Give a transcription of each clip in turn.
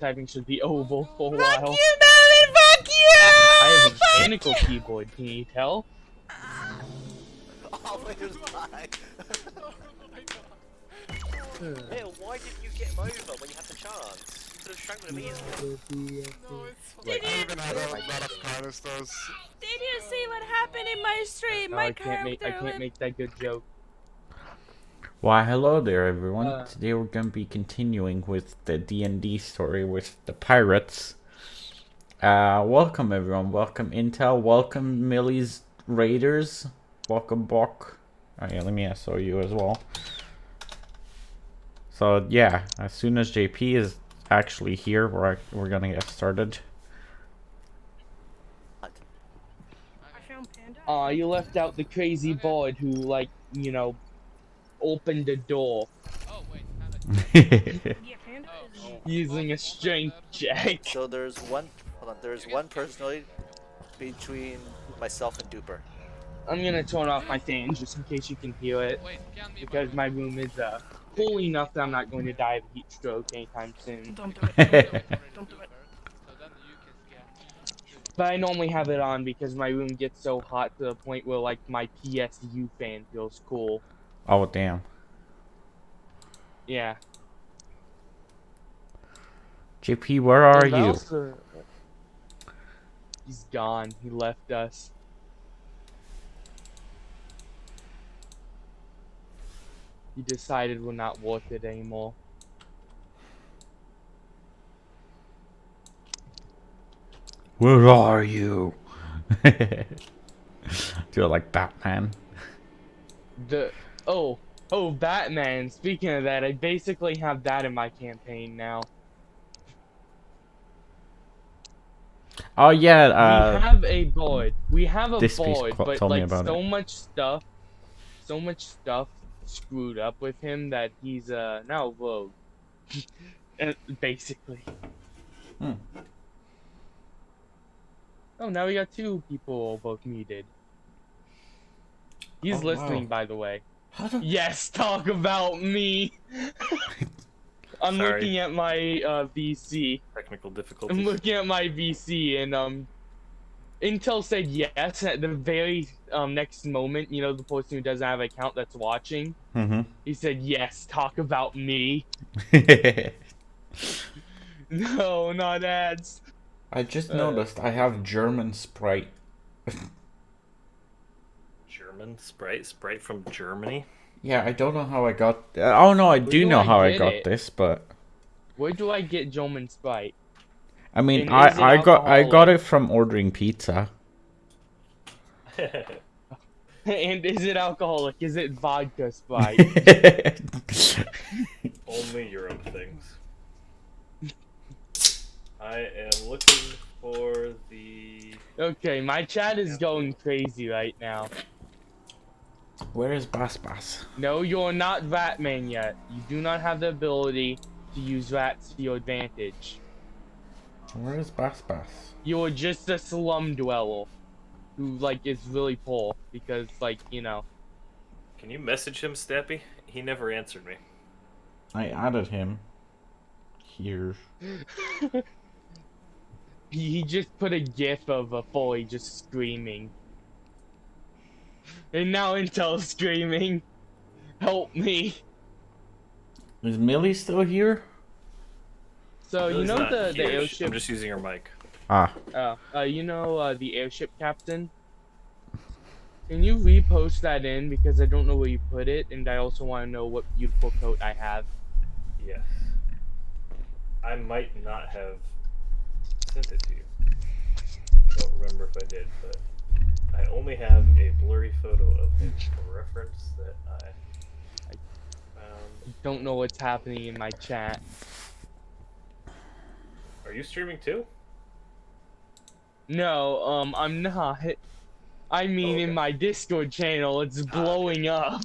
typing should be oval for a Fuck while. you, Melly! Fuck you! I have a Fuck mechanical you! keyboard, can you tell? Always lie. Neil, why didn't you get him over when you had the chance? You could have strangled him easily. No, it's fine. Like, Did you, Even had a lot of canisters. did you see what happened in my stream? no, My I can't character make that good joke. Why, hello there, everyone. Uh. Today we're gonna be continuing with the D&D story with the pirates. Welcome everyone. Welcome Intel. Welcome Millie's Raiders. Welcome Bok. Oh yeah, let me SO you as well. So yeah, as soon as JP is actually here, we're gonna get started. I found Panda. Aw, you left out the crazy board who, like, you know, opened the door Oh wait, Yeah, Panda is... using a strength check. So there's one. Hold on. There's one personality between myself and Duper. I'm gonna turn off my fan just in case you can hear it, wait, can me because my room is cool enough that I'm not going to die of a heat stroke anytime soon. Don't do it. Don't do it. So then you can scan. But I normally have it on because my room gets so hot to the point where, like, my PSU fan feels cool. Oh damn. Yeah. JP, where are And you? also- He's gone. He left us. He decided we're not worth it anymore. Where are you? Do it like Batman. Oh, Batman. Speaking of that, I basically have that in my campaign now. Oh yeah, We have a board. We have a this piece board, but told me like about so much stuff screwed up with him that he's now rogue. Basically. Hmm. Oh, now we got two people both muted. He's Oh, listening, wow. by the way. How the Yes, talk about me. I'm Sorry. looking at my VC. Technical I'm difficulties. looking at my VC, and Intel said yes at the very next moment. You know, the person who doesn't have an account that's watching. Mm-hmm. He said yes, talk about me. No, not ads. I just noticed I have German Sprite. German Sprite from Germany. Yeah, I don't know how I got. Oh no, I do do know I how I get got it? this, but Where do I get German Sprite? I mean, And is it I got alcoholic? it from ordering pizza. And is it alcoholic? Is it vodka Sprite? Only your own things. I am looking for the. Okay, my chat is going crazy right now. Where is Bass Bass? No, you're not Ratman yet. You do not have the ability to use rats to your advantage. Where is Bass Bass? You're just a slum dweller who, like, is really poor because, like, you know. Can you message him, Stappy? He never answered me. I added him. Here. He just put a gif of a boy just screaming. And now Intel's screaming. Help me. Is Millie still here? So, you Millie's know not the here. airship. I'm just using her mic. Ah, You know the airship captain? Can you repost that in because I don't know where you put it, and I also want to know what beautiful coat I have. Yes. I might not have sent it to you. I don't remember if I did, but I only have a blurry photo of him for reference that I found. Don't know what's happening in my chat. Are you streaming too? No, I'm not. I mean, Okay. in my Discord channel, it's blowing up.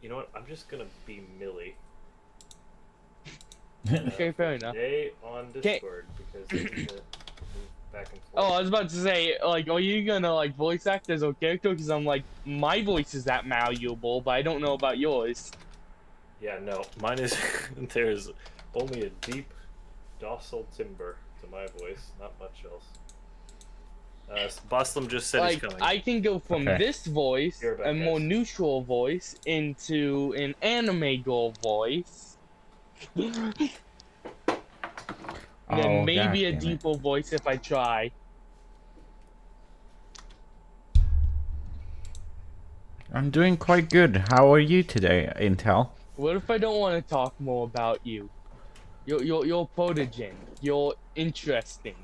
You know what? I'm just gonna be Millie. Okay, fair enough. Today on Discord because I need to move back and forth. Oh, I was about to say, like, are you gonna, like, voice act as a character? Because I'm like, my voice is that malleable, but I don't know about yours. Yeah, no, mine is. There's Only a deep, docile timber to my voice, not much else. Boslam just said he's Like, coming. I can go from Okay. this voice, You're back, a more guys. neutral voice, into an anime girl voice. And then Oh, maybe a God damn it. deeper voice if I try. I'm doing quite good. How are you today, Intel? What if I don't want to talk more about you? You're protogen. You're interesting.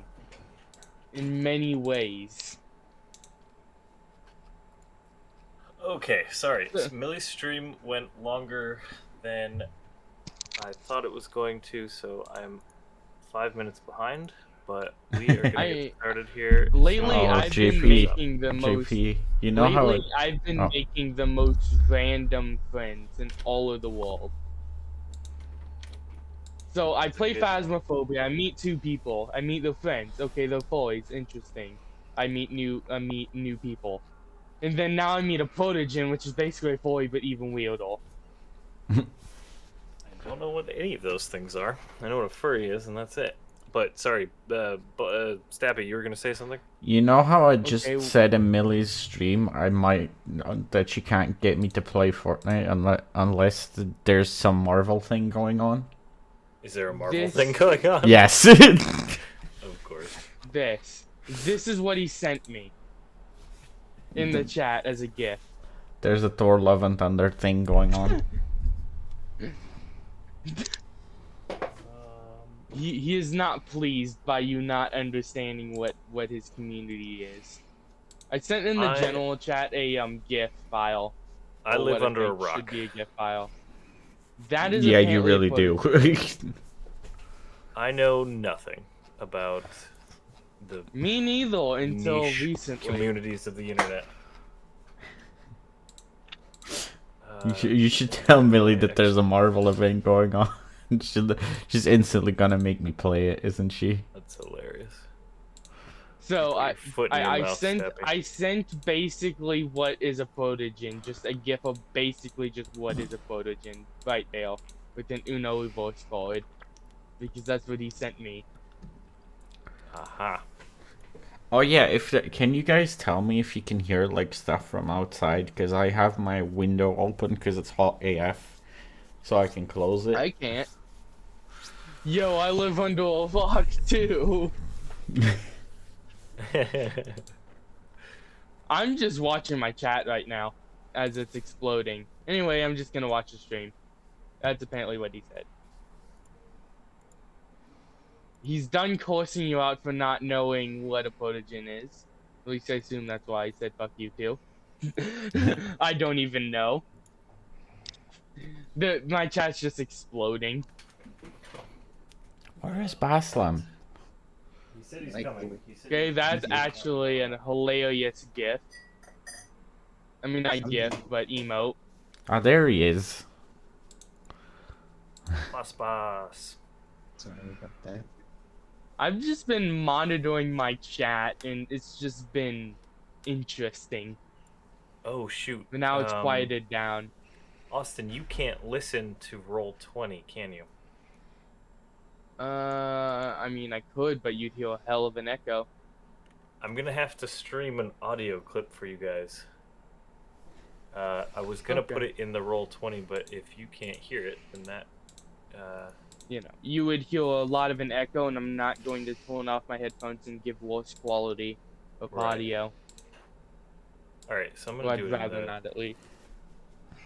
In many ways. Okay, sorry. Millie's stream went longer than I thought it was going to, so I'm 5 minutes behind. But we are gonna get started here. Lately, Oh, I've been JP, making the most. JP, you know how Lately, it... I've been Oh. making the most random friends in all of the world. So I play Phasmophobia. I meet 2 people. I meet their friends. Okay, they're boys. Interesting. I meet new people. And then now I meet a protogen, which is basically a boy, but even weirder. I don't know what any of those things are. I know what a furry is, and that's it. But sorry, Stabby, you were gonna say something? You know how I just Okay. said in Millie's stream I might that she can't get me to play Fortnite unless there's some Marvel thing going on? Is there a Marvel This- thing going on? Yes. Of course. This is what he sent me. In the chat as a gift. There's a Thor Love and Thunder thing going on. He is not pleased by you not understanding what his community is. I sent in the general chat a GIF file. I or live what I under a think rock. Should be a GIF file. That is Yeah, you apparently really a do. I know nothing about the Me neither until niche recently. communities of the internet. You should tell Millie that there's a Marvel event going on. She's instantly gonna make me play it, isn't she? That's hilarious. So Put your foot in your mouth, I sent basically what is a protogen, just a GIF of basically just what is a protogen right there with an Uno reverse card, because that's what he sent me. Aha. Oh yeah, can you guys tell me if you can hear like stuff from outside? Because I have my window open because it's hot AF, so I can close it. I can't. Yo, I live under a rock too. I'm just watching my chat right now as it's exploding. Anyway, I'm just gonna watch the stream. That's apparently what he said. He's done cursing you out for not knowing what a protogen is. At least I assume that's why he said fuck you too. I don't even know. My chat's just exploding. Where is Baslam? He said he's coming. He said Okay, that's actually a hilarious GIF. I mean, not GIF, but emote. Ah, there he is. Boss. Sorry about that. I've just been monitoring my chat, and it's just been interesting. Oh shoot. But now it's quieted down. Austin, you can't listen to Roll20, can you? I mean, I could, but you'd hear a hell of an echo. I'm gonna have to stream an audio clip for you guys. I was gonna put it in the Roll20, but if you can't hear it, then that, You know, you would hear a lot of an echo, and I'm not going to turn off my headphones and give worse quality of audio. Alright, so I'm So gonna I'd do it rather not, at least. I'm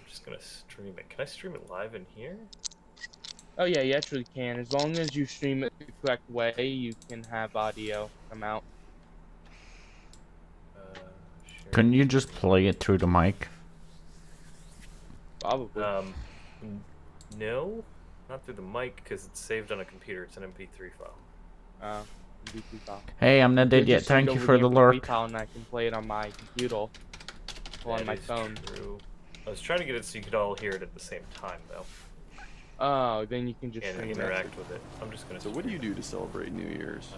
just gonna stream it. Can I stream it live in here? Oh yeah, you actually can. As long as you stream it the correct way, you can have audio come out. Sure. Couldn't you just play it through the mic? Probably. No, not through the mic because it's saved on a computer. It's an MP3 file. MP3 file. Hey, I'm not dead Yeah, yet. just send Thank you over for the MP3 lurk. file and I can play it on my computer or on my phone. True. I was trying to get it so you could all hear it at the same time, though, Oh, then you can just and stream it. interact with it. I'm just gonna. So what do you do to celebrate New Year's?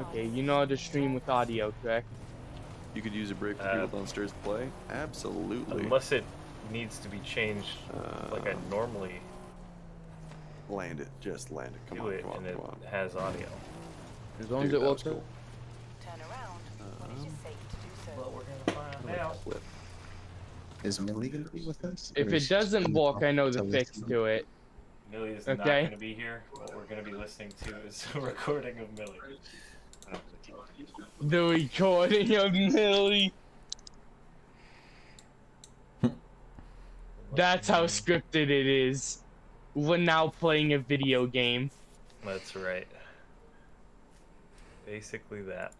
Okay, you know how to stream with audio, correct? You could use a break for people downstairs to play? Absolutely. Unless it needs to be changed like I normally Land it. Just land it. Come Do on, it, come on, and it come on. has audio. As long as Dude, it that works. was cool. Turn around when it is safe to do so. But we're gonna find out. Flip. Is Millie gonna be with us? If Or is it she just doesn't gonna work, talk I know the to fix listen? to it. Millie is not Okay. gonna be here. What we're gonna be listening to is a recording of Millie. The recording of Millie. That's how scripted it is. We're now playing a video game. That's right. Basically that.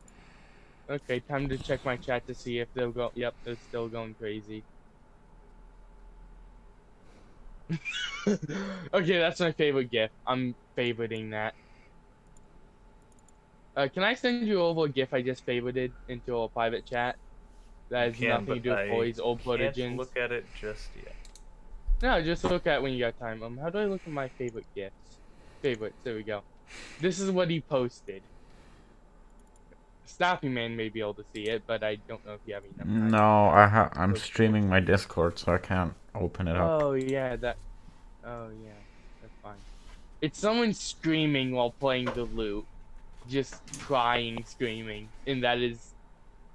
Okay, time to check my chat to see if they'll go. Yep, they're still going crazy. Okay, that's my favorite GIF. I'm favoriting that. Can I send you over a GIF I just favorited into a private chat? That has nothing to do with boys or can't footages. look at it just yet. No, just look at when you got time. How do I look at my favorite GIFs? Favorites, there we go. This is what he posted. Snappy Man may be able to see it, but I don't know if you have enough time. No, I'm streaming my Discord, so I can't open it up. Oh yeah, oh yeah, that's fine. It's someone screaming while playing the lute, just crying, screaming, and that is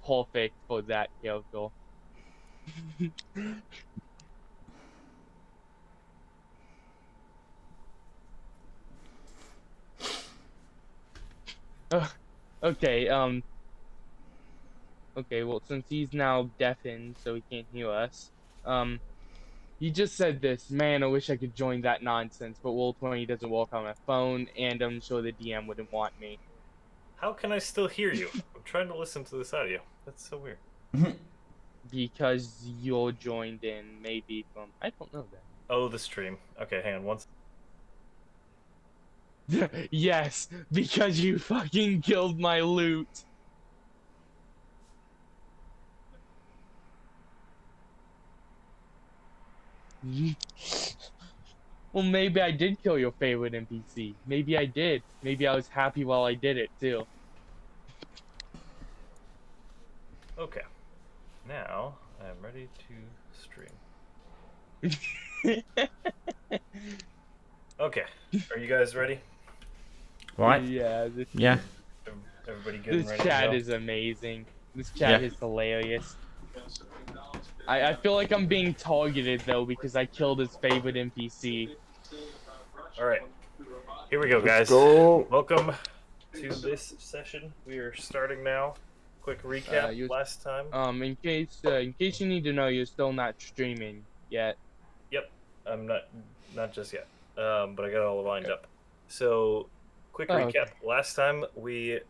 perfect for that character. Okay, okay, well, since he's now deafened, so he can't hear us, he just said this, man, I wish I could join that nonsense, but Roll20 doesn't work on my phone, and I'm sure the DM wouldn't want me. How can I still hear you? I'm trying to listen to this audio. That's so weird. Because you're joined in, maybe from, I don't know that. Oh, the stream. Okay, hang on once. Yes, because you fucking killed my loot. Well, maybe I did kill your favorite NPC. Maybe I did. Maybe I was happy while I did it, too. Okay. Now, I'm ready to stream. Okay. Are you guys ready? What? Yeah. Yeah. Everybody good and This ready chat to go? is amazing. This chat Yeah. is hilarious. I feel like I'm being targeted, though, because I killed his favorite NPC. Alright. Here we go, guys. Go. Welcome to this session. We are starting now. Quick recap you- last time. In case you need to know, you're still not streaming yet. Yep. I'm not just yet. But I got it all lined up. So, quick recap. Okay. Last time we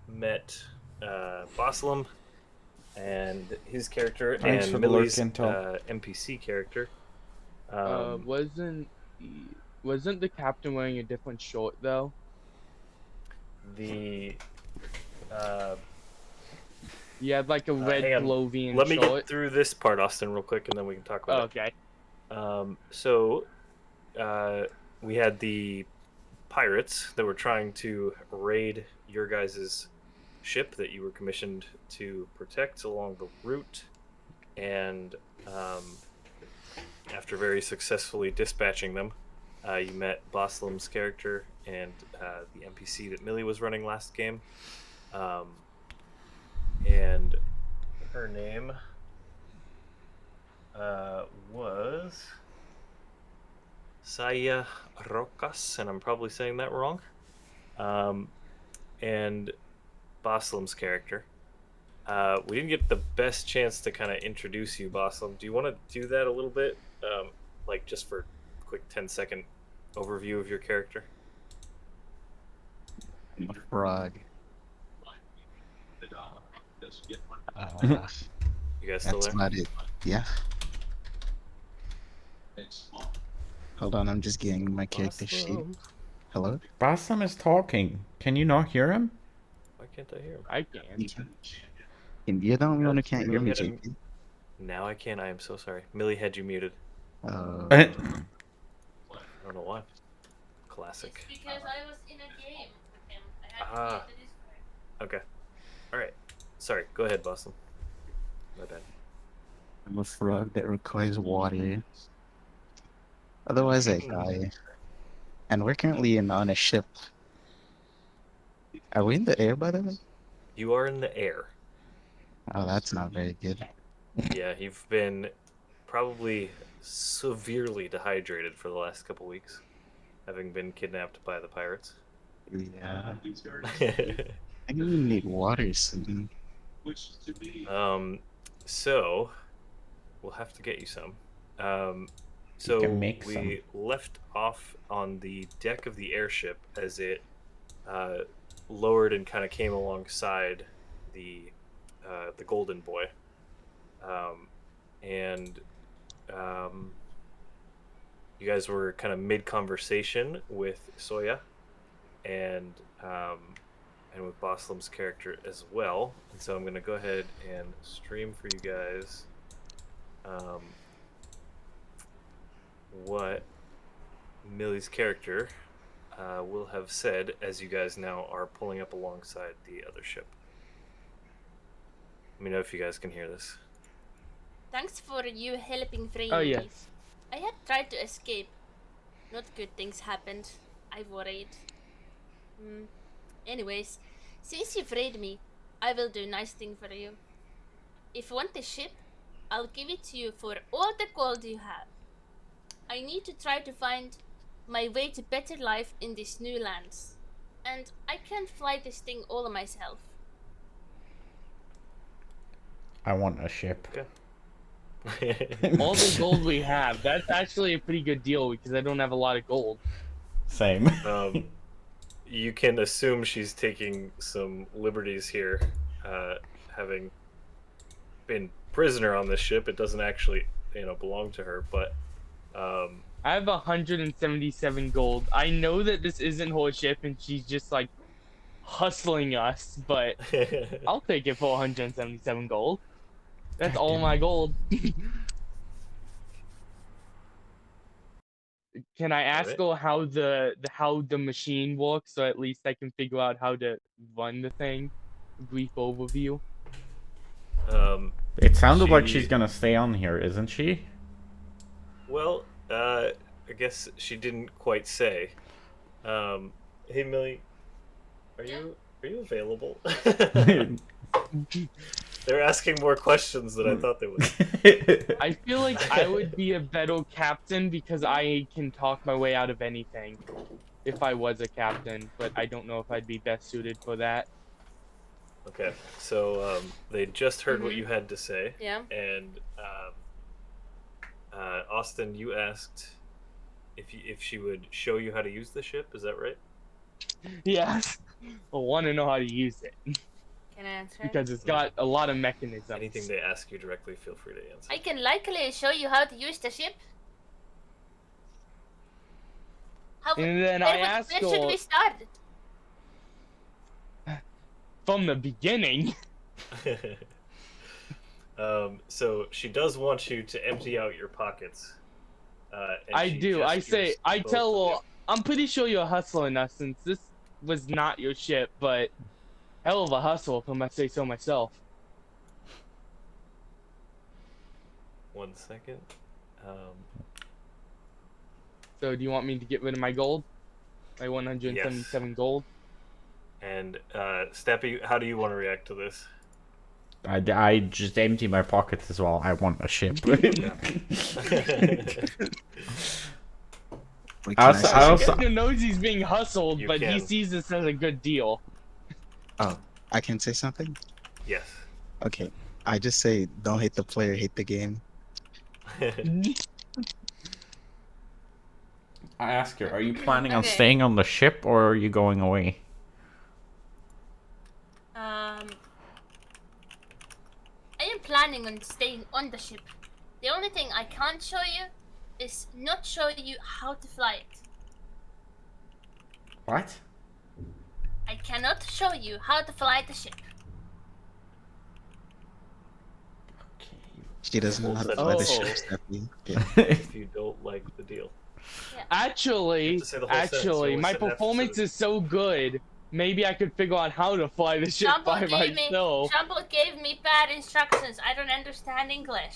met Boslam and his character Thanks for and the lurk Millie's intel. NPC character. Wasn't the captain wearing a different short though? The He had like a red hang on. Plovian Let me short. get through this part, Austin, real quick, and then we can talk about Okay. it. We had the pirates that were trying to raid your guys' ship that you were commissioned to protect along the route, and after very successfully dispatching them, you met Boslam's character and the NPC that Millie was running last game, and her name was Saya Rocas, and I'm probably saying that wrong. And Boslam's character. We didn't get the best chance to kind of introduce you, Boslam. Do you want to do that a little bit? Like just for a quick 10-second overview of your character? I'm a frog. You guys still That's there? about it. Yeah. Hold on, I'm just getting my character sheet. Boslam. Hello? Bassam is talking. Can you not hear him? Why can't I hear him? I can. You're the only one who can't hear me, Go ahead JP. Now I can. I am so sorry. Millie had you muted. Eh, I don't know why. Classic. Because I was in a game with him. I had to Ah. be at the Discord. Okay. All right. Sorry. Go ahead, Boslam. My bad. I'm a frog that requires water. Otherwise, I die. And we're currently on a ship. Are we in the air, by the way? You are in the air. Oh, that's not very good. Yeah, you've been probably severely dehydrated for the last couple weeks, having been kidnapped by the pirates. Yeah. I think we need water soon. So we'll have to get you some. You can So make we left off on the deck of the airship as it lowered and kind of came alongside the Golden Boy, and you guys were kind of mid conversation with Soya, and with Boslam's character as well. And so I'm going to go ahead and stream for you guys what Millie's character will have said as you guys now are pulling up alongside the other ship. Let me know if you guys can hear this. Thanks for you helping free Oh, me. yes. I had tried to escape. Not good things happened. I worried. Anyways, since you freed me, I will do a nice thing for you. If you want the ship, I'll give it to you for all the gold you have. I need to try to find my way to better life in these new lands. And I can't fly this thing all myself. I want a ship. Okay. All the gold we have, that's actually a pretty good deal because I don't have a lot of gold. Same. You can assume she's taking some liberties here, having been prisoner on this ship. It doesn't actually, belong to her, but I have 177 gold. I know that this isn't her ship and she's just like hustling us, but I'll take it for 177 gold. That's all my gold. Can I ask her how the machine works, so at least I can figure out how to run the thing? Brief overview. It sounded like she's gonna stay on here, isn't she? Well, I guess she didn't quite say. Hey Millie, are you available? They're asking more questions than I thought they would. I feel like I would be a better captain because I can talk my way out of anything if I was a captain, but I don't know if I'd be best suited for that. Okay, so they just heard what you had to say. Yeah. And Austin, you asked if she would show you how to use the ship. Is that right? Yes. I want to know how to use it. Can I answer? Because it's got a lot of mechanisms. Anything they ask you directly, feel free to answer. I can likely show you how to use the ship. And then I asked where should we start? From the beginning. So she does want you to empty out your pockets. I do. I tell her, I'm pretty sure you're hustling us since this was not your ship, but hell of a hustle if I must say so myself. 1 second. So do you want me to get rid of my gold? My 177 gold? And Steppy, how do you want to react to this? I just empty my pockets as well. I want a ship. I also knows he's being hustled, but he can. sees this as a good deal. Oh, I can say something? Yes. Okay. I just say, don't hate the player, hate the game. I ask her, are you planning on staying on the ship or are you going away? I am planning on staying on the ship. The only thing I can't show you is not show you how to fly it. What? I cannot show you how to fly the ship. She doesn't know how to fly the ship, Stephanie. Yeah. If you don't like the deal. Yeah. Actually, my performance is so good. Maybe I could figure out how to fly the ship by myself. Shampoo gave me bad instructions. I don't understand English.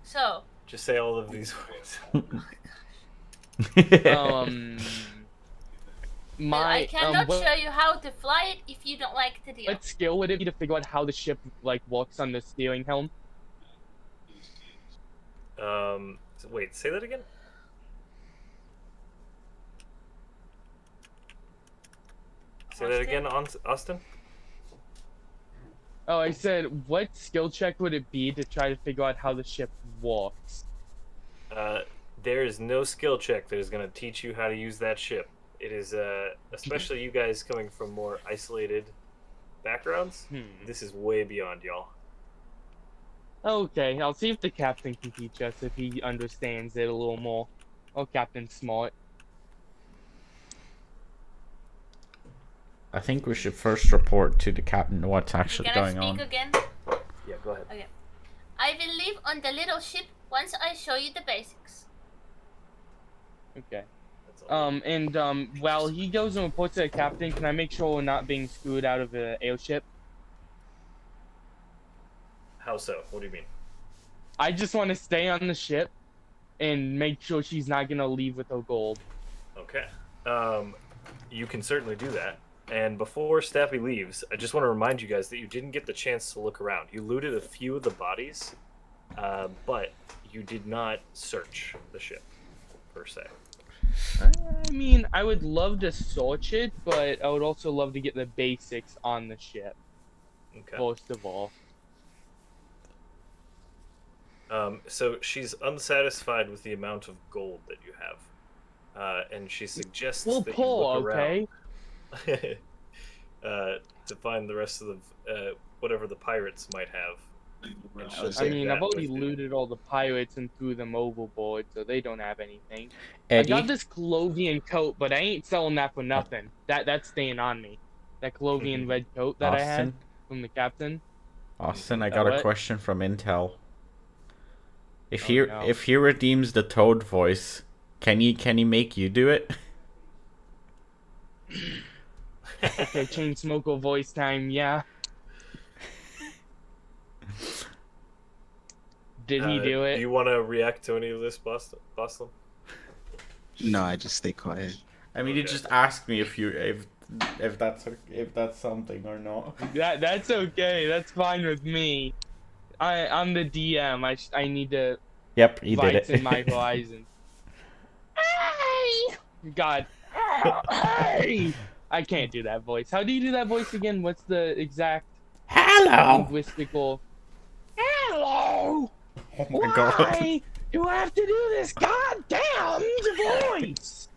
So. Just say all of these words. Well, I cannot what show you how to fly it if you don't like the deal. skill would it be to figure out how the ship like works on the steering helm? Wait, say that again. Say that again, Austin. Oh, I said, what skill check would it be to try to figure out how the ship walks? There is no skill check that is going to teach you how to use that ship. It is, especially you guys coming from more isolated backgrounds, this is way beyond y'all. Okay, I'll see if the captain can teach us if he understands it a little more. Oh, Captain Smart. I think we should first report to the captain what's actually Can I going speak on. again? Yeah, go ahead. Okay. I will leave on the little ship once I show you the basics. Okay. While he goes and reports to the captain, can I make sure we're not being screwed out of the airship? How so? What do you mean? I just want to stay on the ship and make sure she's not gonna leave with her gold. Okay. You can certainly do that. And before Stappy leaves, I just want to remind you guys that you didn't get the chance to look around. You looted a few of the bodies, but you did not search the ship, per se. I mean, I would love to search it, but I would also love to get the basics on the ship. Okay. Most of all. So she's unsatisfied with the amount of gold that you have, and she suggests that you look around to find the rest of the whatever the pirates might have. I mean, I've already looted all the pirates and threw them overboard, so they don't have anything. Eddie? I got this Clovian coat, but I ain't selling that for nothing. That's staying on me. That Clovian red coat that I had from the captain. Austin, I got a question from Intel. If he no. if he redeems the Toad voice, can he make you do it? Okay, Chainsmoker voice time, yeah. Did he do it? Do you want to react to any of this, Boston? No, I just stay quiet. I mean, you just asked me if that's something or not. That's okay. That's fine with me. I'm the DM. I need to. Yep, he did it. in my horizon. Hey! God. Hey! I can't do that voice. How do you do that voice again? What's the exact linguistical? Hello. Oh my god. Why do I have to do this goddamn voice?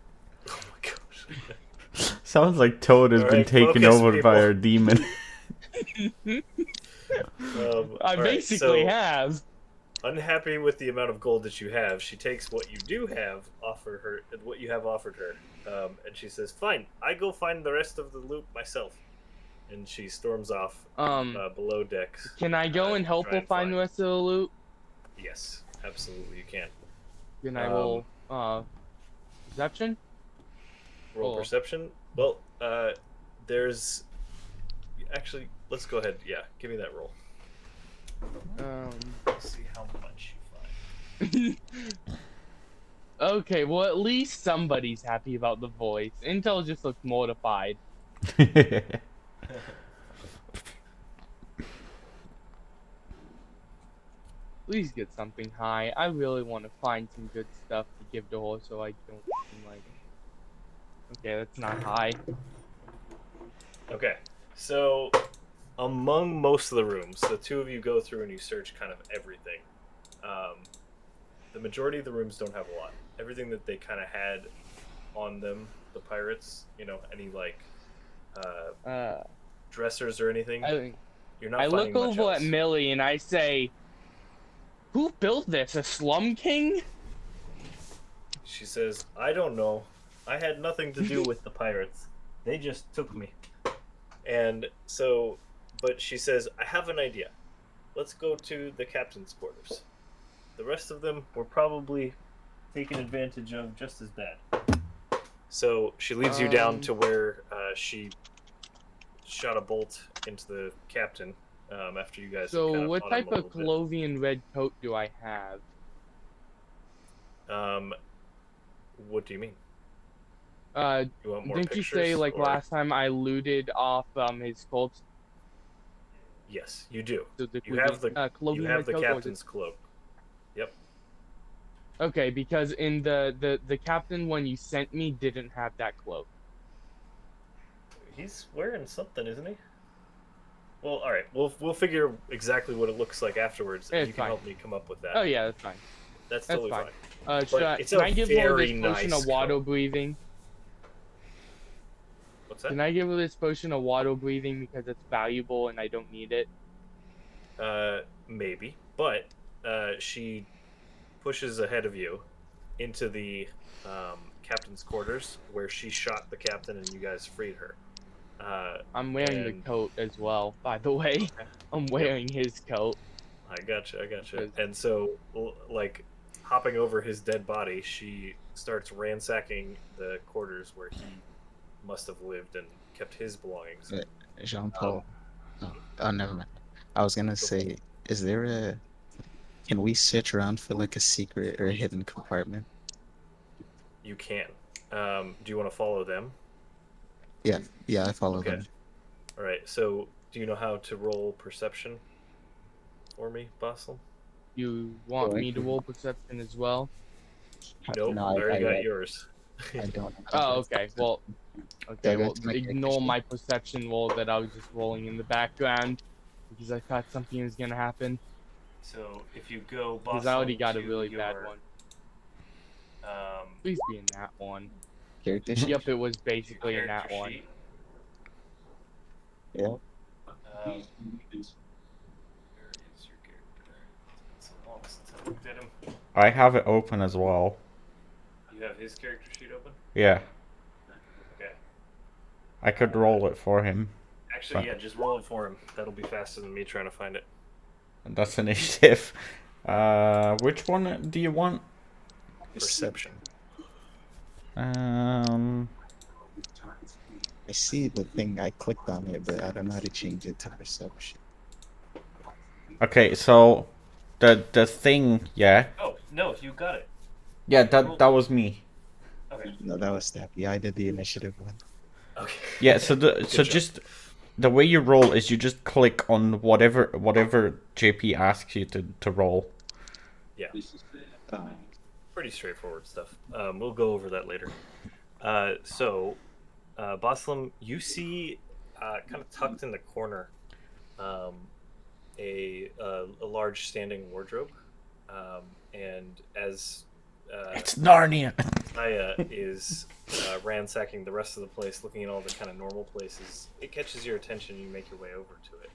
Oh my gosh. Sounds like Toad has been taken over by our demon. I basically have. Unhappy with the amount of gold that you have, she takes what you do have offered her, and she says, "Fine, I go find the rest of the loot myself." And she storms off below decks. Can I go and help her find the rest of the loot? Yes, absolutely, you can. Then I will perception. Roll perception. Well, there's actually. Let's go ahead. Yeah, give me that roll. Let's see how much you find. Okay, well at least somebody's happy about the voice. Intel just looks mortified. Please get something high. I really want to find some good stuff to give to her so I don't seem like... Okay, that's not high. Okay, so among most of the rooms, the two of you go through and you search kind of everything. The majority of the rooms don't have a lot. Everything that they kind of had on them, the pirates, any like dressers or anything. You're not. I look much over else. at Millie and I say, "Who built this? A slum king?" She says, "I don't know. I had nothing to do with the pirates. They just took me." And so, but she says, "I have an idea. Let's go to the captain's quarters. The rest of them were probably taken advantage of just as bad." So she leads you down to where she shot a bolt into the captain after you guys. So kind of what fought him type a of little bit. Clovian red coat do I have? What do you mean? Uh, You want more didn't you pictures? say like or... last time I looted off his clothes? Yes, you do. So the You have the clothing in my coat, or was it- captain's cloak. Yep. Okay, because in the captain one you sent me didn't have that cloak. He's wearing something, isn't he? Well, all right. We'll figure exactly what it looks like afterwards, and It's you can fine. help me come up with that. Oh yeah, that's fine. That's That's totally fine. fine. It's Can a I give her very this potion nice of water coat. breathing? What's that? Can I give her this potion of water breathing because it's valuable and I don't need it? Maybe, but she pushes ahead of you into the captain's quarters where she shot the captain and you guys freed her. I'm wearing the and- coat as well, by the way. Okay. I'm wearing his coat. I gotcha. Because- And so, like, hopping over his dead body, she starts ransacking the quarters where he must have lived and kept his belongings. Jean Paul. Oh, never mind. I was gonna say, is there a? Can we search around for like a secret or a hidden compartment? You can. Do you want to follow them? Yeah, yeah, I follow Okay. them. All right. So, do you know how to roll perception for me, Boslam? You want me to roll perception as well? Nope. No, I already got I yours. I don't. Oh, okay. Well, okay. Well, that's my ignore character my perception roll that I was just rolling in the background because I thought something was gonna happen. So, if you go, Because I already Boslam, got a to really your, bad one. Please be in that one. Character sheet? Yep, it was basically in character that one. sheet. Yeah. Where is your character? It's been so long since I looked at him. I have it open as well. You have his character sheet open? Yeah. Okay. I could roll it for him. Actually, yeah, just roll it for him. That'll be faster than me trying to find it. That's initiative. Which one do you want? Perception. I see the thing. I clicked on it, but I don't know how to change it to perception. Okay, so the thing, yeah. Oh, no, you got it. Yeah, that was me. Okay. No, that was that. Yeah, I did the initiative one. Okay. Yeah, so job. just the way you roll is you just click on whatever JP asks you to roll. Yeah. Pretty straightforward stuff. We'll go over that later. So, Boslam, you see, kind of tucked in the corner, a large standing wardrobe, and as It's Narnia. Aya is ransacking the rest of the place, looking at all the kind of normal places. It catches your attention. You make your way over to it.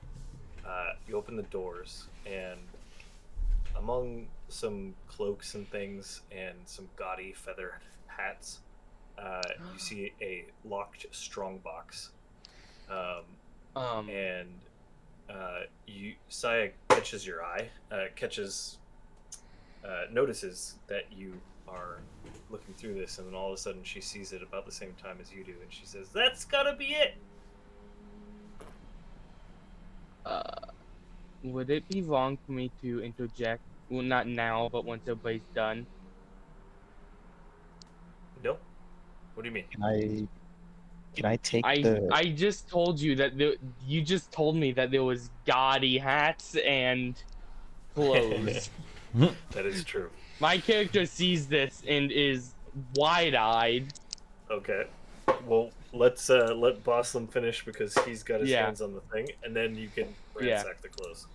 You open the doors, and among some cloaks and things and some gaudy feather hats, you see a locked strongbox. And Saya catches your eye, notices that you are looking through this, and then all of a sudden she sees it about the same time as you do, and she says, "That's gotta be it." Would it be wrong for me to interject? Well, not now, but once everybody's done. No. What do you mean? Can I take the? I just told you that you just told me that there was gaudy hats and clothes. That is true. My character sees this and is wide-eyed. Okay. Well, let's let Boslam finish because he's got his Yeah. hands on the thing, and then you can ransack the clothes.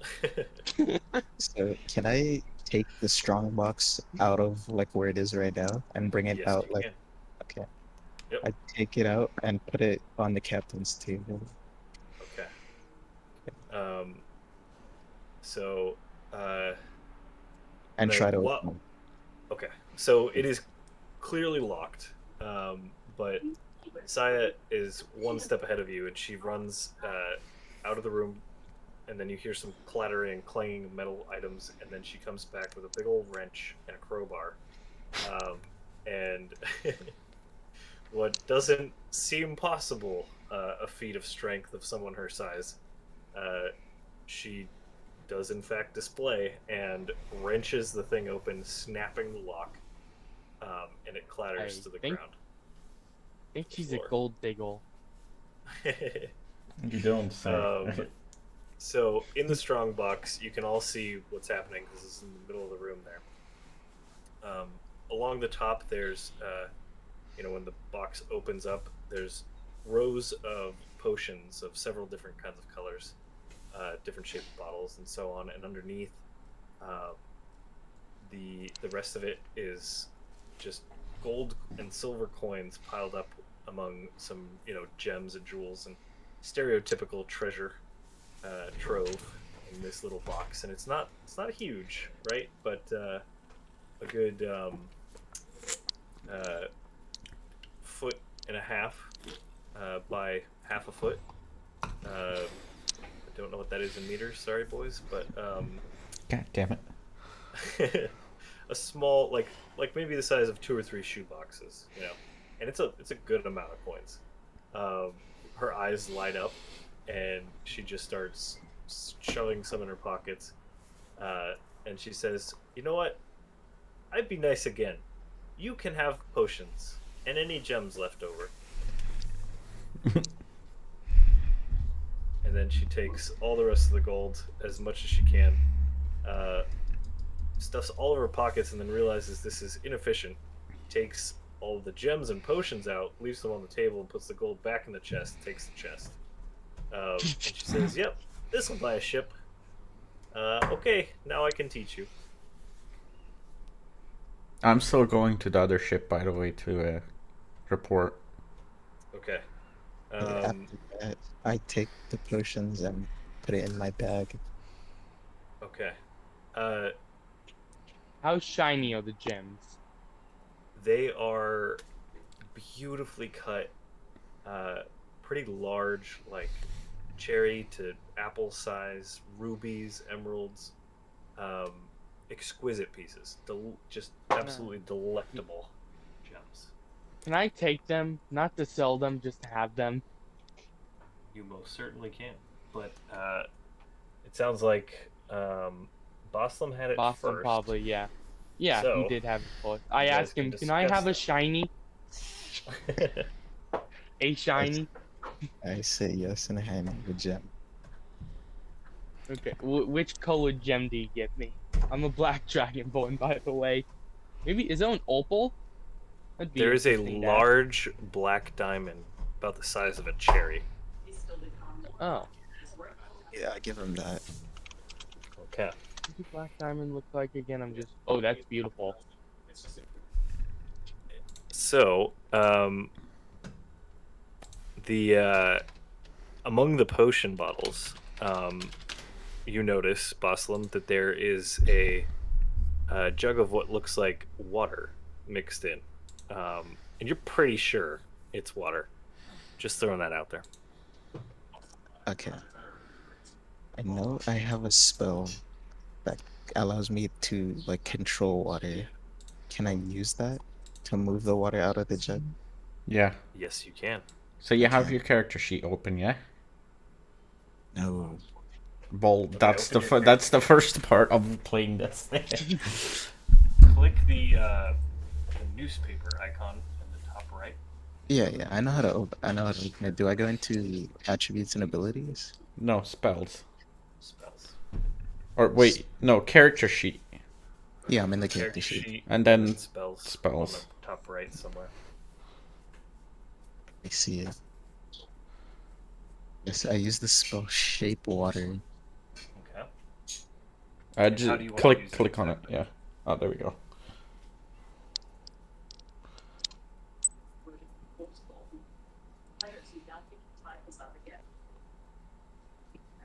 So can I take the strong box out of like where it is right now and bring it Yes, out you like? can. Okay. Yep. I take it out and put it on the captain's table. Okay. So. And try to. Okay. So it is clearly locked, but Saya is one step ahead of you, and she runs out of the room, and then you hear some clattering and clanging of metal items, and then she comes back with a big old wrench and a crowbar, and what doesn't seem possible, a feat of strength of someone her size, she does in fact display and wrenches the thing open, snapping the lock, and it clatters to the ground. I think she's a gold diggle. You don't say. So in the strong box, you can all see what's happening because this is in the middle of the room there. Along the top, there's, when the box opens up, there's rows of potions of several different kinds of colors, different shaped bottles, and so on. And underneath, the rest of it is just gold and silver coins piled up among some, gems and jewels and stereotypical treasure trove in this little box. And it's not huge, right? But a good foot and a half by half a foot. I don't know what that is in meters. Sorry, boys, but God damn it. a small, like maybe the size of 2 or 3 shoe boxes, and it's a good amount of coins. Her eyes light up, and she just starts shoving some in her pockets, and she says, "You know what? I'd be nice again. You can have potions and any gems left over." And then she takes all the rest of the gold, as much as she can, stuffs all of her pockets, and then realizes this is inefficient. Takes all of the gems and potions out, leaves them on the table, and puts the gold back in the chest, takes the chest. And she says, "Yep, this will buy a ship. Okay, now I can teach you." I'm still going to the other ship, by the way, to report. Okay. After that, I take the potions and put it in my bag. Okay. How shiny are the gems? They are beautifully cut, pretty large, like cherry to apple size, rubies, emeralds, exquisite pieces. Just absolutely delectable gems. Can I take them? Not to sell them, just to have them. You most certainly can. But it sounds like Boslam had it Boston first. probably, yeah. Yeah, So, he did have it first. I you guys asked him, can can I have a discuss shiny? A shiny? I say yes and hand you a gem. Okay, which colored gem do you give me? I'm a black dragonborn, by the way. Maybe, is that an opal? That'd be There is a interesting to have. large black diamond about the size of a cherry. Oh. Yeah, I give him that. Okay. What does black diamond look like again? I'm just... Oh, that's beautiful. So, the among the potion bottles, you notice, Boslam, that there is a jug of what looks like water mixed in, and you're pretty sure it's water. Just throwing that out there. Okay. I know I have a spell that allows me to like control water. Can I use that to move the water out of the jug? Yeah. Yes, you can. So you have Okay. your character sheet open, yeah? No. Well, Okay, that's open your that's the first part of playing this. Click the newspaper icon in the top right. Yeah, I know how to I know how to open it. Do I go into attributes and abilities? No, spells. Spells. Or wait, no, character sheet. Yeah, I'm in the character sheet. And then spells. On the top right somewhere. I see it. Yes, I use the spell Shape Water. Okay. Just How do you want to use click on it. Yeah. Oh, there we go.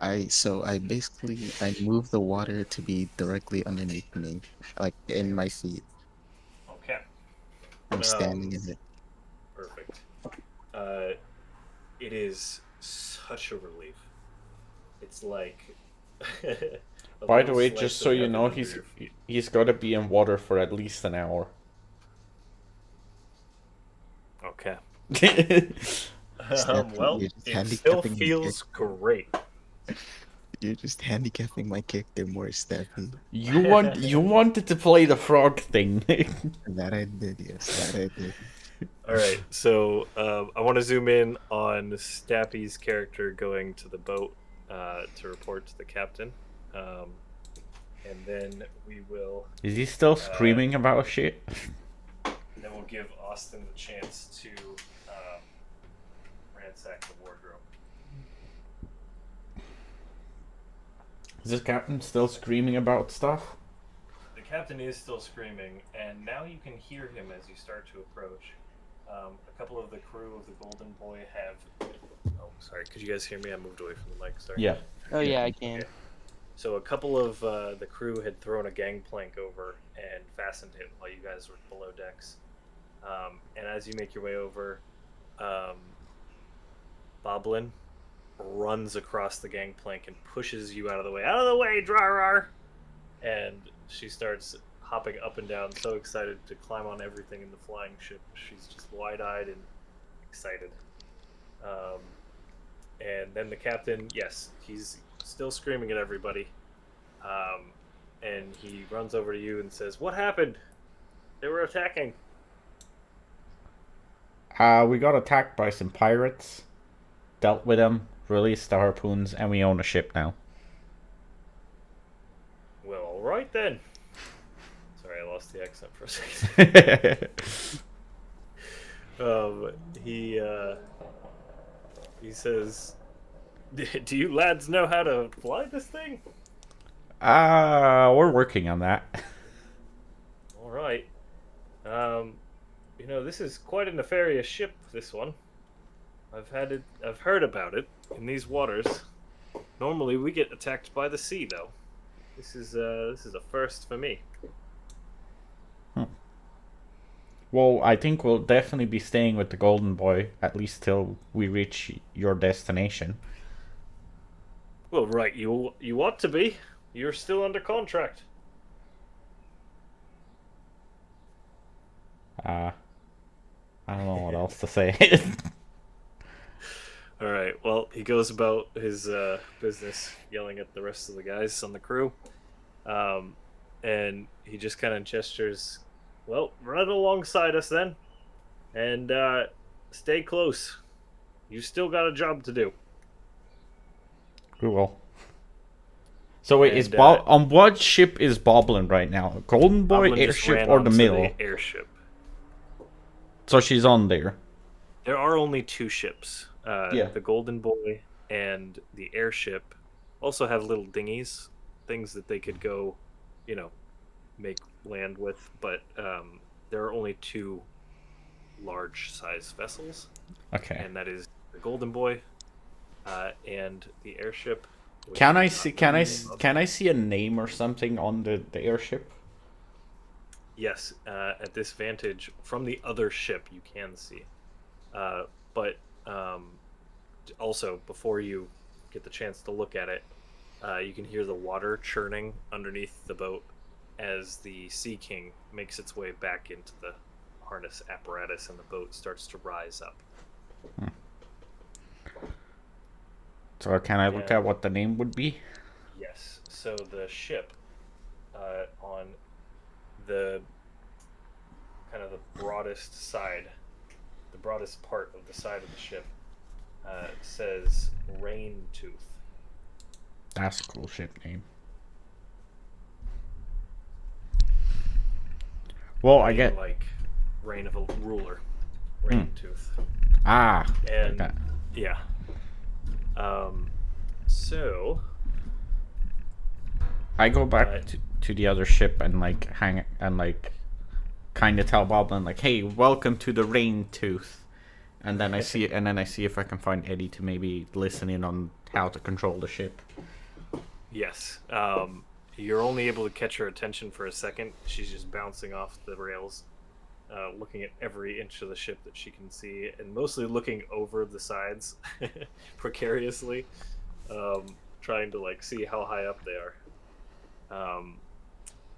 I basically I move the water to be directly underneath me, like in my feet. Okay. I'm standing in it. Perfect. It is such a relief. It's like. By the way, just so you know, he's got to be in water for at least an hour. Okay. Well, It still feels great. You're just handicapping my character more, Stefan. You wanted to play the frog thing. That I did, yes, that I did. All right, so I want to zoom in on Stappy's character going to the boat to report to the captain, and then we will. Is he still screaming about shit? Then we'll give Austin the chance to ransack the wardrobe. Is this captain still screaming about stuff? The captain is still screaming, and now you can hear him as you start to approach. A couple of the crew of the Golden Boy have. Oh, sorry. Could you guys hear me? I moved away from the mic. Sorry. Yeah. Oh yeah, I can. Okay. So a couple of the crew had thrown a gangplank over and fastened it while you guys were below decks. And as you make your way over, Boblin runs across the gangplank and pushes you out of the way. Out of the way, Drarar! And she starts hopping up and down, so excited to climb on everything in the flying ship. She's just wide-eyed and excited. And then the captain, yes, he's still screaming at everybody. And he runs over to you and says, "What happened? They were attacking." We got attacked by some pirates, dealt with them, released the harpoons, and we own a ship now. Well, all right then. Sorry, I lost the accent for a second. He says, "Do you lads know how to fly this thing?" We're working on that. All right. This is quite a nefarious ship, this one. I've heard about it in these waters. Normally we get attacked by the sea, though. This is a first for me. Well, I think we'll definitely be staying with the Golden Boy, at least till we reach your destination. Well, right, you ought to be. You're still under contract. I don't know what else to say. All right. Well, he goes about his business, yelling at the rest of the guys on the crew, and he just kind of gestures. Well, run alongside us then, and stay close. You still got a job to do. We will. So wait, on what ship is Boblin right now? Golden Boy, Boblin just Airship, ran or the onto Mill? The Airship. So she's on there. There are only two ships. Yeah. The Golden Boy and the Airship also have little dinghies, things that they could go, make land with. But there are only two large-size vessels. Okay. And that is the Golden Boy and the Airship. Can I see a name or something on the airship? Yes, at this vantage from the other ship you can see, but also before you get the chance to look at it, you can hear the water churning underneath the boat as the Sea King makes its way back into the harness apparatus and the boat starts to rise up. So can I look at what the name would be? Yes. So the ship on the kind of the broadest side, the broadest part of the side of the ship says Rain Tooth. That's a cool ship name. Well, I get like reign of a ruler, Rain Tooth. Ah, and like that. Yeah. So I go back to the other ship and hang and kind of tell Boblin "Hey, welcome to the Rain Tooth," and then I see if I can find Eddie to maybe listen in on how to control the ship. Yes. You're only able to catch her attention for a second. She's just bouncing off the rails, looking at every inch of the ship that she can see, and mostly looking over the sides precariously, trying to see how high up they are.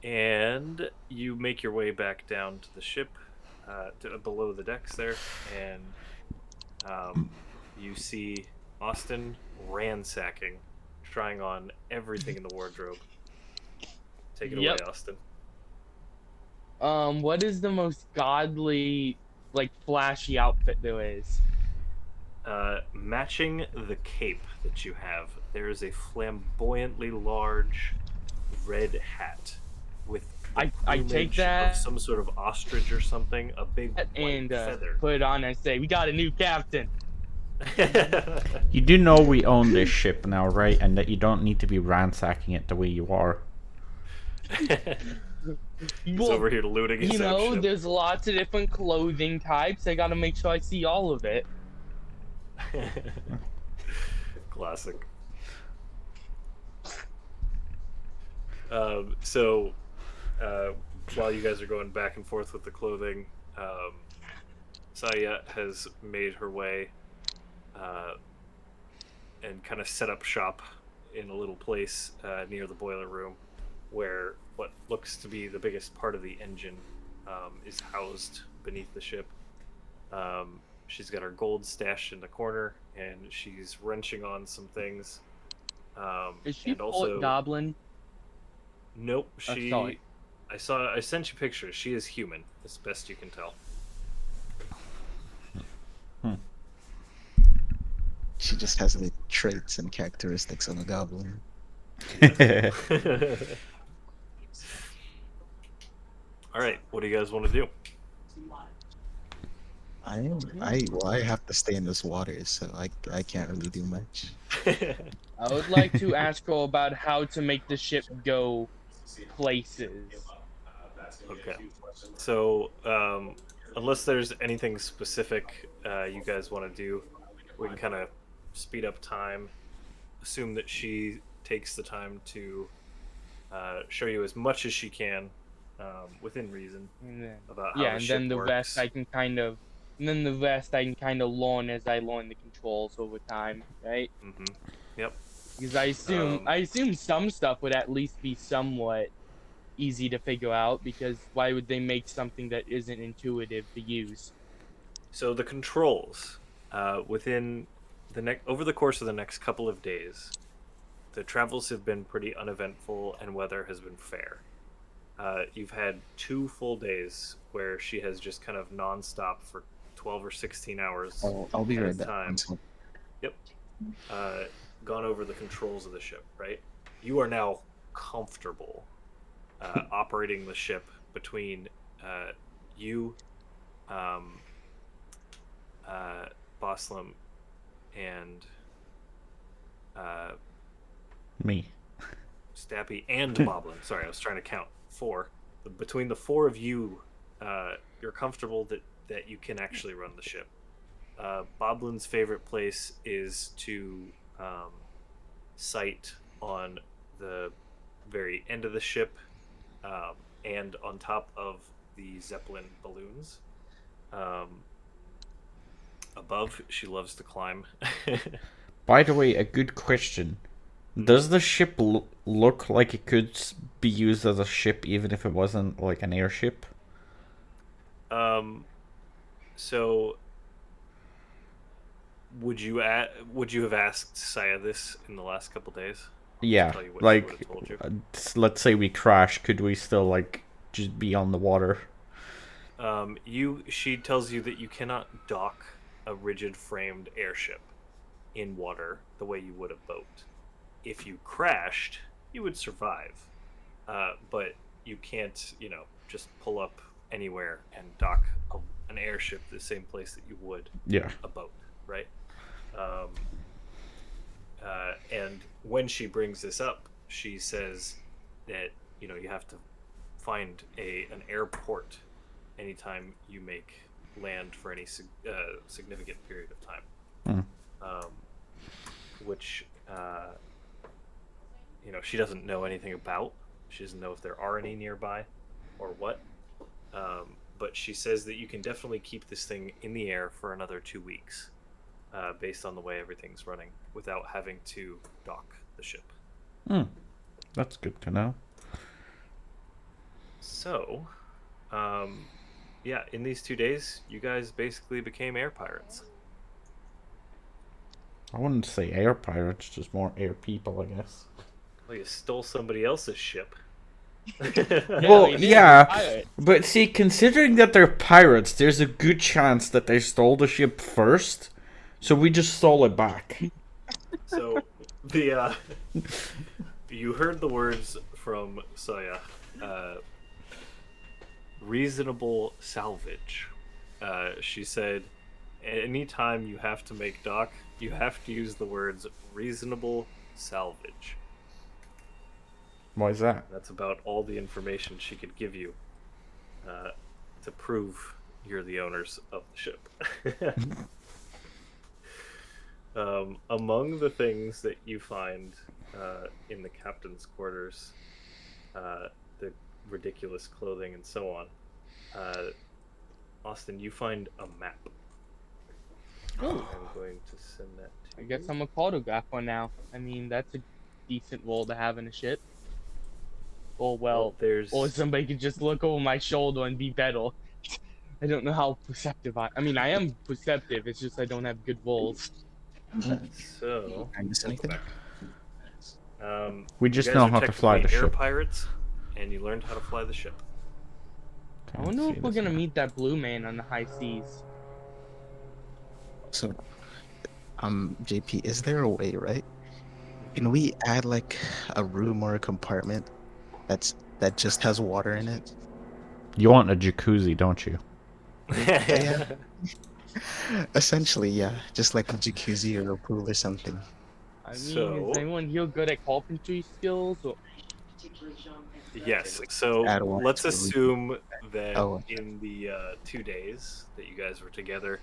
And you make your way back down to the ship, below the decks there, and you see Austin ransacking, trying on everything in the wardrobe. Take it Yep. away, Austin. What is the most godly, like, flashy outfit there is? Matching the cape that you have, there is a flamboyantly large red hat with the I take plumage of that some sort of ostrich or something, a big white and feather. put it on and say, we got a new captain. You do know we own this ship now, right? And that you don't need to be ransacking it the way you are. He's Well, over here looting his own ship. there's lots of different clothing types. I gotta make sure I see all of it. Classic. So, while you guys are going back and forth with the clothing, Saya has made her way and kind of set up shop in a little place near the boiler room where what looks to be the biggest part of the engine is housed beneath the ship. She's got her gold stashed in the corner, and she's wrenching on some things. Is she and also, Goblin? nope. sorry. I sent you pictures. She is human, as best you can tell. She just has the traits and characteristics of a goblin. All right, what do you guys want to do? I have to stay in this water, so I can't really do much. I would like to ask her about how to make the ship go places. Okay. So, unless there's anything specific you guys want to do, we can kind of speed up time. Assume that she takes the time to show you as much as she can, within reason, about how the and ship then the works. rest I can kind of, learn as I learn the controls over time, right? Mm-hmm. Yep. Because I assume some stuff would at least be somewhat easy to figure out, because why would they make something that isn't intuitive to use? So the controls, within over the course of the next couple of days, the travels have been pretty uneventful and weather has been fair. You've had 2 full days where she has just kind of nonstop for 12 or 16 hours. I'll be at a right back. time. Yep. Gone over the controls of the ship, right? You are now comfortable operating the ship between you, Boslam, and Me. Stappy and Boblin. Sorry, I was trying to count 4. Between the 4 of you, you're comfortable that you can actually run the ship. Boblin's favorite place is to sight on the very end of the ship and on top of the Zeppelin balloons. Above, she loves to climb. By the way, a good question. Does the ship look like it could be used as a ship even if it wasn't like an airship? So would you have asked Saya this in the last couple days? Yeah, like let's say we crash, could we still like just be on the water? She tells you that you cannot dock a rigid framed airship in water the way you would a boat. If you crashed, you would survive, but you can't, just pull up anywhere and dock an airship the same place that you would a boat, right? And when she brings this up, she says that you have to find an airport anytime you make land for any significant period of time, which she doesn't know anything about. She doesn't know if there are any nearby or what. But she says that you can definitely keep this thing in the air for another 2 weeks, based on the way everything's running, without having to dock the ship. That's good to know. So, in these 2 days, you guys basically became air pirates. I wouldn't say air pirates, just more air people, I guess. Well, you stole somebody else's ship. Well, we did, yeah, pirates. but see, considering that they're pirates, there's a good chance that they stole the ship first, so we just stole it back. So, the you heard the words from Saya. Reasonable salvage. She said, anytime you have to make dock, you have to use the words reasonable salvage. Why is that? That's about all the information she could give you to prove you're the owners of the ship. Among the things that you find in the captain's quarters, the ridiculous clothing and so on, Austin, you find a map. I'm going to send that to I guess you. I'm a cartographer now. I mean, that's a decent role to have in a ship. Or there's... or somebody could just look over my shoulder and be better. I don't know how perceptive I mean, I am perceptive, it's just I don't have good roles. So, I miss anything? We you just guys know are how to fly the technically air ship. pirates, and you learned how to fly the ship. I wonder if we're gonna meet that blue man on the high seas. So, JP, is there a way, right? Can we add like a room or a compartment that just has water in it? You want a jacuzzi, don't you? Yeah. Essentially, yeah. Just like a jacuzzi or a pool or something. I mean, So- is anyone here good at carpentry skills? Or... Yes, so Add water let's to the assume that Oh. in the 2 days that you guys were together,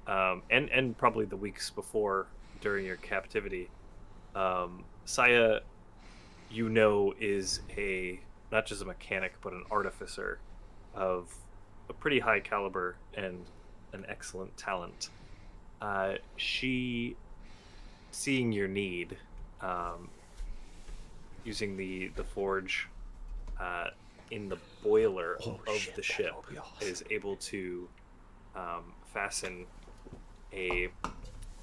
and probably the weeks before during your captivity, Saya, is not just a mechanic, but an artificer of a pretty high caliber and an excellent talent. She, seeing your need, using the forge in the boiler of the ship, is able to fasten a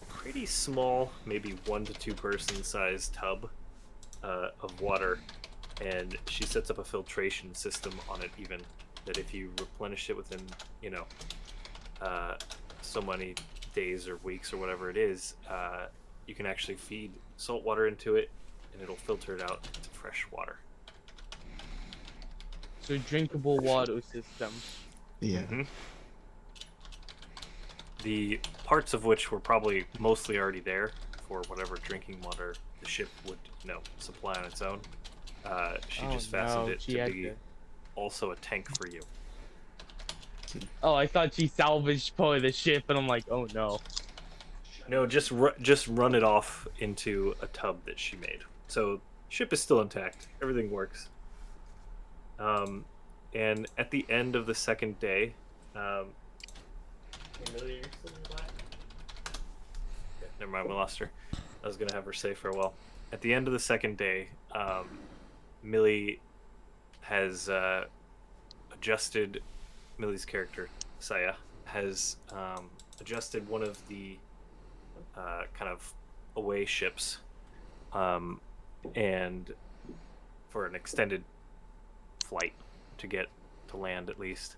pretty small, maybe 1 to 2 person sized tub of water, and she sets up a filtration system on it, even that if you replenish it within so many days or weeks or whatever it is, you can actually feed salt water into it and it'll filter it out to fresh water. So drinkable water system. Yeah. Mm-hmm. The parts of which were probably mostly already there for whatever drinking water the ship would, supply on its own. She just fastened it to be also a tank for you. Oh, I thought she salvaged part of the ship, and I'm like, oh no. No, just run it off into a tub that she made. So ship is still intact. Everything works. And at the end of the second day, Amelia, you're still in black? Okay, never mind, we lost her. I was gonna have her say farewell. At the end of the second day, Millie has adjusted. Millie's character, Saya, has adjusted one of the kind of away ships, and for an extended flight to get to land at least.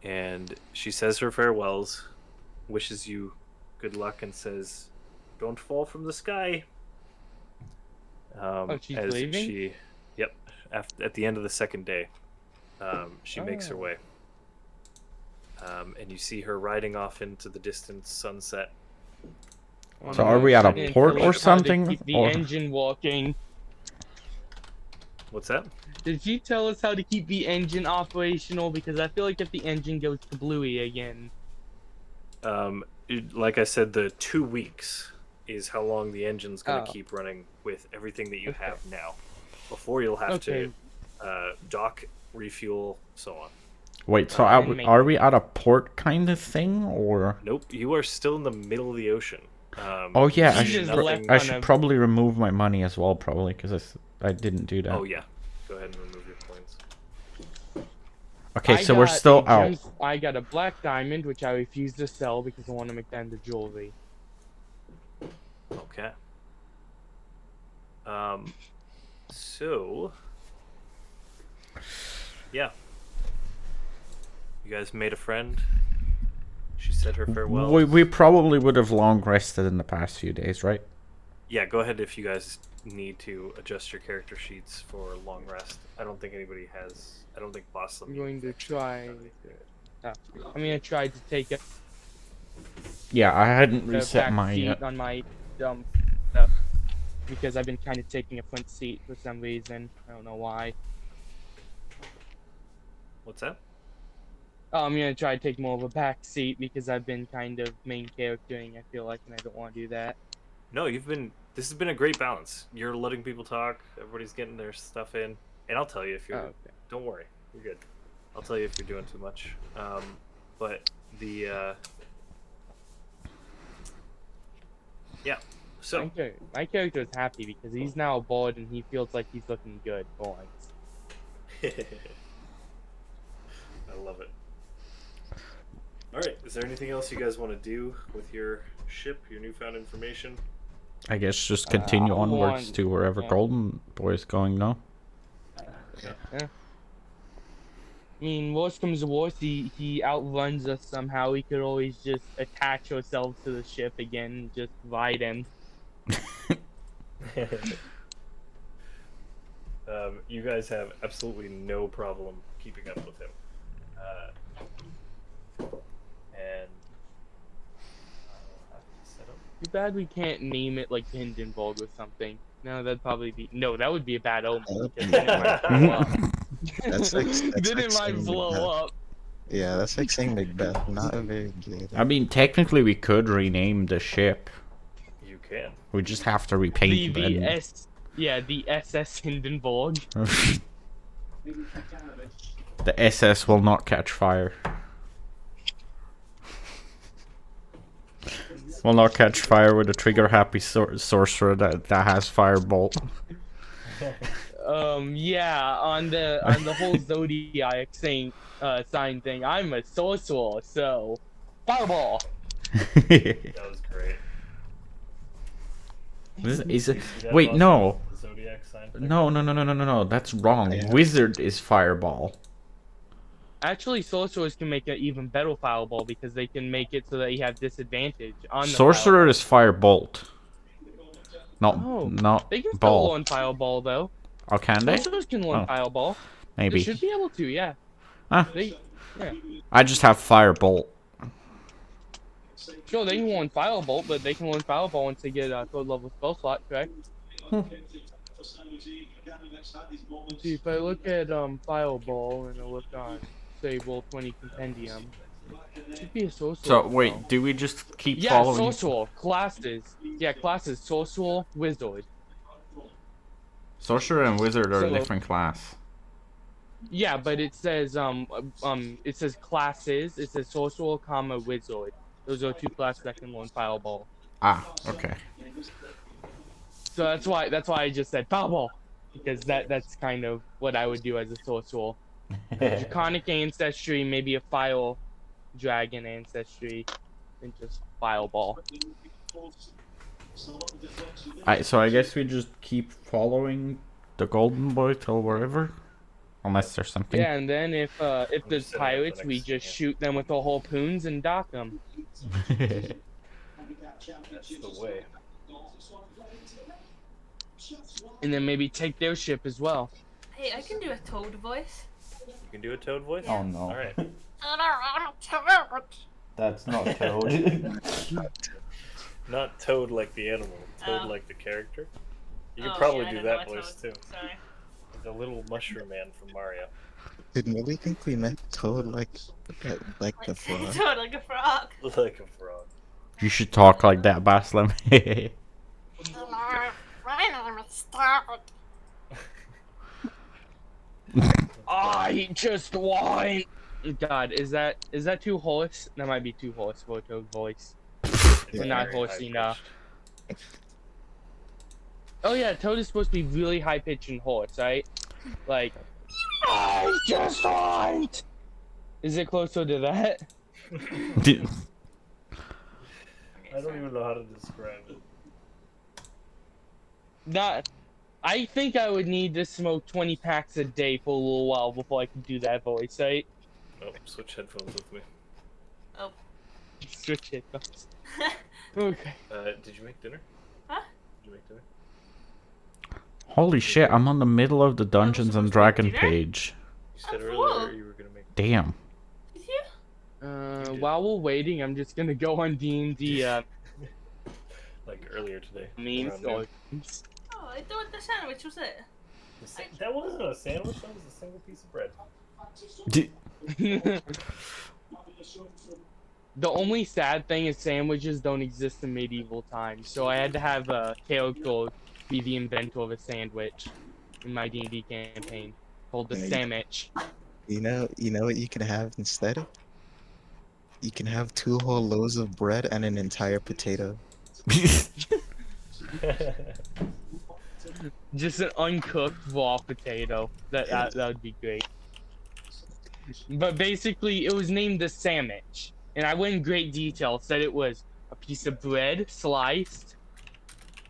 And she says her farewells, wishes you good luck, and says, "Don't fall from the sky." She's as leaving? Yep. At the end of the second day, she makes her way. And you see her riding off into the distant sunset. So are we at a And port tell or us how to something? keep the Or... engine walking. What's that? Did you tell us how to keep the engine operational? Because I feel like if the engine goes kablooey again. Like I said, the 2 weeks is how long the engine's going to Oh. keep running with everything that you Okay. have now. Before you'll have Okay. to dock, refuel, so on. Wait, so are we at a port kind of thing, or? Nope, you are still in the middle of the ocean. Oh yeah, I She should, just left I on should a- probably remove my money as well, probably, because I didn't do that. Oh yeah, go ahead and remove your coins. Okay, I so we're got still a out. I got a black diamond, which I refuse to sell because I want to make that into jewelry. Okay. So yeah, you guys made a friend. She said her farewells. We probably would have long rested in the past few days, right? Yeah, go ahead if you guys need to adjust your character sheets for long rest. I don't think anybody has. I don't think Boss I'm going to try. I'm gonna try to take a Yeah, I hadn't reset back my seat on my stuff because I've been kind of taking a front seat for some reason. I don't know why. What's that? Oh, I'm gonna try to take more of a back seat because I've been kind of main charactering, I feel like, and I don't want to do that. No, you've been. This has been a great balance. You're letting people talk. Everybody's getting their stuff in, and I'll tell you if you're. Oh, okay. Don't worry, you're good. I'll tell you if you're doing too much. But the. Yeah. So. My character is happy because he's now bored and he feels like he's looking good for once. I love it. All right. Is there anything else you guys want to do with your ship, your newfound information? I guess just continue onwards to wherever Golden Boy is going, no? Yeah. I mean, worst comes to worst, he outruns us somehow. We could always just attach ourselves to the ship again and just ride him. You guys have absolutely no problem keeping up with him. And Too bad we can't name it like Hindenburg or something. No, that'd probably be that would be a bad omen because then it might blow up. That's Then like it might saying blow Macbeth. up. Yeah, that's like saying Macbeth. Not a very good. I mean, technically we could rename the ship. You can. We just have to repaint the them. the SS Hindenburg. The SS will not catch fire. Will not catch fire with a trigger-happy sorcerer that has firebolt. Yeah, on the whole zodiac sign thing, I'm a sorcerer, so fireball. That was great. Wait, no. The zodiac sign thing? No, that's wrong. Wizard is fireball. Actually, sorcerers can make an even better fireball because they can make it so that you have disadvantage on the Sorcerer is firebolt. Oh, Not they can still ball. learn fireball though. Oh, can they? Sorcerers can learn Oh. fireball. Maybe. They should be able to, yeah. Huh. Yeah. I just have firebolt. Sure, they can learn firebolt, but they can learn fireball once they get a third level spell slot, correct? See, if I look at fireball and I look on say Roll20 Compendium, it should be a sorcerer. So wait, do we just keep Yeah, following? sorcerer classes. Yeah, classes sorcerer, wizard. Sorcerer and wizard are a So- different class. Yeah, but it says classes. It says sorcerer, comma wizard. Those are two classes that can learn fireball. Ah, okay. So that's why I just said fireball, because that's kind of what I would do as a sorcerer. Draconic ancestry, maybe a fire dragon ancestry, and just fireball. So I guess we just keep following the Golden Boy till wherever, unless there's something. Yeah, and then if there's pirates, we just shoot them with the harpoons and dock them. That's the way. And then maybe take their ship as well. Hey, I can do a toad voice. You can do a toad voice? Oh no. Alright. That's not Toad. Not Toad like the animal, Toad Oh. like the character. You can Oh, probably yeah, I do don't know that what voice Toad- too. Sorry. The little mushroom man from Mario. Did Millie think we meant Toad like the frog? Toad like a frog. Like a frog. You should talk like that, Baslam. I just want. God, is that too hoarse? That might be too hoarse for a Toad voice. We're not Very hoarse high-pitched. enough. Oh yeah, Toad is supposed to be really high pitched and hoarse, right? Like, I just want. Is it closer to that? I don't even know how to describe it. Not. I think I would need to smoke 20 packs a day for a little while before I could do that voice, right? Oh, switch headphones with me. Oh. Switch it. Okay. Did you make dinner? Huh? Did you make dinner? Holy shit, I'm on the middle of the Dungeons and supposed to make Dragon dinner? page. You said I'm earlier full. you were gonna make. Damn. With you? While we're waiting, I'm just gonna go on D&D, Like earlier today. memes around or... noon. Oh, I thought the sandwich was it. That wasn't a sandwich. That was a single piece of bread. The only sad thing is sandwiches don't exist in medieval times, so I had to have a character be the inventor of a sandwich in my D&D campaign, called the Yeah, sandwich. you know what you can have instead? You can have 2 whole loaves of bread and an entire potato. Just an uncooked raw potato. That would be great. But basically, it was named the sandwich, and I went in great detail. Said it was a piece of bread sliced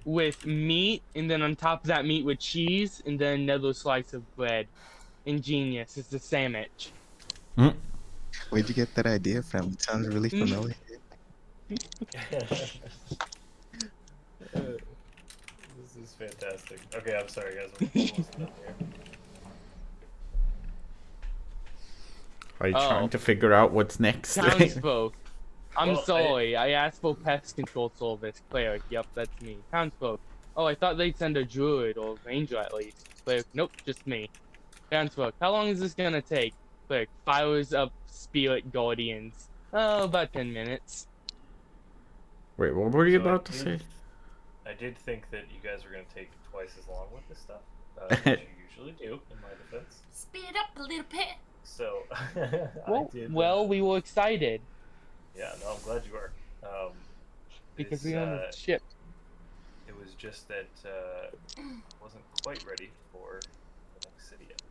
with meat, and then on top of that meat with cheese, and then another slice of bread. Ingenious. It's the sandwich. Where'd you get that idea from? It sounds really familiar. This is fantastic. Okay, I'm sorry, guys. We're almost done here. Are you trying to figure out what's next? Townsfolk. I'm Well, sorry. I asked for pest control service. Cleric. Yep, that's me. Townsfolk. Oh, I thought they'd send a druid or ranger at least. Cleric. Nope, just me. Townsfolk. How long is this gonna take? Cleric. Fires up spirit guardians. Oh, about 10 minutes. Wait, what were you So about to say? I did think that you guys were gonna take twice as long with this stuff, as you usually do, in my defense. Speed it up a little bit. So, Well, I did. we were excited Yeah, no, I'm glad you are. because this, we own the ship. It was just that I wasn't quite ready for the next city yet.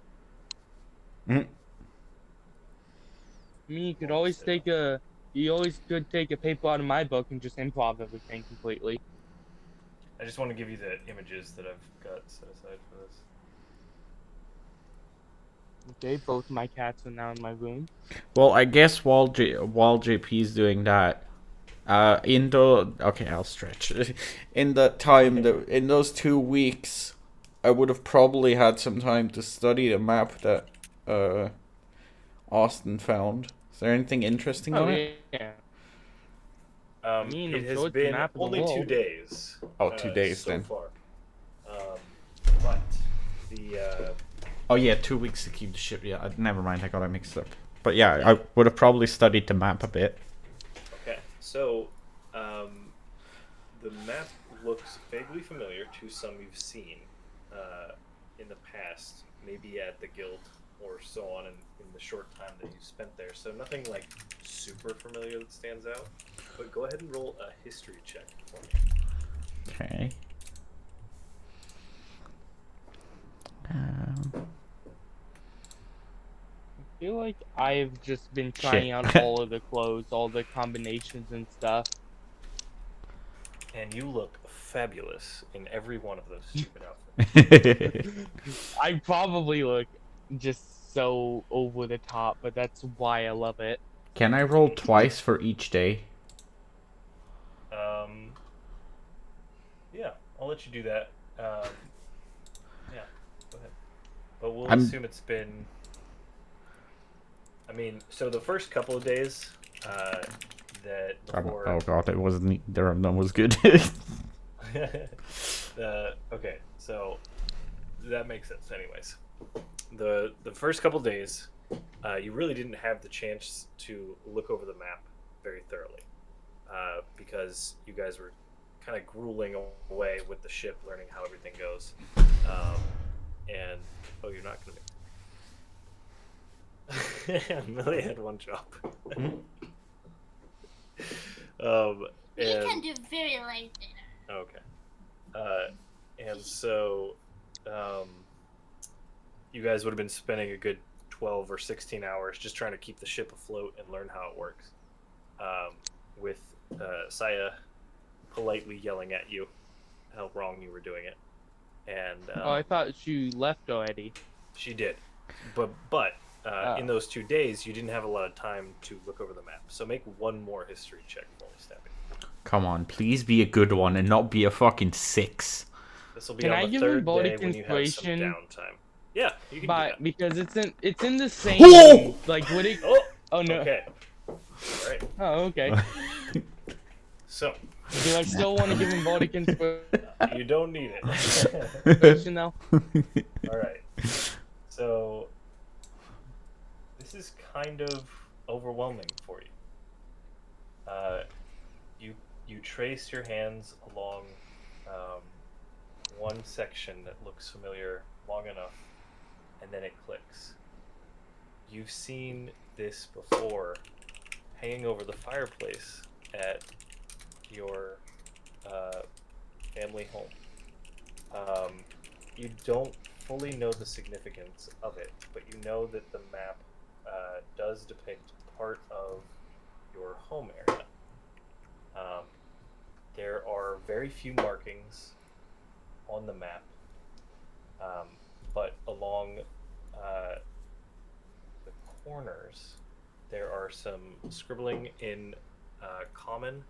I mean, you could always take a. You always could take a paper out of my book and just improv everything completely. I just want to give you the images that I've got set aside for this. Okay, both my cats are now in my room. Well, I guess while JP's doing that, okay, I'll stretch. In that time, in those 2 weeks, I would have probably had some time to study the map that Austin found. Is there anything interesting on it? Yeah. It has been only 2 days. Oh, 2 days so then. far. But the Oh yeah, 2 weeks to keep the ship. Yeah, never mind. I got it mixed up. But yeah, I would have probably studied the map a bit. Okay, so the map looks vaguely familiar to some you've seen in the past, maybe at the guild or so on in the short time that you spent there. So nothing like super familiar that stands out. But go ahead and roll a history check for me. Okay. I feel like I've just been trying out all of the clothes, all the combinations and stuff. And you look fabulous in every one of those stupid outfits. I probably look just so over the top, but that's why I love it. Can I roll twice for each day? Yeah, I'll let you do that. Yeah, go ahead. But we'll I'm- assume it's been. I mean, so the first couple of days, that before. Oh god, it wasn't. There none was good. Okay, so that makes sense. Anyways, the first couple days, you really didn't have the chance to look over the map very thoroughly, because you guys were kind of grueling away with the ship, learning how everything goes. And oh, you're not gonna. Millie had one job. We can do very light dinner. Okay. And so, you guys would have been spending a good 12 or 16 hours just trying to keep the ship afloat and learn how it works. With Saya politely yelling at you how wrong you were doing it. And Oh, I thought she left already. she did, but in those 2 days, you didn't have a lot of time to look over the map. So make one more history check for me, Steppy. Come on, please be a good one and not be a fucking 6. This will be Can on I the give him third day Baltic when you have some inspiration? downtime. Yeah, you can do But that. because it's in the same Oh! like would it? Oh, Oh no. okay. All right. Oh okay. So Do I still want to give him Baltic inspiration you don't need it. though? All right. So this is kind of overwhelming for you. You trace your hands along one section that looks familiar long enough, and then it clicks. You've seen this before, hanging over the fireplace at your family home. You don't fully know the significance of it, but you know that the map does depict part of your home area. There are very few markings on the map, but along the corners there are some scribbling in Common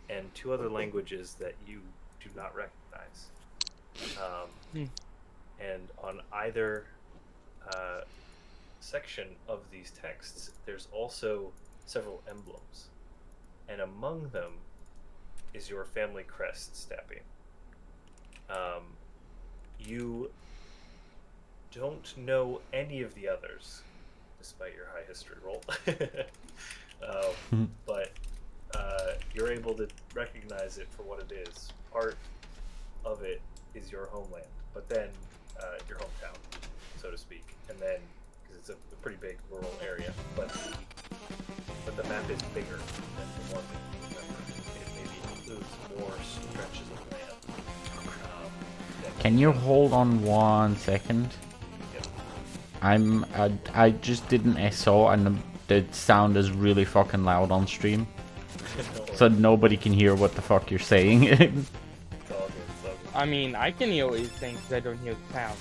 and 2 other languages that you do not recognize. And on either section of these texts, there's also several emblems, and among them is your family crest, Stappy. You don't know any of the others, despite your high history roll, but you're able to recognize it for what it is. Part of it is your homeland, but then your hometown, so to speak, and then because it's a pretty big rural area, but the map is bigger than the one that you remember. It maybe includes more stretches of land. Can you hold on 1 second? Yep. I just did an SO and the sound is really fucking loud on stream. So nobody can hear what the fuck you're saying. It's all good, it's all good. I mean, I can hear what he's saying because I don't hear the sound.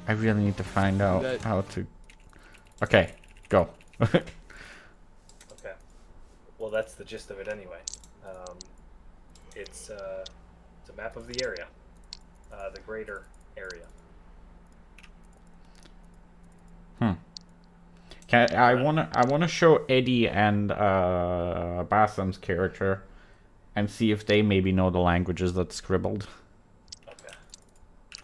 I really need to find out That- how to... Okay, go. Okay. Well, that's the gist of it anyway. It's a map of the area, the greater area. I wanna show Eddie and Bassam's character and see if they maybe know the languages that's scribbled. Okay.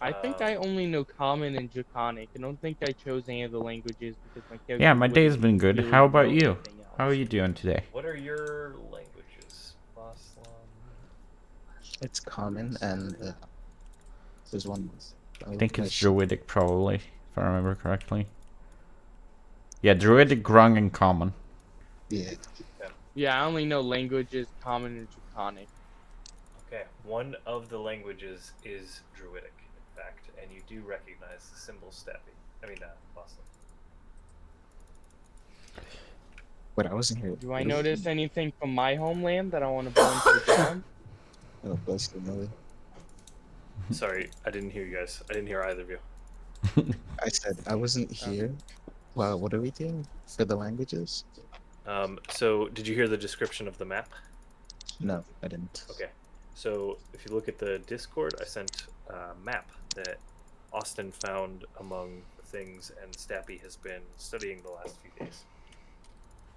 I think I only know Common and Draconic. I don't think I chose any of the languages because my character. Yeah, my day's wouldn't been good. really How about know you? anything else. How are you doing today? What are your languages? Baslam? It's common and there's one. I think it's Druidic probably, if I remember correctly. Yeah, Druidic, Grung, and Common. Yeah. Yeah, I only know languages Common and Draconic. Okay, one of the languages is Druidic, in fact, and you do recognize the symbol Steppy. Baslam. But I wasn't here. Do I notice anything from my homeland that I want to burn to the ground? Oh, bless you, Millie. Sorry, I didn't hear you guys. I didn't hear either of you. I said I wasn't here. Wow, what are we doing for the languages? So, did you hear the description of the map? No, I didn't. Okay. So, if you look at the Discord, I sent a map that Austin found among the things, and Stappy has been studying the last few days.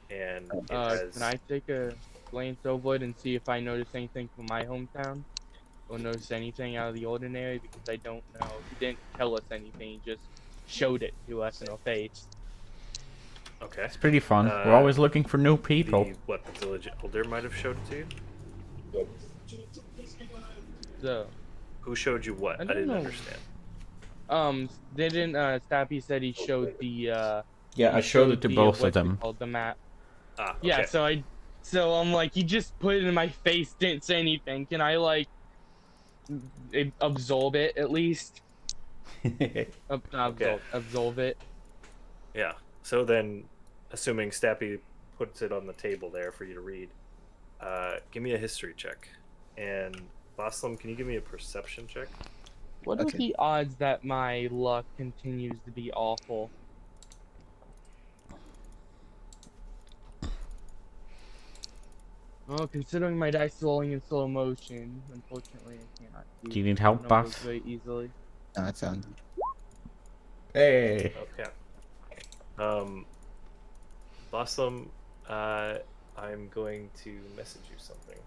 And it has... Can I take a glance over it and see if I notice anything from my hometown? Or notice anything out of the ordinary? Because I don't know. He didn't tell us anything, he just showed it to us in our face. Okay. It's pretty fun. We're always looking for new people. The village elder might have showed it to you? So, Who showed you what? I didn't understand. Didn't Stappy said he showed the Yeah, I showed it to both of them. Called the map. Ah, okay. Yeah, so I'm like, he just put it in my face, didn't say anything. Can I like absorb it at least? Absorb it. Yeah. So then, assuming Stappy puts it on the table there for you to read, give me a history check. And Boslam, can you give me a perception check? What are the odds that my luck continues to be awful? Well, considering my dice rolling in slow motion, unfortunately I cannot Do you need help, numbers boss? very easily. No, I found it. Hey. Okay. Boslam, I'm going to message you something.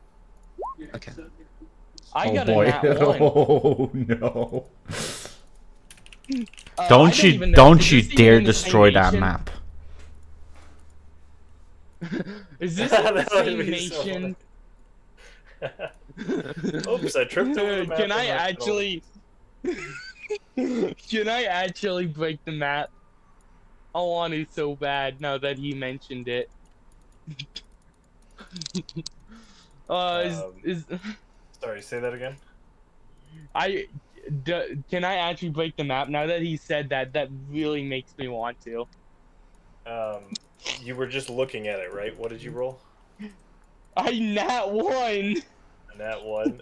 Okay. I Oh got boy. a nat 1. Oh no. I Don't you even know- don't is you this even dare in the same destroy that nation? map. Is this in the That would same be so nation? Oops, I tripped over the map. Can I and left it all. actually... Can I actually break the map? I want to so bad now that he mentioned it. Sorry, say that again. Can I actually break the map now that he said that? That really makes me want to. You were just looking at it, right? What did you roll? I nat 1. A nat 1.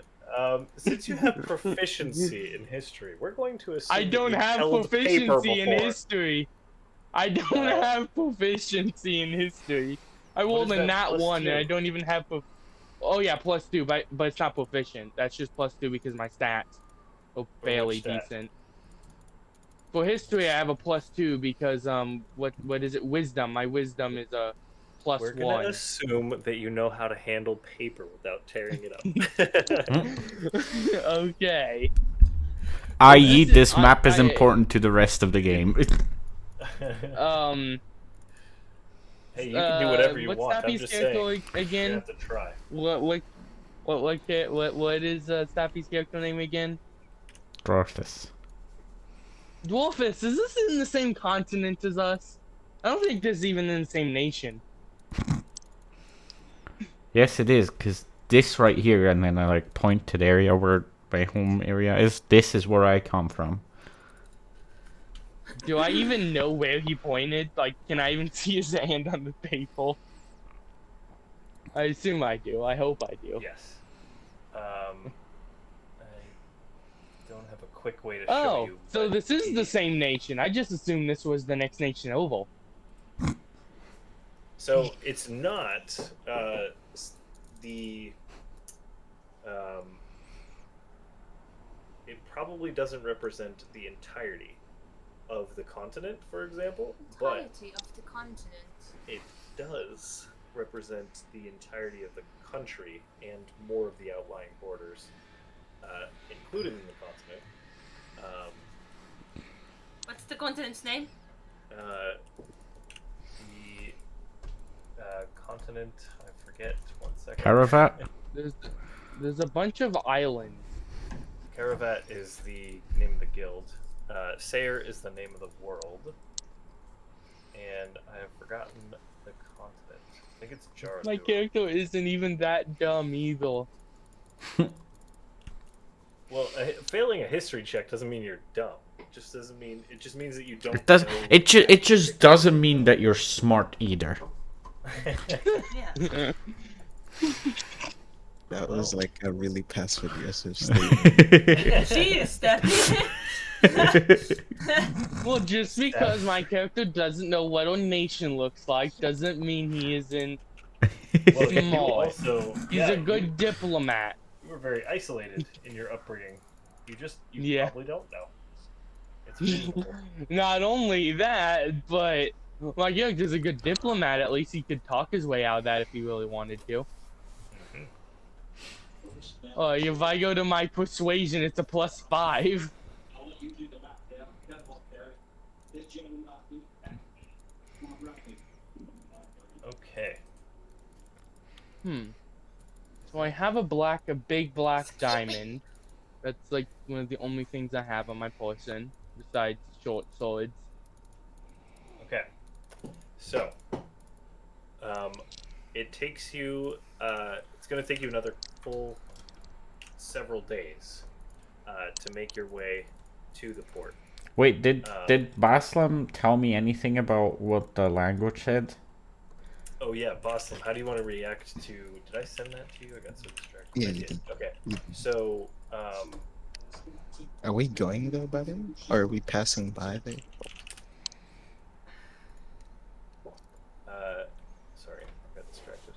Since you have proficiency in history, we're going to assume I don't that you've have held paper proficiency in before. history. I don't have proficiency in history. I What rolled is a that, nat 1 and I +2? don't even have Oh yeah, +2, but it's not proficient. That's just +2 because my stats are fairly stat? decent. For history, I have a +2 because what is it? Wisdom. My wisdom is a We're gonna +1. assume that you know how to handle paper without tearing it up. Okay. I.e., this map is important to the rest of the game. Hey, you can do whatever you what's want. I'm Stappy's just character saying. again? You have to try. What is Stappy's character name again? Dwarfus. Dwarfus, is this in the same continent as us? I don't think this is even in the same nation. Yes, it is, because this right here, and then I like point to the area where my home area is. This is where I come from. Do I even know where he pointed? Like, can I even see his hand on the paper? I assume I do. I hope I do. Yes. I don't have a quick way to show you. So this is the same nation. I just assumed this was the next nation over. So it's not it probably doesn't represent the entirety of the continent, for example, but Entirety of the continent. it does represent the entirety of the country and more of the outlying borders included in the continent. What's the continent's name? The continent, I forget. 1 second. Caravat? There's a bunch of islands. Caravat is the name of the guild. Sayer is the name of the world. And I have forgotten the continent. I think it's Jar. My character isn't even that dumb either. Well, failing a history check doesn't mean you're dumb. It just doesn't mean. It just means that you don't. It just doesn't mean that you're smart either. Yeah. That was like a really passive aggressive statement. She is Stephanie. Well, just because my character doesn't know what a nation looks like doesn't mean he isn't smart. He's a good diplomat. You were very isolated in your upbringing. You probably don't know. It's reasonable. Not only that, but my character's a good diplomat. At least he could talk his way out of that if he really wanted to. If I go to my persuasion, it's a +5. Okay. So I have a big black diamond. That's like one of the only things I have on my person, besides short swords. Okay. So, it takes you. It's going to take you another full several days to make your way to the port. Wait, did Baslam tell me anything about what the language said? Oh yeah, Boston. How do you want to react to? Did I send that to you? I got so distracted. Yeah, I you did. did. Okay. You did. So, Are we going though by there? Or are we passing by there? sorry, I got distracted.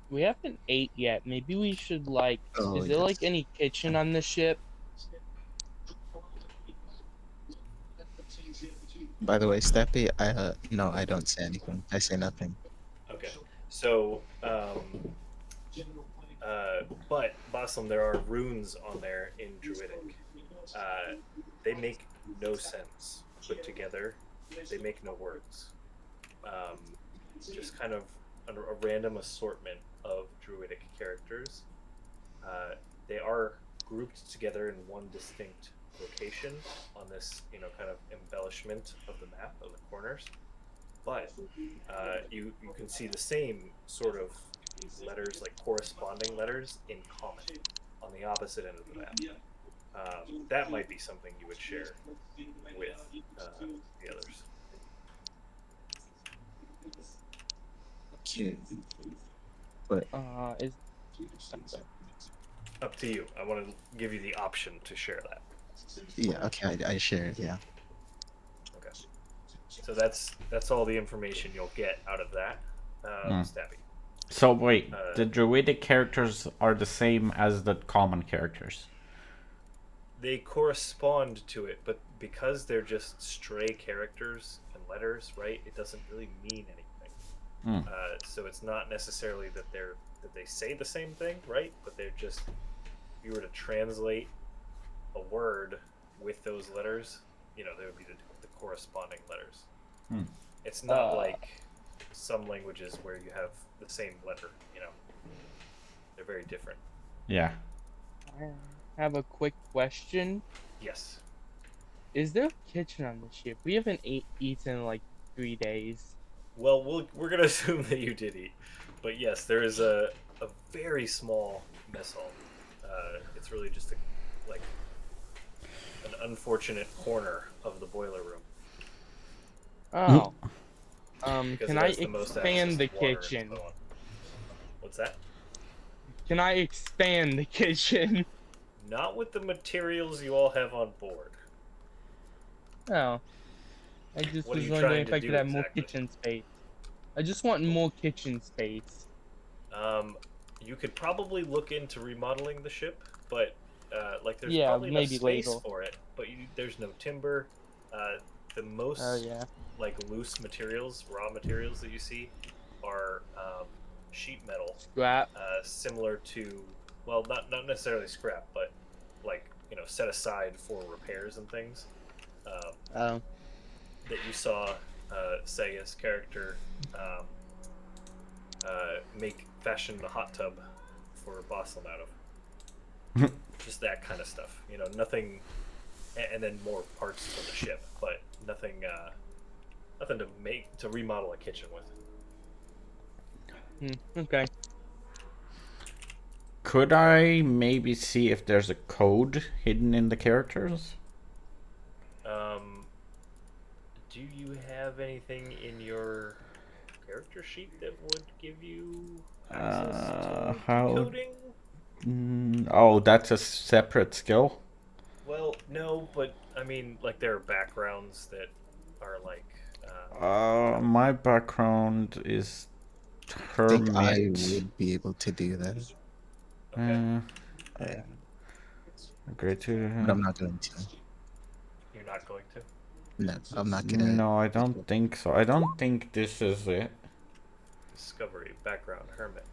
We haven't ate yet. Maybe we should like. Oh Is there like yes. any kitchen on the ship? By the way, Steppy, no, I don't say anything. I say nothing. Okay. So, but Boston, there are runes on there in Druidic. They make no sense put together. They make no words. Um, just kind of a random assortment of Druidic characters. They are grouped together in one distinct location on this, kind of embellishment of the map of the corners. But you can see the same sort of letters, like corresponding letters, in common on the opposite end of the map. That might be something you would share with the others. Okay. But Is Up to you. I want to give you the option to share that. yeah, okay, I share it, yeah. Okay. So that's all the information you'll get out of that. Stabby. So wait, the druidic characters are the same as the common characters. They correspond to it, but because they're just stray characters and letters, right? It doesn't really mean anything. So it's not necessarily that they say the same thing, right? But they're just, if you were to translate a word with those letters, they would be the corresponding letters. It's not like some languages where you have the same letter. They're very different. Yeah. I have a quick question. Yes. Is there a kitchen on the ship? We haven't eaten in like 3 days. Well, we're gonna assume that you did eat, but yes, there is a very small mess hall. It's really just an unfortunate corner of the boiler room. Oh. Because Can it I has the most expand the access to water and kitchen? so on. What's that? Can I expand the kitchen? Not with the materials you all have on board. Oh. I just What are was you wondering trying if to I do could have more exactly? kitchen space. I just want more kitchen space. You could probably look into remodeling the ship, but there's Yeah, probably enough maybe space later. for it. But there's no timber. The most Oh yeah. loose materials, raw materials that you see, are sheet metal, Scrap. similar to, well, not necessarily scrap, but set aside for repairs and things. Oh. That you saw Sega's character fashion the hot tub for Boston out of. Just that kind of stuff, nothing, and then more parts for the ship, but nothing to remodel a kitchen with. Okay. Could I maybe see if there's a code hidden in the characters? Do you have anything in your character sheet that would give you access to coding? Oh, that's a separate skill? Well, no, but I mean, there are backgrounds that are my background is I think I hermit. would be able to do that. Okay. Great to. But I'm not going to. You're not going to? No, I'm not gonna. No, I don't think so. I don't think this is it. Discovery, background, hermit.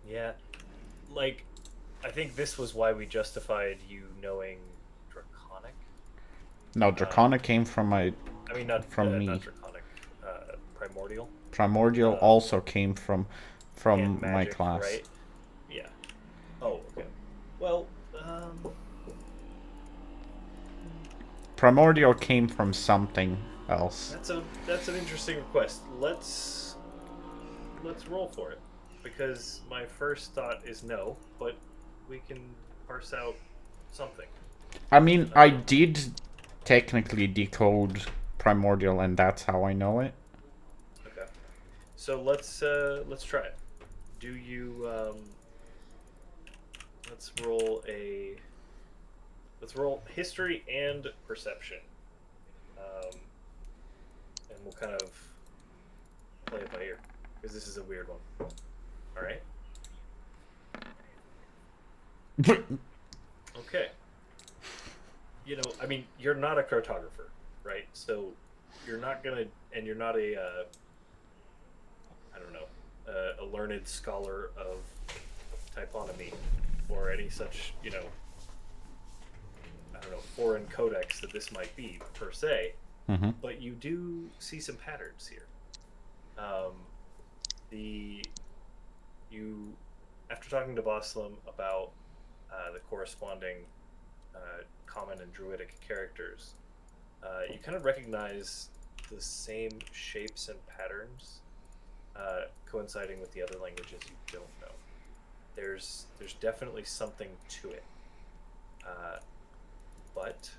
Yeah. I think this was why we justified you knowing Draconic. No, Draconic came from my. I mean, not from me. Not Draconic. Primordial. Primordial also came from And my magic, class. right? Yeah. Oh, okay. Well, Primordial came from something else. that's an interesting request. Let's let's roll for it, because my first thought is no, but we can parse out something. I mean, I did technically decode primordial, and that's how I know it. Okay. So let's try it. Do you let's roll history and perception, and we'll kind of play it by ear because this is a weird one. All right. Okay. You know, I mean, you're not a cartographer, right? So you're not gonna, and you're not a, I don't know, a learned scholar of typonymy or any such, you know, I don't know, foreign codex that this might be per se. Mm-hmm. But you do see some patterns here. After talking to Boslam about the corresponding common and druidic characters, you kind of recognize the same shapes and patterns coinciding with the other languages you don't know. There's definitely something to it, but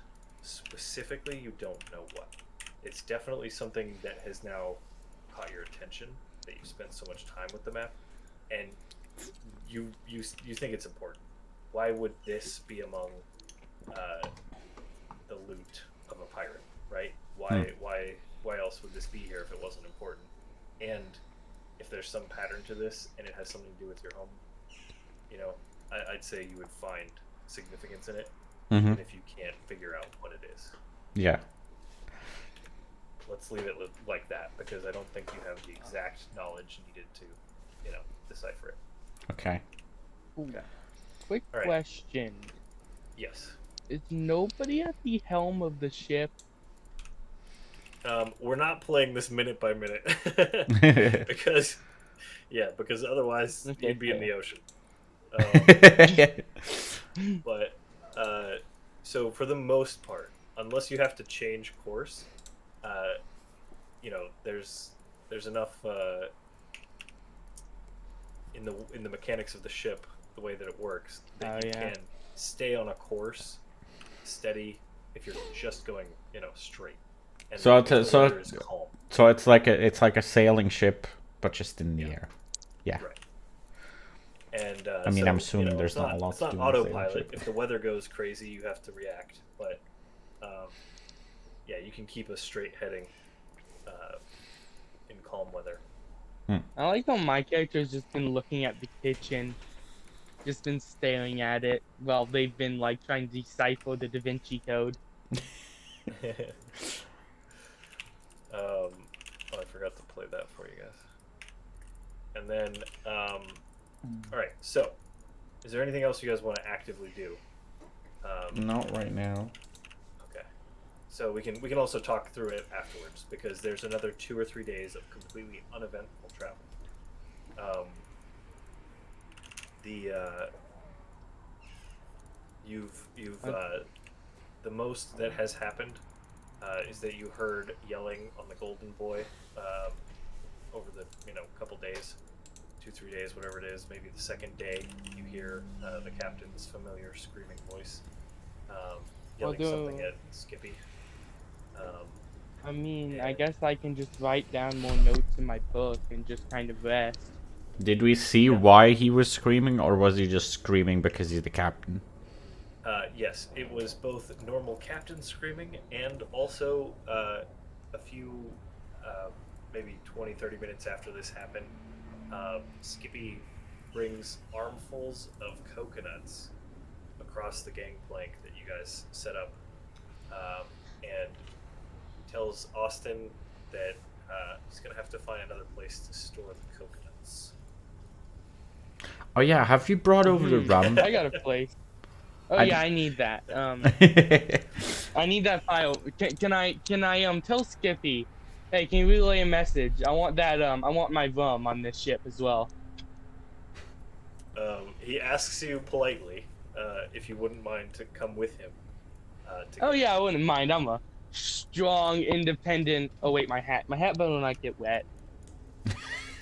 specifically you don't know what. It's definitely something that has now caught your attention, that you spent so much time with the map, and you think it's important. Why would this be among the loot of a pirate, right? Why else would this be here if it wasn't important? And if there's some pattern to this and it has something to do with your home, you know, I'd say you would find significance in it, even if you can't figure out what it is. Yeah. Let's leave it like that, because I don't think you have the exact knowledge needed to, you know, decipher it. Okay. Okay. Quick All right. question. Yes. Is nobody at the helm of the ship? We're not playing this minute by minute because otherwise Okay, you'd be in fair. the ocean. But so for the most part, unless you have to change course, you know, there's enough in the mechanics of the ship, the way that it works, that you can stay on a course steady if you're just going, you know, straight. And So the weather is calm. So it's like a sailing ship, but just in the air. Yeah. Right. And I mean, so, I'm assuming you know, there's not a lot it's to not do on a sailing autopilot. ship. If the weather goes crazy, you have to react. But yeah, you can keep a straight heading in calm weather. I like how my character's just been looking at the kitchen, just been staring at it while they've been like trying to decipher the Da Vinci Code. Oh, I forgot to play that for you guys. And then, all right. So, is there anything else you guys want to actively do? Not right now. Okay. So we can also talk through it afterwards, because there's another 2 or 3 days of completely uneventful travel. The most that has happened is that you heard yelling on the Golden Boy over the couple days, 2-3 days, whatever it is. Maybe the second day you hear the captain's familiar screaming voice yelling something at Skippy. I mean, I guess I can just write down more notes in my book and just kind of rest. Did we see why he was screaming, or was he just screaming because he's the captain? Yes, it was both normal captain screaming and also a few, maybe 20-30 minutes after this happened, Skippy brings armfuls of coconuts across the gangplank that you guys set up, and tells Austin that he's going to have to find another place to store the coconuts. Oh yeah, have you brought over the rum? I got a place. Oh I need that. I need that file. Can I tell Skippy, hey, can you relay a message? I want that I want my rum on this ship as well. He asks you politely if you wouldn't mind to come with him. Oh yeah, I wouldn't mind. I'm a strong, independent. Oh wait, my hat better not get wet.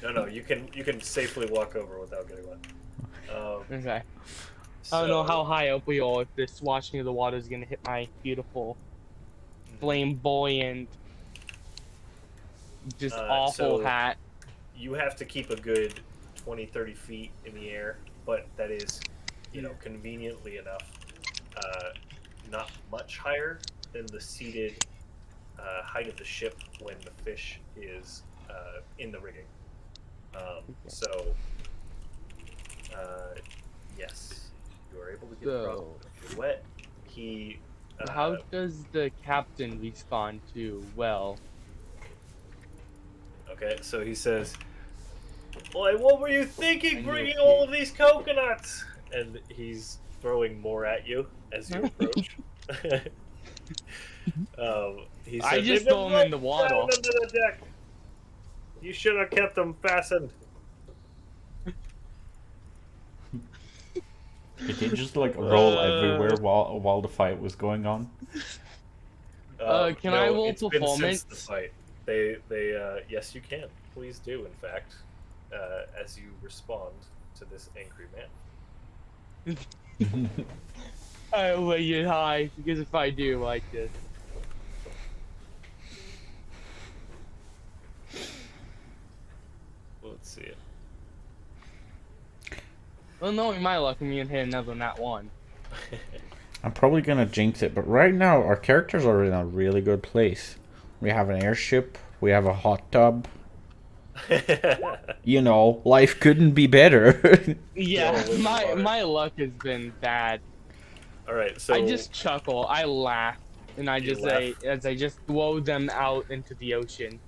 No, you can safely walk over without getting wet. Okay. I don't know how high up we are if this swashing of the water is gonna hit my beautiful, flamboyant, just awful so hat. you have to keep a good 20, 30 feet in the air, but that is, conveniently enough, not much higher than the seated height of the ship when the fish is in the rigging. So, yes, you are able to get across. If you're wet, he. How does the captain respond to well? Okay, so he says, "Boy, what were you thinking, I bringing know all of these coconuts?" And he's throwing more at you as you approach. He says, I "They've just been throw them in the rolled down water. under the deck. You should have kept them fastened." Did he just like roll everywhere while the fight was going on? Can I roll it's performance? been since the fight. They yes, you can. Please do, in fact, as you respond to this angry man. I'll lay it high, because if I do like this. Let's see it. Well, knowing my luck, I'm gonna hit another nat 1. I'm probably gonna jinx it, but right now our characters are in a really good place. We have an airship, we have a hot tub. You know, life couldn't be better. Yeah, my luck has been bad. Alright, so... I just chuckle, I laugh, and I just say, as I just throw them out into the ocean.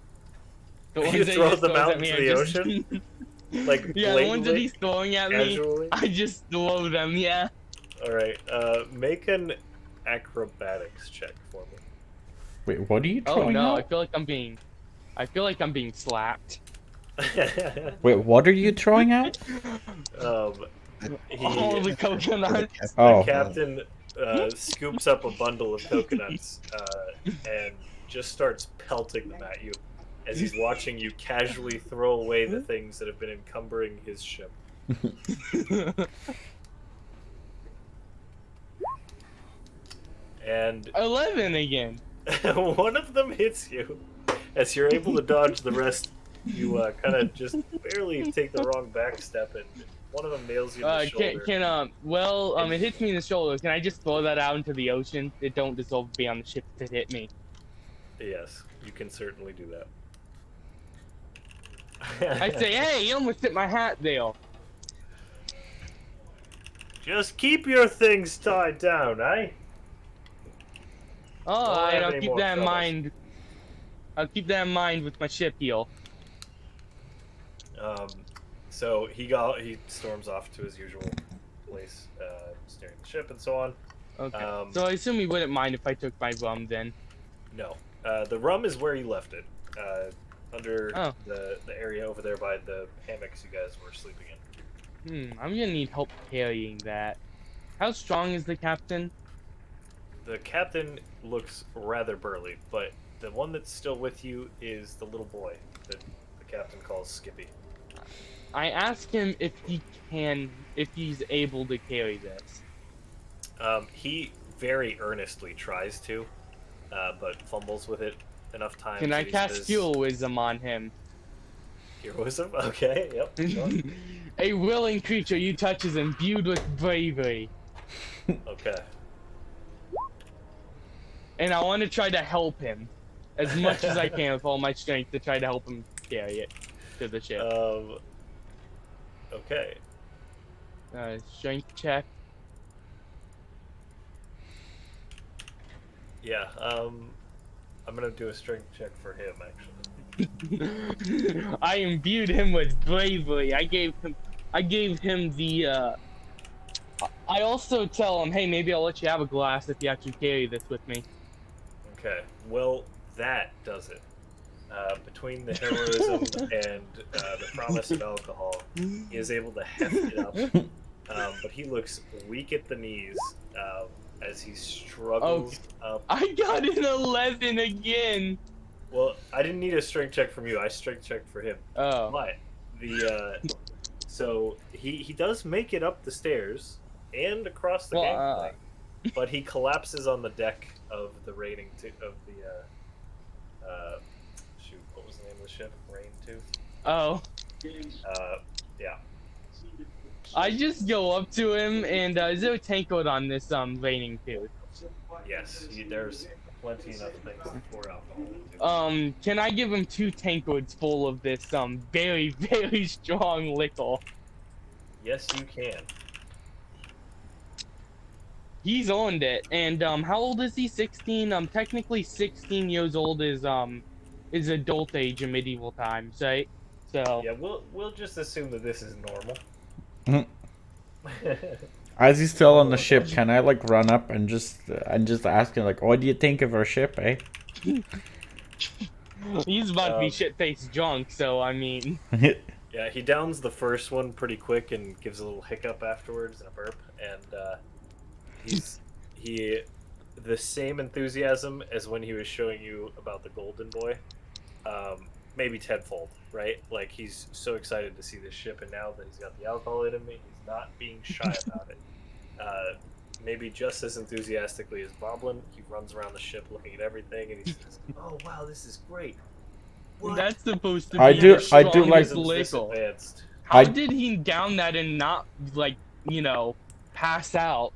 The You ones that he throw just them throws out at me, into I the just- ocean? Like, yeah, the ones that blatantly? he's throwing at Casually? me, I just throw them, yeah. Alright, make an acrobatics check for me. Wait, what are you Oh throwing no, out? I feel like I'm being slapped. Wait, what are you throwing out? All the coconuts. Oh. The captain scoops up a bundle of coconuts and just starts pelting them at you as he's watching you casually throw away the things that have been encumbering his ship. And 11 again. one of them hits you. As you're able to dodge the rest, you kind of just barely take the wrong back step, and one of them nails you in the shoulder. It hits me in the shoulder. Can I just throw that out into the ocean? It don't deserve to be on the ship to hit me. Yes, you can certainly do that. I say, hey, you almost hit my hat there. Just keep your things tied down, eh? Alright, I'll any keep more that in troubles. mind. I'll keep that in mind with my ship heel. So he storms off to his usual place, steering the ship and so on. Okay. So I assume he wouldn't mind if I took my rum then. No, the rum is where you left it, under Oh. the area over there by the hammocks you guys were sleeping in. I'm gonna need help carrying that. How strong is the captain? The captain looks rather burly, but the one that's still with you is the little boy that the captain calls Skippy. I asked him if he's able to carry this. He very earnestly tries to, but fumbles with it enough times. Can I that he cast says, heroism on him? Heroism? Okay, yep. Sure. A willing creature you touch is imbued with bravery. Okay. And I want to try to help him as much as I can with all my strength to try to help him carry it to the ship. Okay. Strength check. Yeah, I'm gonna do a strength check for him, actually. I imbued him with bravery. I gave him the, I also tell him, hey, maybe I'll let you have a glass if you actually carry this with me. Okay, well, that does it. Between the heroism and the promise of alcohol, he is able to heft it up. But he looks weak at the knees as he struggles up. I got an 11 again. Well, I didn't need a strength check from you. I strength checked for him. Oh. But So he does make it up the stairs and across the Well, gangplank, but he collapses on the deck of the shoot, what was the name of the ship? Rain 2? oh, Yeah. I just go up to him and is there a tank code on this laning too? Yes, there's plenty enough things to pour alcohol into. Can I give him 2 tank codes full of this very very strong liquor? Yes, you can. He's owned it. And how old is he? 16. Technically 16 years old is adult age in medieval times, right? So Yeah, we'll just assume that this is normal. As he's still on the Normal ship, adult. can I like run up and just ask him like, what do you think of our ship, eh? he's about to be shit-faced drunk, so I mean. Yeah, he downs the first one pretty quick and gives a little hiccup afterwards and a burp, and he the same enthusiasm as when he was showing you about the golden boy, maybe tenfold, right? Like he's so excited to see this ship, and now that he's got the alcohol in him, he's not being shy about it. Maybe just as enthusiastically as Boblin, he runs around the ship looking at everything, and he says, "Oh wow, this is great." What? That's supposed to be I do the like strongest liquor. Advanced. How did he down that and not, like, pass out?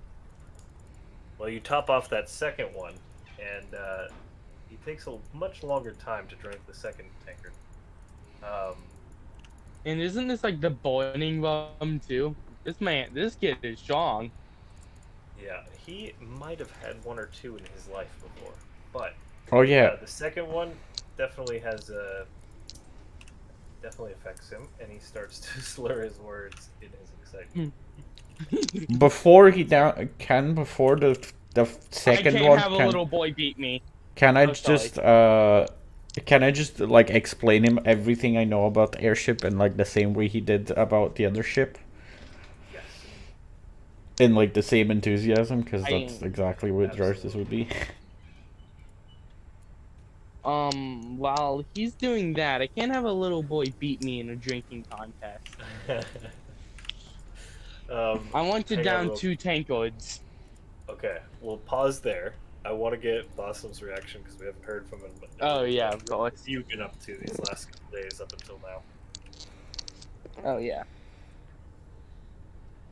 Well, you top off that second one, and he takes a much longer time to drink the second tankard. And isn't this like the boiling rum too? This kid is strong. Yeah, he might have had 1 or 2 in his life before, but Oh yeah. the second one definitely definitely affects him, and he starts to slur his words in his excitement. Before he before the second I can't one, have a little boy beat me. can I just like explain him everything I know about the airship in like the same way he did about the other ship? Yes. In like the same enthusiasm, because that's exactly what Jarsis would be. While he's doing that, I can't have a little boy beat me in a drinking contest. I want to down 2 tankards. Okay, we'll pause there. I want to get Blossom's reaction because we haven't heard from him. Oh yeah, of course. What you've been up to these last couple days up until now? Oh yeah. Are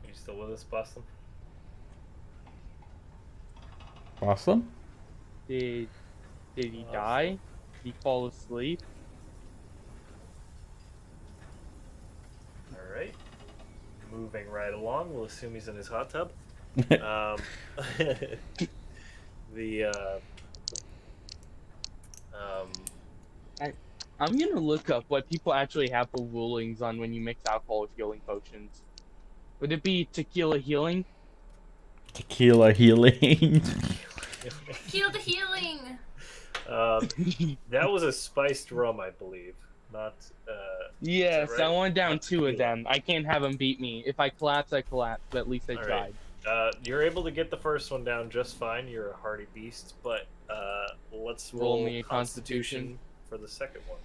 you still with us, Blossom? Blossom? Did he die? Did he fall asleep? All right. Moving right along, we'll assume he's in his hot tub. I'm gonna look up what people actually have for rulings on when you mix alcohol with healing potions. Would it be tequila healing? Tequila healing. Heal the healing. That was a spiced rum, I believe. Not. Yes, right? I want down Not 2 of tequila. them. I can't have them beat me. If I collapse, I collapse. But at least I All tried. right. You're able to get the first one down just fine. You're a hardy beast, but let's roll me a Constitution for the second one.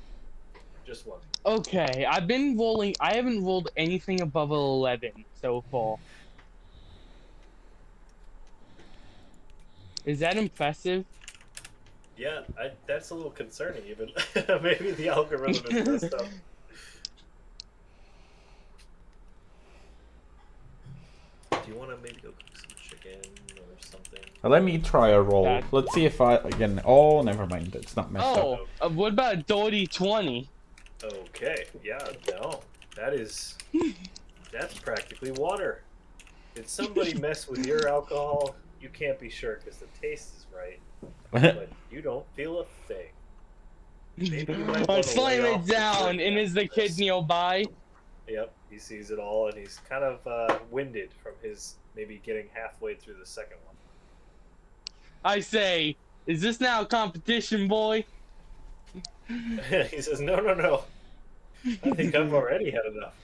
Just one. Okay, I've been rolling. I haven't rolled anything above 11 so far. Is that impressive? Yeah, that's a little concerning. Even maybe the algorithm is messed up. Do you want to maybe go cook some chicken or something? Let me try a roll. Let's see if I again. Oh, never mind. It's not messed up. Oh, what about a dirty 20? Okay, yeah, no, that's practically water. Did somebody mess with your alcohol? You can't be sure because the taste is right, but you don't feel a thing. Maybe you might I wanna slam lay it off the down, drink and is the after kid this. nearby? Yep, he sees it all, and he's kind of winded from his maybe getting halfway through the second one. I say, is this now a competition, boy? He says, no, no, no. I think I've already had enough.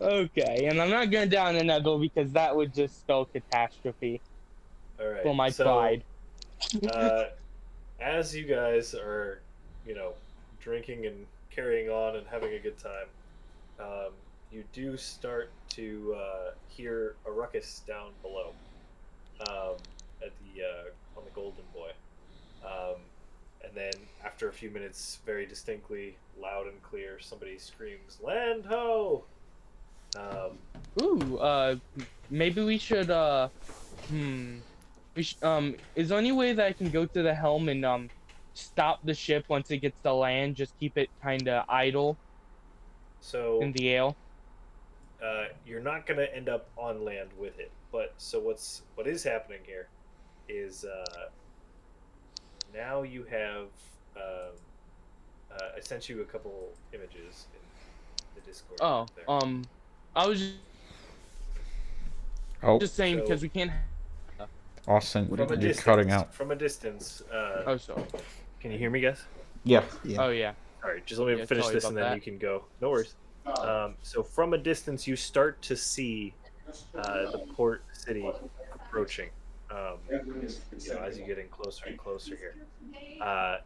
Okay, and I'm not going down another because that would just spell catastrophe All right. for my so, pride. As you guys are, drinking and carrying on and having a good time, you do start to hear a ruckus down below at the on the Golden Boy. And then after a few minutes, very distinctly, loud and clear, somebody screams, "Land ho!" Ooh, maybe we should, is there any way that I can go to the helm and, stop the ship once it gets to land? Just keep it kinda idle So in the air? you're not going to end up on land with it. But so what is happening here is now you have. I sent you a couple images in the Discord. Oh, there. I was Oh, just saying So- because we can't. Austin, From a you're distance, cutting out. From a distance. Oh, sorry. Can you hear me, guys? Yeah. Oh, yeah. All right, just let me Yeah, finish sorry this about and then that. you can go. No worries. So from a distance, you start to see the port city approaching. As you get in closer and closer here,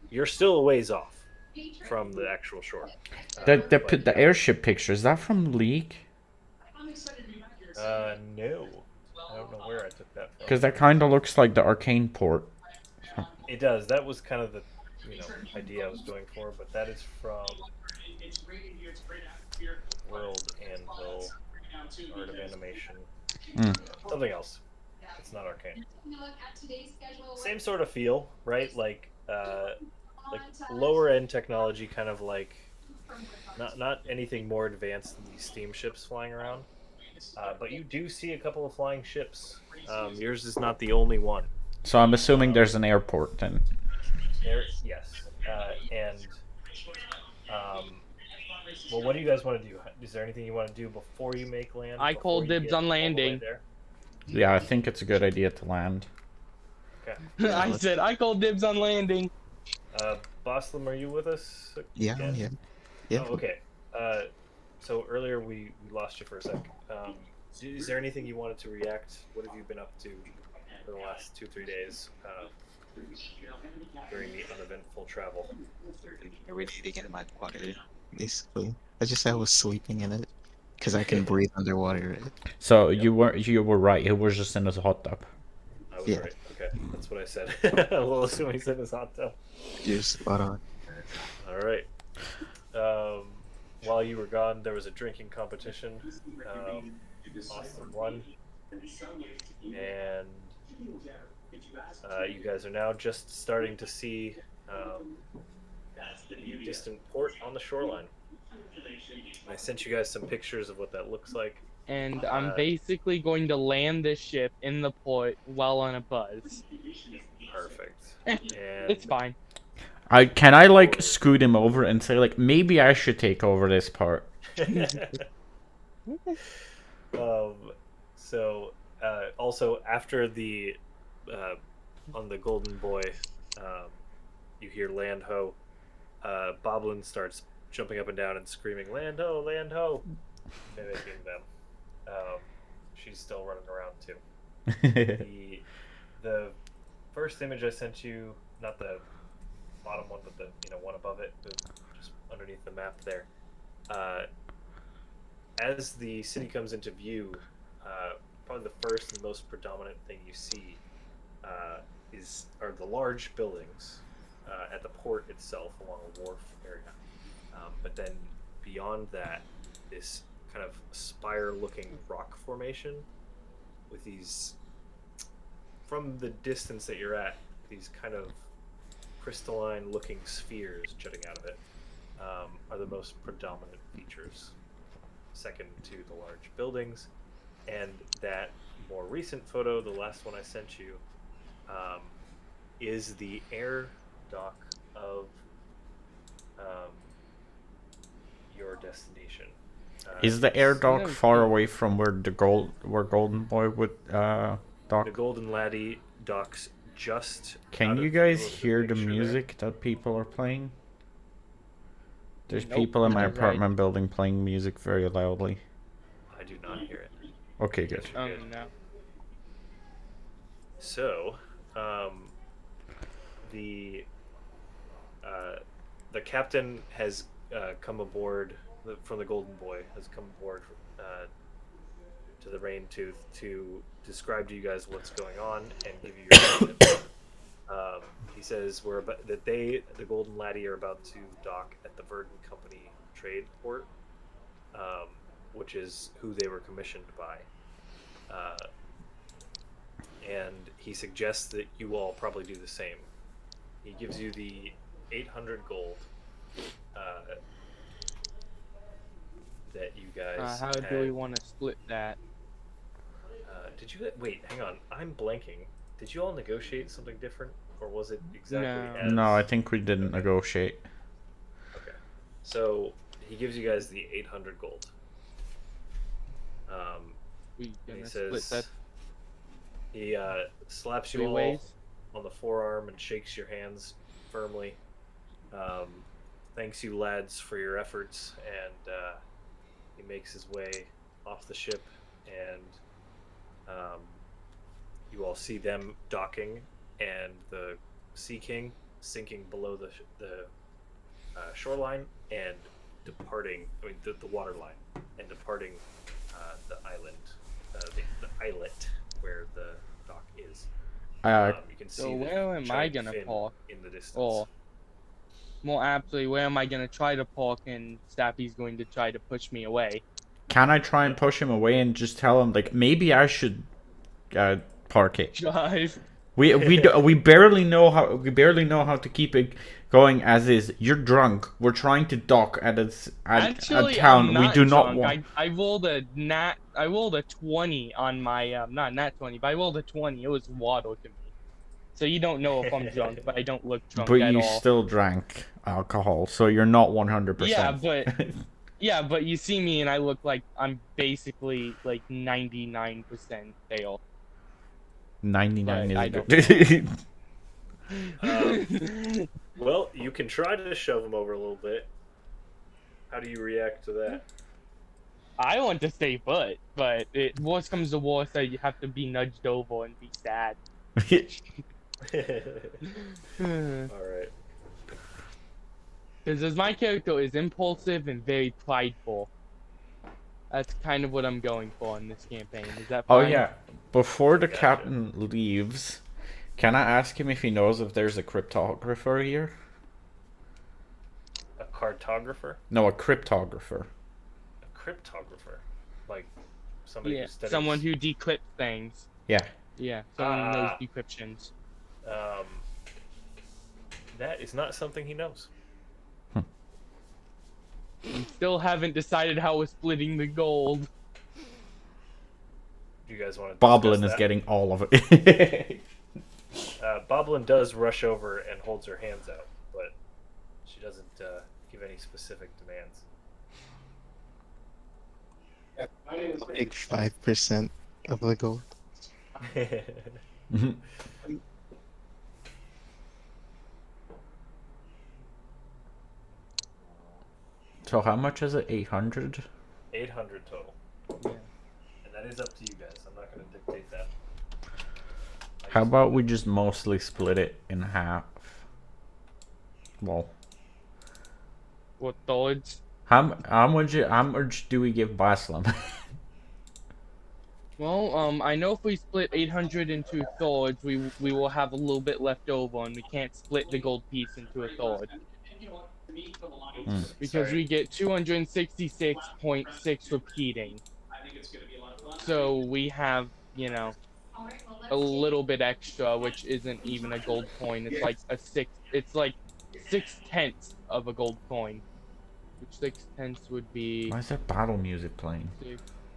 you're still a ways off from the actual shore. The airship picture, is that from League? No, I don't know where I took that from. Because that kind of looks like the Arcane port. It does. That was kind of the idea I was going for, but that is from World Anvil, Art of Animation, something else. It's not Arcane. Same sort of feel, right? Like lower end technology, kind of like not anything more advanced than these steamships flying around. But you do see a couple of flying ships. Yours is not the only one. So I'm assuming there's an airport then. Yes. Well, what do you guys want to do? Is there anything you want to do before you make land? I call dibs on landing. Yeah, I think it's a good idea to land. Okay. I said I call dibs on landing. Boslam, are you with us? Yeah, again? yeah. Oh, okay. So earlier we lost you for a sec. Is there anything you wanted to react? What have you been up to for the last 2-3 days during the uneventful travel? I really need to get in my water, basically. I was sleeping in it because I can breathe underwater. So you were right. It was just in his hot tub. I was right. Okay, that's what I said. We'll assume he's in his hot tub. You're spot on. All right. While you were gone, there was a drinking competition. Austin won, and you guys are now just starting to see the distant port on the shoreline. I sent you guys some pictures of what that looks like. And I'm basically going to land this ship in the port while on a buzz. Perfect. It's fine. Can I scoot him over and say maybe I should take over this part? Also after the on the Golden Boy, you hear land ho. Boblin starts jumping up and down and screaming land ho, mimicking them. She's still running around too. The first image I sent you, not the bottom one, but the one above it, just underneath the map there. As the city comes into view, probably the first and most predominant thing you see are the large buildings at the port itself along a wharf area. But then beyond that, this kind of spire-looking rock formation with these, from the distance that you're at, these kind of crystalline-looking spheres jutting out of it are the most predominant features, second to the large buildings. And that more recent photo, the last one I sent you, is the air dock of your destination. Is the air dock far away from where Golden Boy would dock? The Golden Laddie docks just. Can you guys hear the music that people are playing? There's people in my apartment building playing music very loudly. I do not hear it. Okay, good. No. So, the the captain has come aboard from the Golden Boy has come aboard to the Rain Tooth to describe to you guys what's going on and give you your mission. He says the Golden Laddie, are about to dock at the Verdun Company trade port, which is who they were commissioned by. And he suggests that you all probably do the same. He gives you the 800 gold that you guys. How do we want to split that? Did you wait? Hang on, I'm blanking. Did you all negotiate something different, or was it exactly as? No, I think we didn't negotiate. Okay, so he gives you guys the 800 gold. We he gonna says split that he slaps you 3 all ways? on the forearm and shakes your hands firmly. Thanks you lads for your efforts, and he makes his way off the ship, and you all see them docking and the Sea King sinking below the shoreline and departing. I mean the water line and departing the island, the islet where the dock is. You can see so where am I gonna park? in the distance? Or more aptly, where am I gonna try to park and Stappy's going to try to push me away? Can I try and push him away and just tell him, like, maybe I should park it? Drive. We barely know how to keep it going as is. You're drunk. We're trying to dock at a town. I'm not We do not drunk. want. I rolled a 20 on my not nat 20, but I rolled a 20. It was waddle to me. So you don't know if I'm drunk, but I don't look drunk But at you all. still drank alcohol, so you're not 100%. Yeah, but you see me and I look like I'm basically like 99% pale. 99 But I is good. Well, you can try to shove him over a little bit. How do you react to that? I want to stay put, but worst comes to worst, I have to be nudged over and be sad. Alright. Because as my character is impulsive and very prideful. That's kind of what I'm going for in this campaign. Is that fine? Oh yeah. Before the captain leaves, can I ask him if he knows if there's a cryptographer here? A cartographer? No, a cryptographer. A cryptographer? Like somebody who studies... someone who decrypts things. Yeah. Yeah, someone who knows decryptions. That is not something he knows. We still haven't decided how we're splitting the gold. Do you guys want to Boblin is getting all of it. Boblin does rush over and holds her hands out, but she doesn't give any specific demands. Like 5% of the gold. So how much is it? 800? 800 total. Yeah. And that is up to you guys. I'm not going to dictate that. How about we just mostly split it in half? Well, What thirds? how much do we give Baslam? Well, I know if we split 800 into thirds, we will have a little bit left over, and we can't split the gold piece into a third. Because we get 266.6 repeating. So we have, you know, a little bit extra, which isn't even a gold coin. It's like it's like 6/10 of a gold coin. Which 6/10 would be... Why is there battle music playing?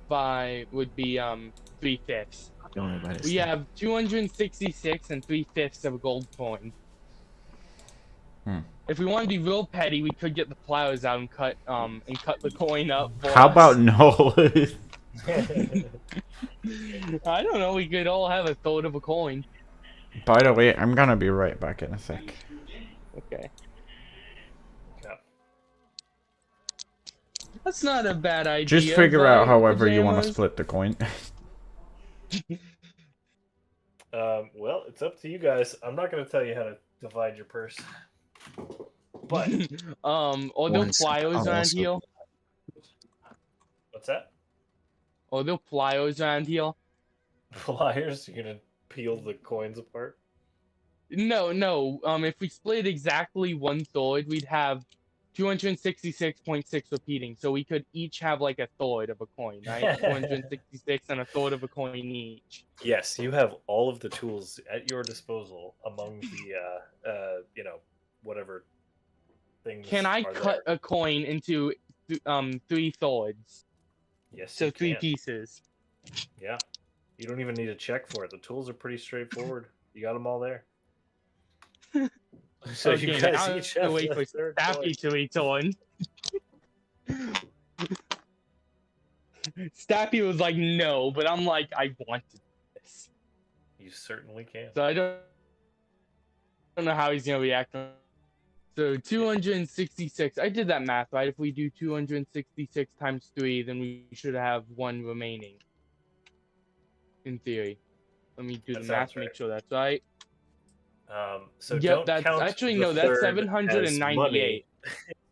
would be 3/5. Don't worry about it. We have 266 and 3/5 of a gold coin. If we want to be real petty, we could get the plows out and cut the coin up. How about no? I don't know. We could all have a third of a coin. By the way, I'm gonna be right back in a sec. Okay. Yeah. That's not a bad idea. Just figure out however you want to pajamas. split the coin. Well, it's up to you guys. I'm not going to tell you how to divide your purse. but Or they'll flyers around here. what's that? Or they'll flyers around here. Flyers? You're gonna peel the coins apart? No. If we split exactly one third, we'd have 266.6 repeating. So we could each have like a third of a coin, right? 266 and a third of a coin each. Yes, you have all of the tools at your disposal among the whatever things. Can I are cut there. a coin into 3 thirds? Yes, So you 3 can. pieces. Yeah, you don't even need to check for it. The tools are pretty straightforward. You got them all there. So Okay, you guys now each I have wait the for third Staffy coin. to return. Staffy was like, no, but I'm like, I wanted this. You certainly can. So I don't know how he's gonna react. So 266. I did that math, right? If we do 266 times 3, then we should have 1 remaining. In theory. Let me do That the math sounds to make right. sure that's right. So Yep, don't that's count actually the no, that's third as 798. money.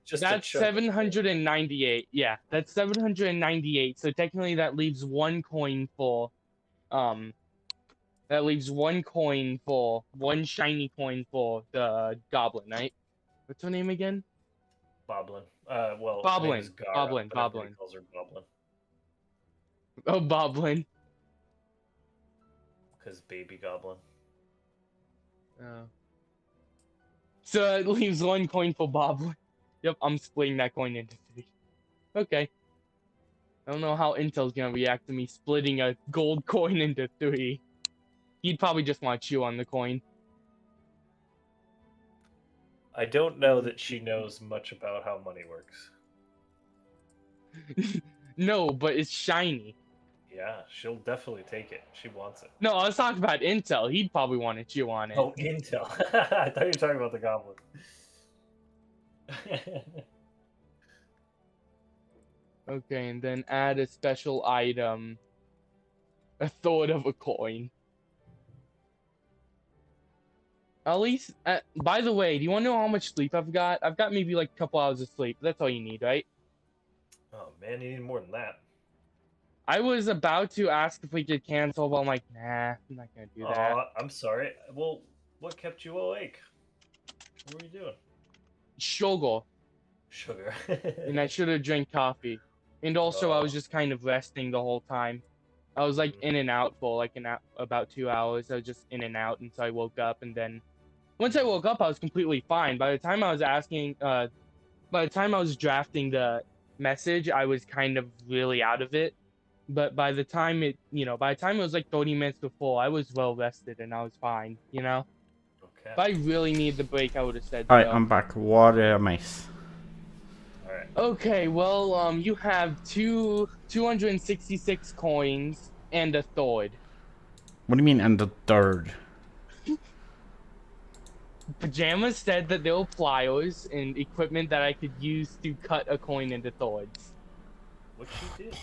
Just a That's chunk of coin. 798. Yeah, that's 798. So technically that leaves 1 coin for that leaves 1 coin for 1 shiny coin for the goblin, right? What's her name again? Boblin. Well, her name is Gara, Boblin. but everybody calls her Boblin. Oh, Boblin. Because baby goblin. Oh. So it leaves 1 coin for Boblin. Yep, I'm splitting that coin into 3. Okay. I don't know how Intel's gonna react to me splitting a gold coin into 3. He'd probably just want to chew on the coin. I don't know that she knows much about how money works. No, but it's shiny. Yeah, she'll definitely take it. She wants it. No, I was talking about Intel. He'd probably want to chew on it. Oh, Intel. I thought you were talking about the goblin. Okay, and then add a special item. A third of a coin. At least, by the way, do you want to know how much sleep I've got? I've got maybe like a couple hours of sleep. That's all you need, right? Oh man, you need more than that. I was about to ask if we could cancel, but I'm like, nah, I'm not gonna do that. I'm sorry. Well, what kept you awake? What were you doing? Sugar. Sugar. And I should have drank coffee. And also, I was just kind of resting the whole time. I was like in and out for like about 2 hours. I was just in and out until I woke up, and then once I woke up, I was completely fine. By the time I was drafting the message, I was kind of really out of it. But by the time it was like 30 minutes before, I was well rested and I was fine, you know? Okay. If I really need the break, I would have said Alright, so. I'm back. Water mice. Alright. Okay, well, you have 266 coins and a third. What do you mean, and the third? Pajamas said that there were pliers and equipment that I could use to cut a coin into thirds. What you did?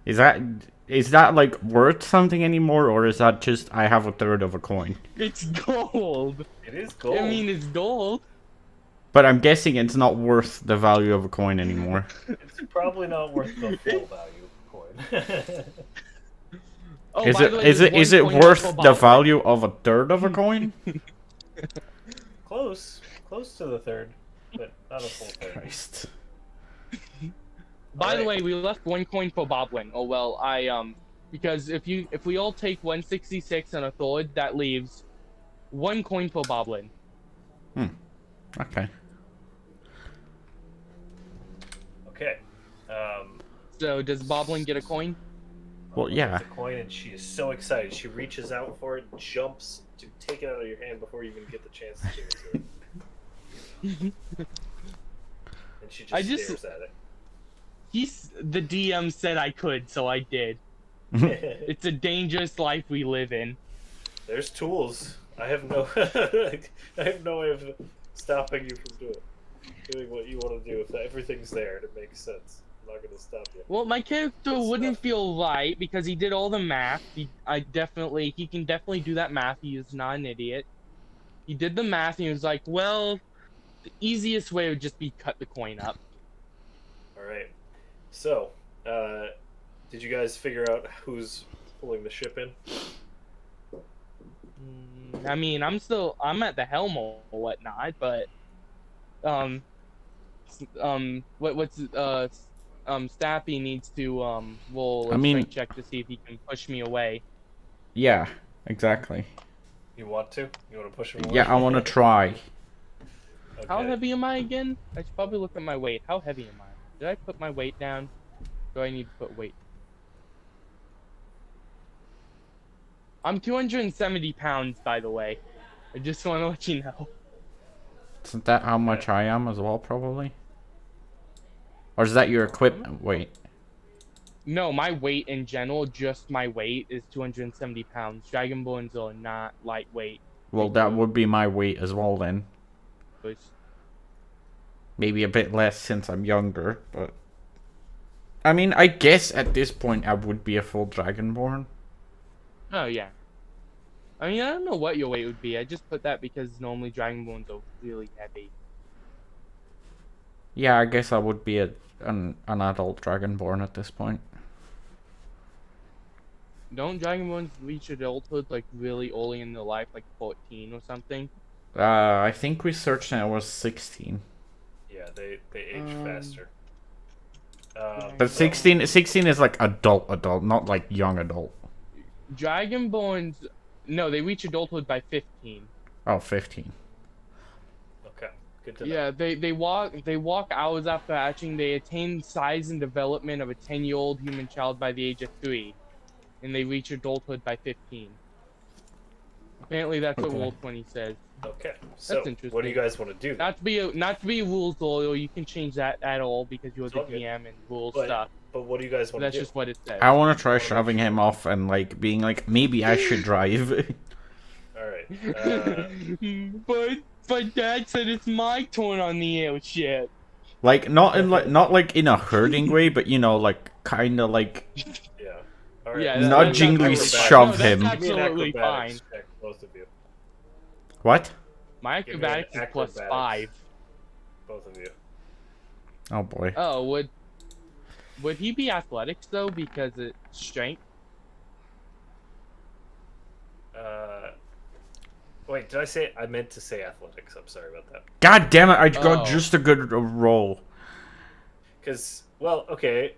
Is that like worth something anymore, or is that just I have a third of a coin? It's gold. It is gold. I mean, it's gold. But I'm guessing it's not worth the value of a coin anymore. It's probably not worth the full value of the coin. Oh, Is by the way, is there's it 1 coin worth for the Bob. value of a third of a coin? Close to the third, but not a full third. Christ. By the way, we left 1 coin for Boblin. Oh well, because if we all take 166 and a third, that leaves 1 coin for Boblin. Okay. Okay. So does Boblin get a coin? Well, yeah. The coin, and she is so excited. She reaches out for it, jumps to take it out of your hand before you even get the chance to give it to her. And she just stares at it. The DM said I could, so I did. It's a dangerous life we live in. There's tools. I have no way of stopping you from doing what you want to do. If everything's there and it makes sense, I'm not gonna stop you. Well, my character wouldn't feel right because he did all the math. He can definitely do that math. He is not an idiot. He did the math and he was like, well, The easiest way would just be cut the coin up. All right. So, did you guys figure out who's pulling the ship in? I mean, I'm at the helm or whatnot, but Stappy needs to roll I a mean- strength check to see if he can push me away. Yeah, exactly. You want to? You want to push him away? Yeah, I want to try. Okay. How heavy am I again? I should probably look at my weight. How heavy am I? Did I put my weight down? Do I need to put weight? I'm 270 pounds, by the way. I just want to let you know. Isn't that how much I am as well, probably? Or is that your equipment weight? No, my weight in general, just my weight, is 270 pounds. Dragonborns are not lightweight. Well, that would be my weight as well then. Maybe a bit less since I'm younger, but... I mean, I guess at this point I would be a full Dragonborn. Oh, yeah. I mean, I don't know what your weight would be. I just put that because normally Dragonborns are really heavy. Yeah, I guess I would be an adult Dragonborn at this point. Don't Dragonborns reach adulthood like really early in their life, like 14 or something? I think we searched and it was 16. Yeah, they age faster. But 16 is like adult, not like young adult. Dragonborns, no, they reach adulthood by 15. Oh, 15. Okay, good to know. Yeah, they walk hours after hatching. They attain size and development of a 10-year-old human child by the age of 3, and they reach adulthood by 15. Apparently, that's what Okay. Rule 20 says. Okay, so interesting. what do you guys want to do? Not to be rules loyal. You can change that at all because you're the all good. DM and rules But- stuff. But what do you guys want That's to do? just what it says. I want to try shoving him off and like being like, maybe I should drive. All right. But Dad said it's my turn on the airship. Like not like in a herding way, but you know, like kind of like Yeah. All right. Yeah, nudgingly that's absolutely shove fine. him. No, that's Give me an absolutely fine. acrobatics check, both of you. What? My Give me an acrobatics is plus acrobatics. 5. Both of you. Oh boy. Oh, would he be athletics though because it's strength? Wait, did I say? I meant to say athletics. I'm sorry about that. God damn it! I got Oh. just a good roll. Because, well, okay.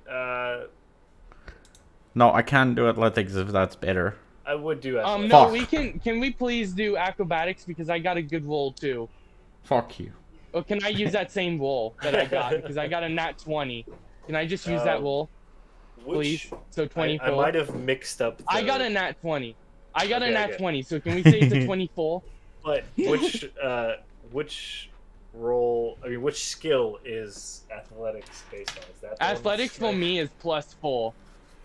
No, I can't do athletics if that's better. I would do athletics. No, Fuck. we can we please do acrobatics because I got a good roll too. Fuck you. Or can I use that same roll that I got because I got a nat 20? Can I just use that roll, please? So 24. I might have mixed up. I got a nat 20. I got Okay, a nat okay. 20. So can we say it's a 24? But which role? I mean, which skill is athletics based on? Is that the one with Athletics for strength? me is plus 4.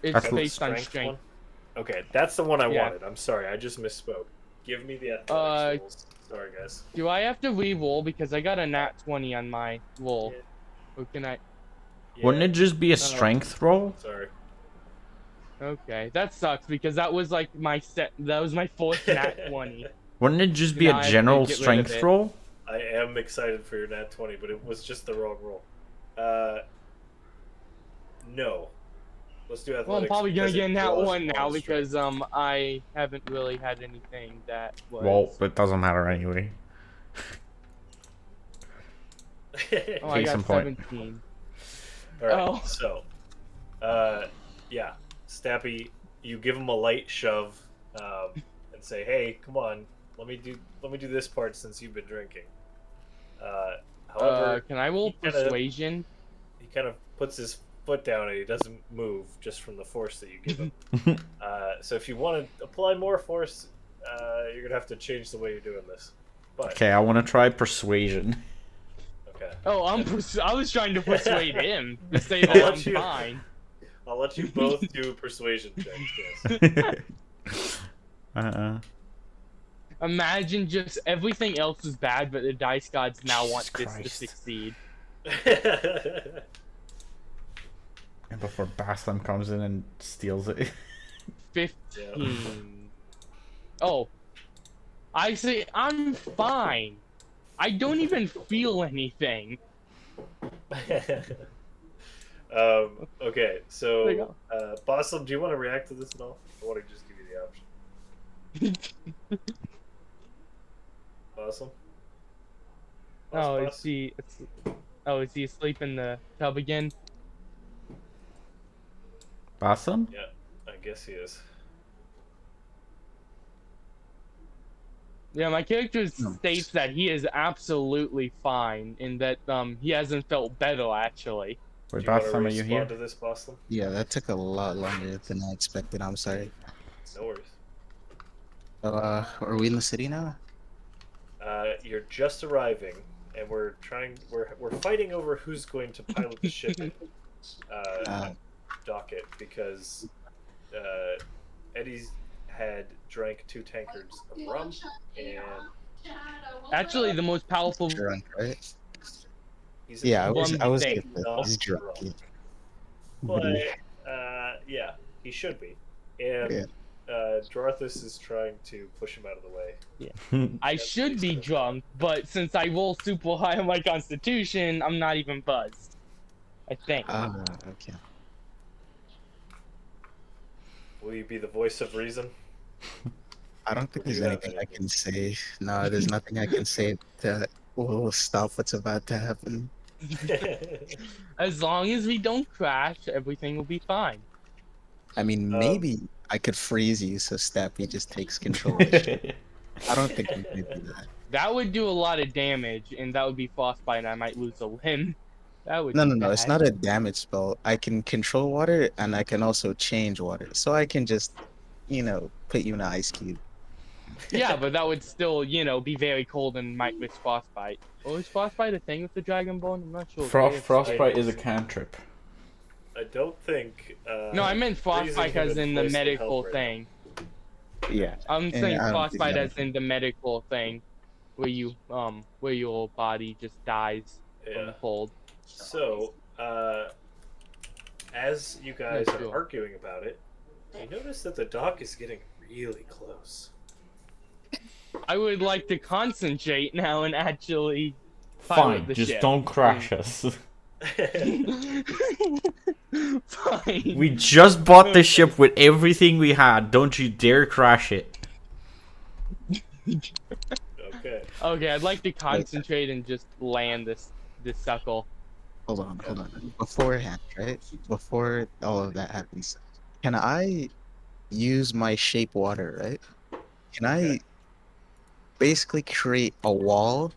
It's That's the based on Strength strength. one? Okay, that's the one I Yeah. wanted. I'm sorry, I just misspoke. Give me the athletics rules. Sorry, guys. Do I have to re-roll because I got a nat 20 on my roll? Yeah. Or can I? Wouldn't it just Oh. be a strength roll? Sorry. Okay, that sucks because that was like my that was my fourth nat 20. Wouldn't it just be Now I a have to general get rid of strength it. roll? I am excited for your nat 20, but it was just the wrong roll. No. Let's do athletics. Well, I'm probably gonna because get it nat draws 1 now on because I haven't really had anything that was. Well, it doesn't matter anyway. strength. Oh, I case in got point. 17. All right. Oh. So, yeah, Stappy, you give him a light shove, and say, "Hey, come on, let me do this part since you've been drinking." However, Can I roll he kinda- persuasion? he kind of puts his foot down and he doesn't move just from the force that you give him. So if you want to apply more force, you're gonna have to change the way you're doing this. But Okay, I want to try persuasion. okay, Oh, I was trying to persuade him to say I'll that let I'm you- fine. I'll let you both do persuasion checks. Yes. Imagine just everything else is bad, but the dice gods now Jesus want this to Christ. succeed. And before Baslam comes in and steals it. 15. Oh. I say I'm fine. I don't even feel anything. Okay, There you so go. Bossum, do you want to react to this at all? I want to just give you the option. Bossum? Oh, Boss? is he asleep in the tub again? Awesome. Yeah, I guess he is. Yeah, my character No. states that he is absolutely fine and that he hasn't felt better actually. Wait, Do you want to Awesome, are you respond here? to this, Bossum? Yeah, that took a lot longer than I expected. I'm sorry. No worries. Are we in the city now? You're just arriving, and we're fighting over who's going to pilot the ship and dock it because Eddie's had drank 2 tankards of rum, and Actually, the most powerful Drunk, right? he's Yeah, one I was thing. good with not he's drunk. drunk. Yeah. But yeah, he should be. And Drothus is trying to push him out of the way. I should be drunk, but since I roll super high on my constitution, I'm not even buzzed. I think. Okay. Will you be the voice of reason? I don't think Do there's you have anything I anything? can say. No, there's nothing I can say that will stop what's about to happen. As long as we don't crash, everything will be fine. I mean, maybe I could freeze you so Stappy just takes control of the ship. I don't think we can do that. That would do a lot of damage, and that would be frostbite, and I might lose a limb. That would No, be no, no. It's bad. not a damage spell. I can control water and I can also change water. So I can just, put you in an ice cube. Yeah, but that would still, be very cold and might risk frostbite. Or is frostbite a thing with the Dragon Bone? I'm not sure. Frostbite is a cantrip. I don't think. No, I meant frostbite as in the medical thing. Yeah. I'm And saying I don't think frostbite that- as in the medical thing, where your body just dies from the cold. So, as you guys Yeah, are sure. arguing about it, you notice that the dock is getting really close. I would like to concentrate now and actually pilot Fine, the just ship. don't crash us. Fine. We just bought the ship with everything we had. Don't you dare crash it. Okay. Okay, I'd like to concentrate and just land this suckle. Hold on. Beforehand, right? Before all of that happens, can I use my shape water, right? Can I basically create a wall?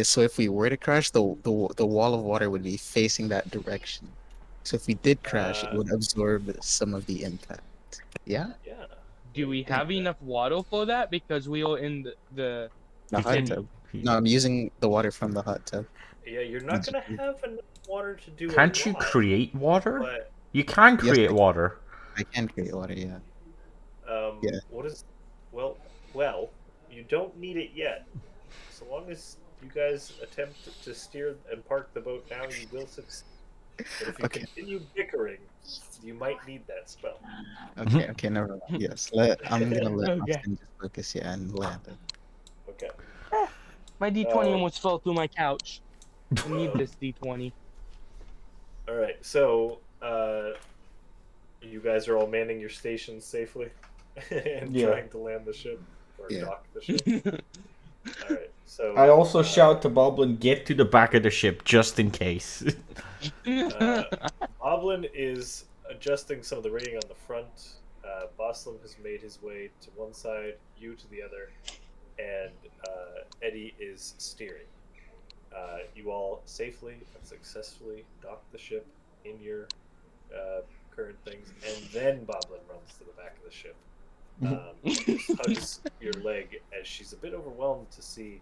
So if we were to crash, the wall of water would be facing that direction. So if we did crash, it would absorb some of the impact. Yeah? Yeah. Do we have enough water for that? Because we are in the The hot tub. No, I'm using the water from the hot tub. Yeah, you're not gonna have enough water to do. Can't a you lot, create water? but, You can Yes, create water. I can create water, yeah. Yeah. What is? Well, you don't need it yet. So long as you guys attempt to steer and park the boat now, you will succeed. But if you Okay. continue bickering, you might need that spell. Okay, never mind. Yes, I'm gonna let Okay. Austin just focus, yeah, and land it. Okay. My D20 almost fell through my couch. I need this D20. All right. So, you guys are all manning your stations safely and Yeah. trying to land the ship or dock the ship. All right. So I also shout to Boblin, get to the back of the ship just in case. Boblin is adjusting some of the rating on the front. Boslin has made his way to one side, you to the other, and Eddie is steering. You all safely and successfully dock the ship in your current things, and then Boblin runs to the back of the ship. Hugs your leg as she's a bit overwhelmed to see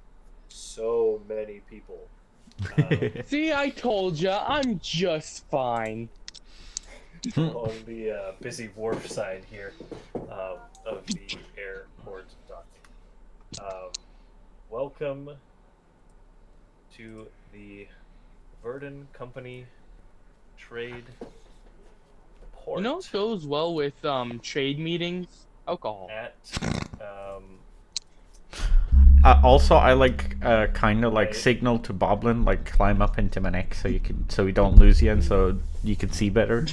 so many people. See, I told ya, I'm just fine. On the busy wharf side here of the airport docking. Welcome to the Verdun Company Trade Port. You know what goes well with trade meetings? Alcohol. At Also, I like kind of like I- signal to Boblin, like climb up into my neck so we don't lose you and so you can see better.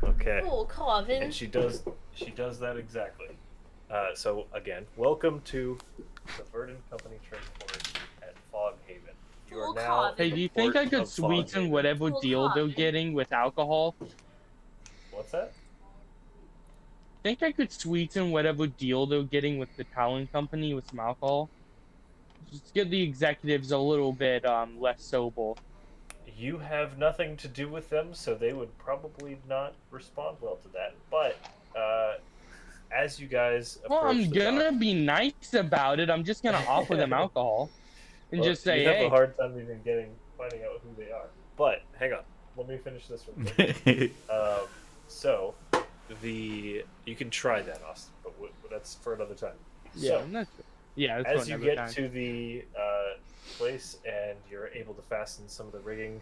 Okay. Oh, Calvin. And she does that exactly. So again, welcome to the Verdant Company transport at Fog Haven. You are Full now. Calvin. Hey, do you think port I could of Fog sweeten Haven. whatever Full deal they're coffee. getting with alcohol? What's that? Think I could sweeten whatever deal they're getting with the Talon Company with some alcohol? Just get the executives a little bit less sober. You have nothing to do with them, so they would probably not respond well to that. But as you guys Well, approach I'm the dock, gonna be nice about it. I'm just gonna offer them alcohol and well, just say, you have a hey. hard time even finding out who they are. But hang on, let me finish this real quick. So you can try that, Austin, but that's for another time. Yeah, So that's as you another get time. to the place and you're able to fasten some of the rigging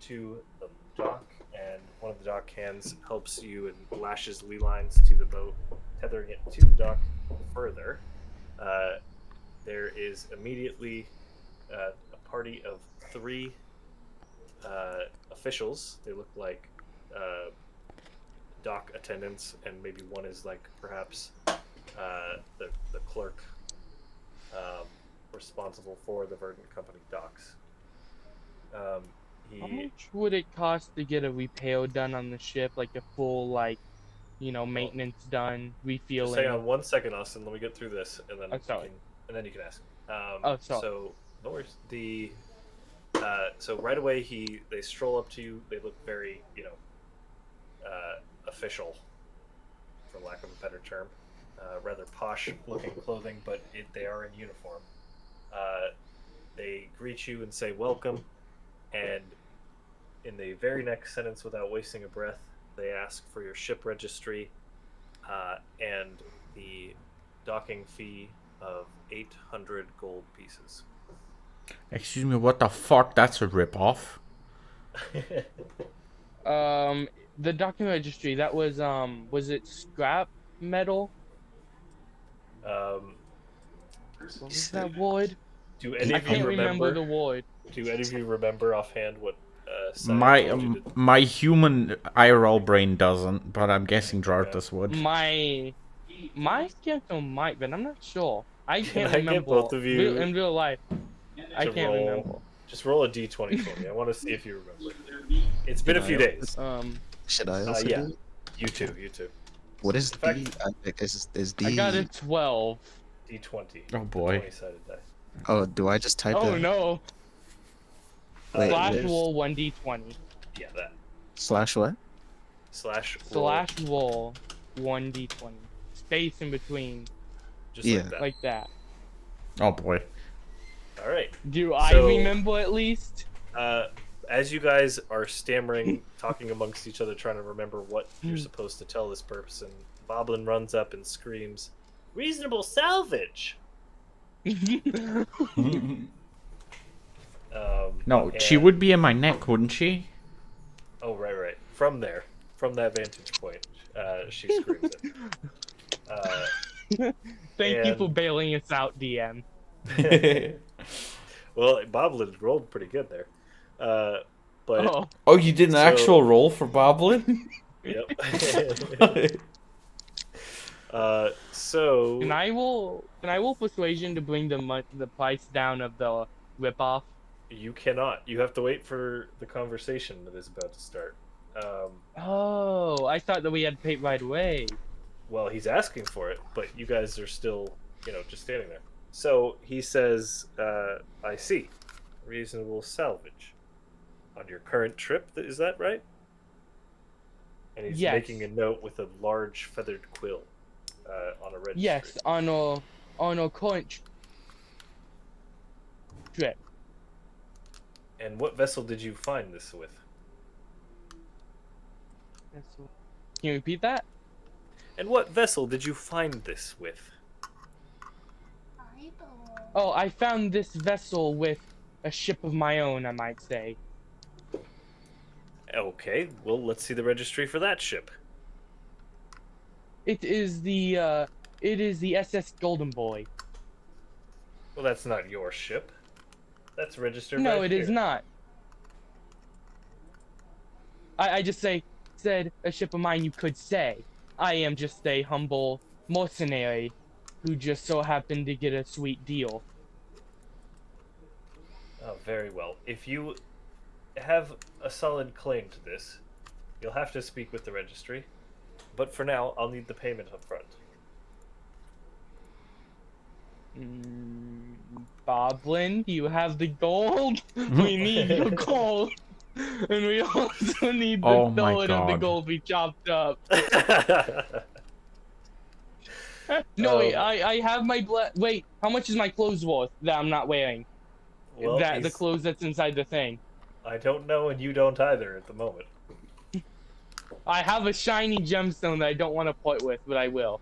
to the dock, and one of the dock hands helps you and lashes lee lines to the boat, tethering it to the dock further. There is immediately a party of 3 officials. They look like dock attendants, and maybe one is like perhaps the clerk responsible for the Verdant Company docks. How much would it cost to get a repair done on the ship? Like a full, maintenance done, Just hang refueling? on 1 second, Austin. Let me get through this, and then sorry. you can ask. Oh, sorry. So no worries. So right away they stroll up to you. They look very official, for lack of a better term. Rather posh looking clothing, but they are in uniform. They greet you and say welcome, and in the very next sentence, without wasting a breath, they ask for your ship registry and the docking fee of 800 gold pieces. Excuse me, what the fuck? That's a ripoff. The document registry, that was it scrap metal? What was that word? Do any I of you can't remember the remember? word. Do any of you remember offhand what My told you to... my human IRL brain doesn't, but I'm guessing Jartus would. My schedule might, but I'm not sure. I Can can't I remember get both of you in real life. I to can't roll? remember. Just roll a d20 for me. I want to see if you remember. It's been a few days. Should I also Yeah. do it? You too. What is In fact, D? Is D? I got a 12. D20. Oh boy. 20-sided die. Oh, do I just type Oh that? no. Wait, Slash there's- roll 1d20. Yeah, that. Slash what? Slash roll. Slash roll 1d20. Space in between. Just Yeah. like Like that. Oh boy. All right. Do I So- remember at least? As you guys are stammering, talking amongst each other, trying to remember what you're supposed to tell this person, Boblin runs up and screams, "Reasonable salvage!" No, she would be in my neck, wouldn't she? Oh, right. From that vantage point, she screams it. Thank you for bailing us out, DM. Well, Boblin rolled pretty good there. But Oh, you did an actual roll for Boblin? Yep. So Can I roll persuasion to bring the price down of the ripoff? You cannot. You have to wait for the conversation that is about to start. Oh, I thought that we had paid right away. Well, he's asking for it, but you guys are still, just standing there. So he says, "I see. Reasonable salvage on your current trip. Is that right?" And he's making a note with a large feathered quill on a registry. Yes, on a current trip. And what vessel did you find this with? Can you repeat that? And what vessel did you find this with? Oh, I found this vessel with a ship of my own, I might say. Okay, well, let's see the registry for that ship. It is the SS Golden Boy. Well, that's not your ship. That's registered No, right it here. is not. I just said a ship of mine, you could say. I am just a humble mercenary who just so happened to get a sweet deal. Oh, very well. If you have a solid claim to this, you'll have to speak with the registry. But for now, I'll need the payment up front. Boblin, do you have the gold? We need your gold. And we also need the Oh my third of the god. gold we chopped up. No, wait, I have my wait, how much is my clothes worth that I'm not wearing? Well, The clothes that's inside the thing. I don't know, and you don't either at the moment. I have a shiny gemstone that I don't want to part with, but I will.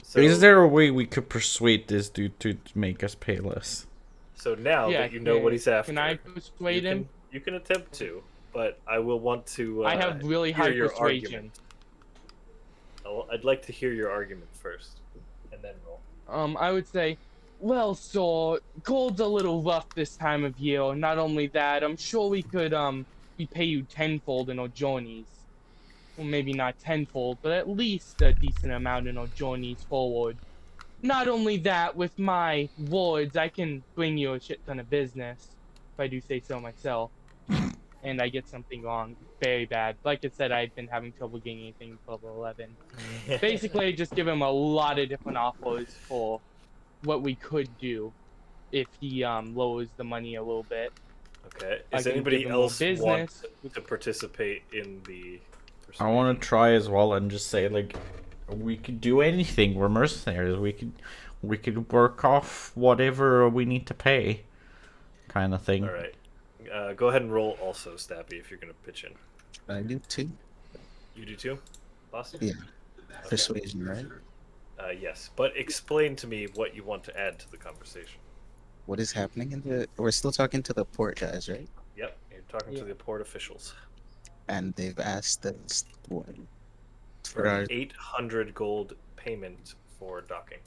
So, Is there a way we could persuade this dude to make us pay less? So now Yeah, that you know what he's after, can I persuade him? You can attempt to, but I will want to. I have really hear high your persuasion. argument. I'd like to hear your argument first, and then roll. I would say, well, so gold's a little rough this time of year. Not only that, I'm sure we could we pay you tenfold in our journeys. Well, maybe not tenfold, but at least a decent amount in our journeys forward. Not only that, with my words, I can bring you a shit ton of business, if I do say so myself. And I get something wrong, very bad. Like I said, I've been having trouble getting anything level 11. Basically, I just give him a lot of different offers for what we could do if he lowers the money a little bit. Okay. I Is can anybody give him more else want business. to participate in the? I want to try as well and just say like, we could do anything. We're mercenaries. We could work off whatever we need to pay, kind of thing. All right. Go ahead and roll also, Stappy, if you're gonna pitch in. I do too. You do too, Boston? Yeah. Persuasion, right? Yes, but explain to me what you want to add to the conversation. What is happening in the? We're still talking to the port guys, right? Yep, you're talking to the port officials. And they've asked us what? For an 800 gold payment for docking.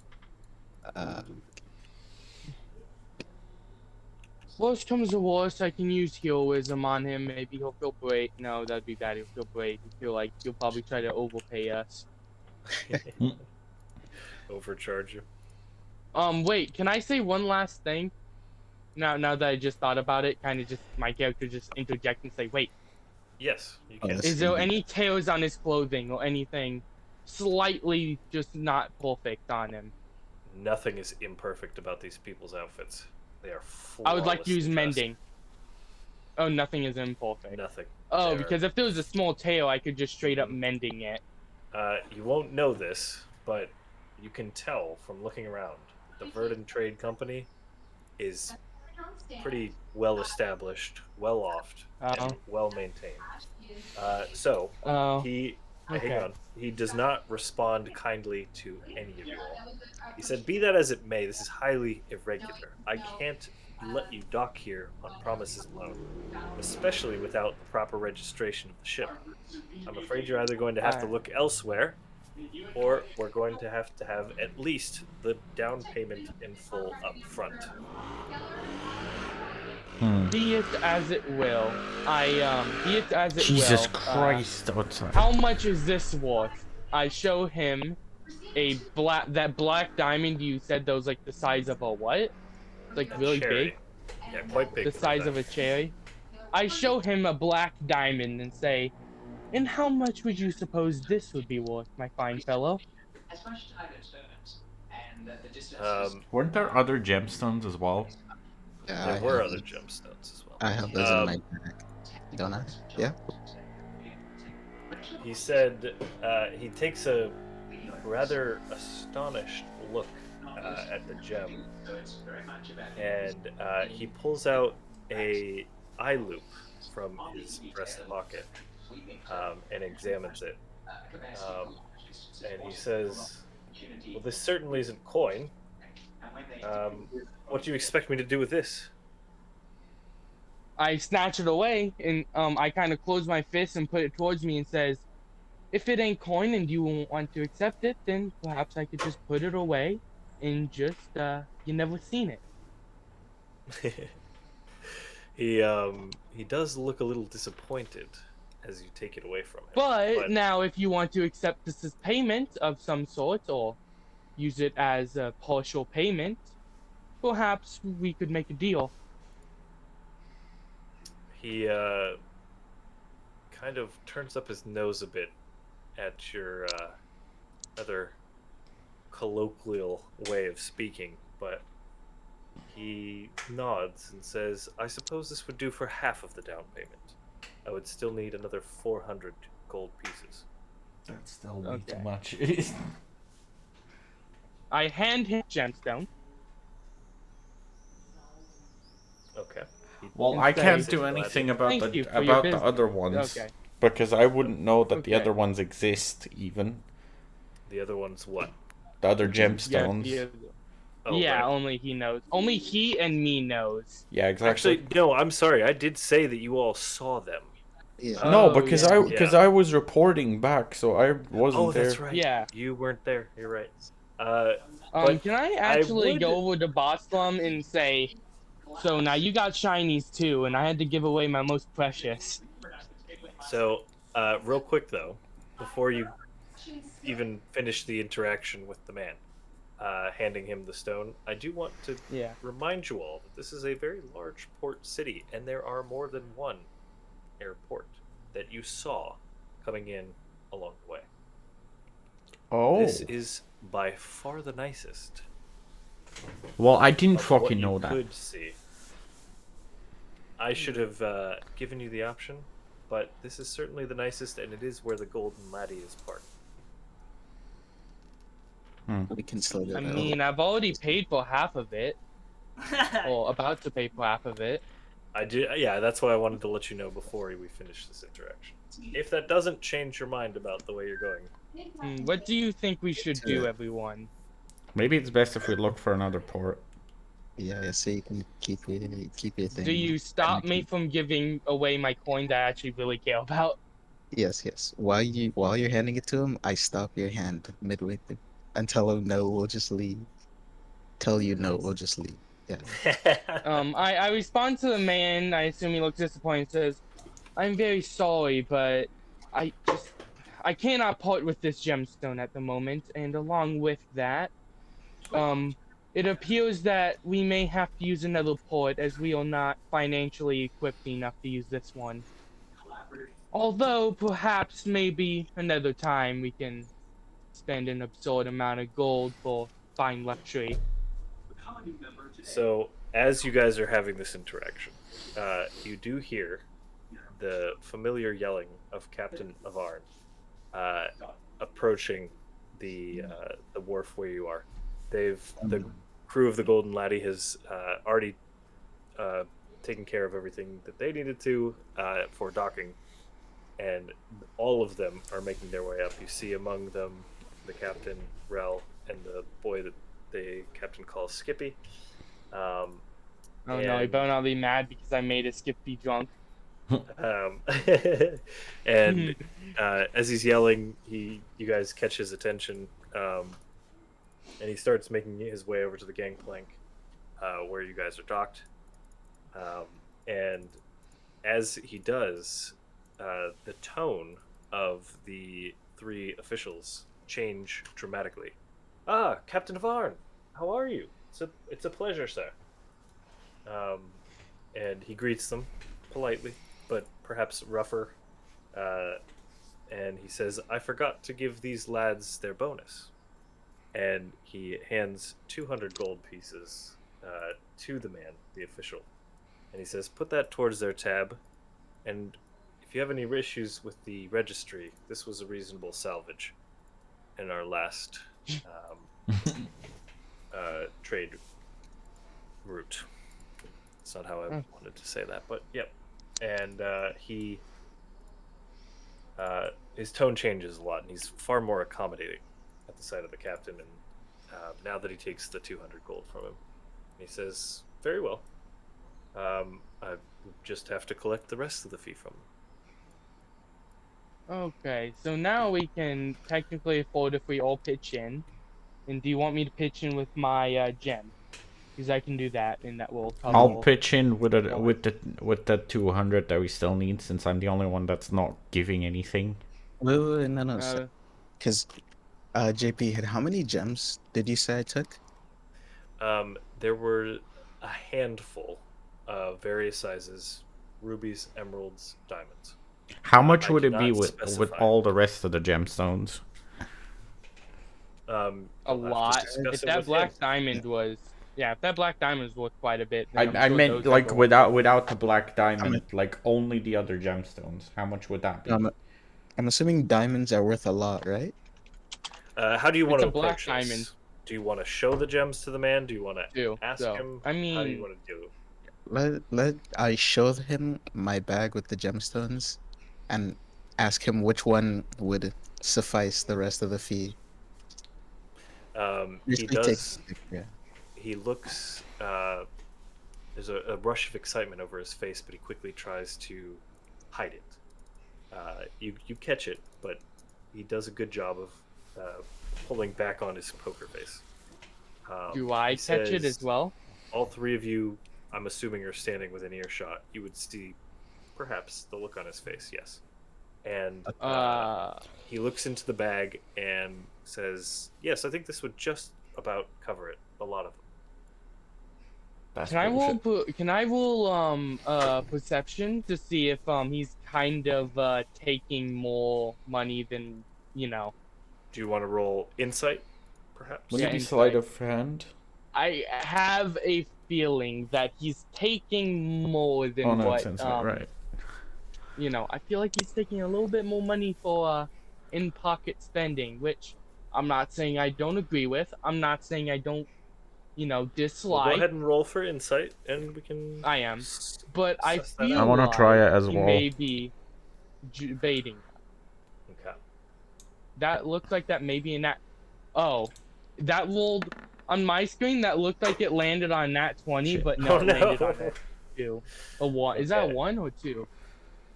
Worst comes to worst, I can use heroism on him. Maybe he'll feel great. No, that'd be bad. He'll feel great. He'll feel like he'll probably try to overpay us. Overcharge you. Wait, can I say one last thing? Now that I just thought about it, kind of just my character just interject and say, wait. Yes, you can. Is there any tears on his clothing or anything slightly just not perfect on him? Nothing is imperfect about these people's outfits. They are I would like to use flawlessly mending. Oh, nothing is imperfect. Nothing. Oh, They're- because if there was a small tail, I could just straight up mending it. You won't know this, but you can tell from looking around. The Verdant Trade Company is pretty well established, well offed, and well maintained. So he hang on. He does not respond kindly to any of you all. He said, "Be that as it may, this is highly irregular. I can't let you dock here on promises alone, especially without the proper registration of the ship. I'm afraid you're either going to have to look elsewhere, or we're going to have at least the down payment in full up front." Be it as it will. Be it as it Jesus will. Christ! Outside. How much is this worth? I show him that black diamond you said that was like the size of a what? Like really cherry. big? Yeah, quite big. The size of a cherry. I show him a black diamond and say, "And how much would you suppose this would be worth, my fine fellow?" Weren't there other gemstones as well? There were other gemstones as well. I have those in my bag. Don't I? Yeah. He said he takes a rather astonished look at the gem, and he pulls out a eye loop from his breast pocket and examines it. And he says, "Well, this certainly isn't coin. What do you expect me to do with this?" I snatch it away and I kind of close my fist and put it towards me and says, "If it ain't coin and you won't want to accept it, then perhaps I could just put it away and just you never seen it. He does look a little disappointed as you take it away from him. But now, if you want to accept this as payment of some sort, or use it as a partial payment, perhaps we could make a deal. he kind of turns up his nose a bit at your rather colloquial way of speaking, but he nods and says, I suppose this would do for half of the down payment. I would still need another 400 gold pieces. That's still way Okay. too much. I hand him gemstone. Okay. Well, I Instead- can't do anything about Thank you the for your about the business. other ones Okay. because I wouldn't know that the Okay. other ones exist even. The other one's what? The other Yeah, gemstones. Oh, yeah, right. only he knows. Only he and me knows. Yeah, exactly. Actually, no, I'm sorry. I did say that you all saw them. Yeah. No, Oh, because yeah. I was reporting back, so I wasn't Oh, there. that's right. Yeah. You weren't there. You're right. But Can I actually would- go over to Boslam and say, so now you got shinies too, and I had to give away my most precious. So, real quick though, before you even finish the interaction with the man, handing him the stone, I do want to Yeah. remind you all that this is a very large port city, and there are more than one airport that you saw coming in along the way. Oh. This is by far the nicest. Well, I didn't of what fucking you know that. Could see. I should have given you the option, but this is certainly the nicest, and it is where the Golden Laddie is parked. We can slow I that mean, I've already paid for half of it. Or about to pay for half of it. I do, yeah. That's why I wanted to let you know before we finish this interaction. If that doesn't change your mind about the way you're going, What do you think we should do, everyone? Maybe it's best if we look for another port. Yeah, so you can keep your thing. Do you stop me from giving away my coin that I actually really care about? Yes. While you're handing it to him, I stop your hand midway through and tell him no, we'll just leave. Tell you no, we'll just leave. Yeah. I respond to the man. I assume he looks disappointed. And says, "I'm very sorry, but I cannot part with this gemstone at the moment. And along with that, it appears that we may have to use another port as we are not financially equipped enough to use this one. Although perhaps maybe another time we can spend an absurd amount of gold for fine luxury." So, as you guys are having this interaction, you do hear the familiar yelling of Captain Avarn approaching the wharf where you are. The crew of the Golden Laddie has already taken care of everything that they needed to for docking, and all of them are making their way up. You see among them the captain, Rel, and the boy that the captain calls Skippy. Oh no, he better not be mad because I made a Skippy drunk. And as he's yelling, you guys catch his attention, and he starts making his way over to the gangplank where you guys are docked. And as he does, the tone of the three officials change dramatically. Ah, Captain Varn, how are you? It's a pleasure, sir. And he greets them politely, but perhaps rougher. And he says, I forgot to give these lads their bonus. And he hands 200 gold pieces to the man, the official. And he says, put that towards their tab. And if you have any issues with the registry, this was a reasonable salvage in our last trade route. That's not how I wanted to say that, but yep. And his tone changes a lot, and he's far more accommodating at the sight of the captain. And now that he takes the 200 gold from him, he says, "Very well. I just have to collect the rest of the fee from him." Okay, so now we can technically afford if we all pitch in. And do you want me to pitch in with my gem? Because I can do that, and that will I'll couple. pitch in with Go ahead. with the 200 that we still need, since I'm the only one that's not giving anything. Wait, no, Uh, because JP, how many gems did you say I took? There were a handful of various sizes: rubies, emeralds, diamonds. How much I would did it be not with specify. all the rest of the gemstones? a You'll have to lot. discuss If it that with black him. diamond was, yeah, if that black diamond was worth quite a bit, then I'm I sure meant those are like going to. without the black diamond, like only the other gemstones. How much would that be? I'm assuming diamonds are worth a lot, right? How do you want It's to a black approach diamond this? Do you want to show the gems to the man? Do you want to too. ask So him? I How do you mean, want to do? Let I show him my bag with the gemstones, and ask him which one would suffice the rest of the fee. He Basically take does. a picture. He looks. There's a rush of excitement over his face, but he quickly tries to hide it. You catch it, but he does a good job of pulling back on his poker face. do I He catch it as says, well? all three of you, I'm assuming, are standing within earshot. You would see, perhaps, the look on his face. Yes, and he looks into the bag and says, "Yes, I think this would just about cover it. A lot of them." That's Can I roll? bullshit. Can I roll perception to see if he's kind of taking more money than you know? Do you want to roll insight, perhaps? Yeah, Maybe sleight insight. of hand. I have a feeling that he's taking more than Oh no, it's what insight, right? you know. I feel like he's taking a little bit more money for in pocket spending, which I'm not saying I don't agree with. I'm not saying I don't, you know, We'll go dislike. ahead and roll for insight, and we can I am, but I suss that I feel out. want to try like it as he well. may be baiting. Okay. That looks like that may be in that. Oh, that rolled on my screen. That looked like it landed on nat 20, Shit. but no, Oh it landed no. on a 2. A 1. Is that a Okay. 1 or 2?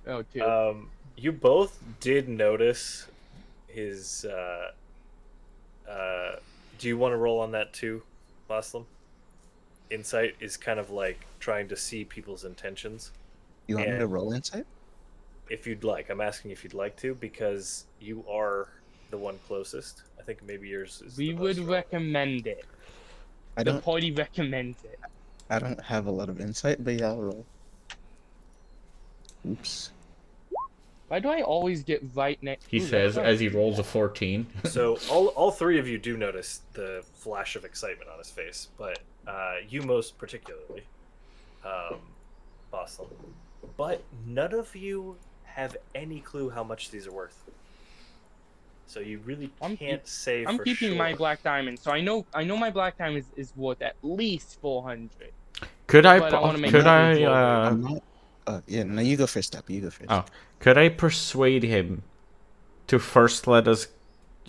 Oh, 2. You both did notice his. Do you want to roll on that too, Baslam? Insight is kind of like trying to see people's intentions. You want me to And roll insight? if you'd like, I'm asking if you'd like to, because you are the one closest. I think maybe yours is. We the would most relevant. recommend it. I The don't. party recommends it. I don't have a lot of insight, but yeah, I'll roll. Oops. Why do I always get right next? He Ooh, says that's as he rolls a 14. So all three of you do notice the flash of excitement on his face, but you most particularly, Boslam. But none of you have any clue how much these are worth. So you really can't say I'm for keeping sure. my black diamond, so I know my black diamond is worth at least 400. Could I? But I want to make Could sure I? it's I'm not. Yeah. No, you go first, Step. You go first. Oh, could I persuade him to first let us,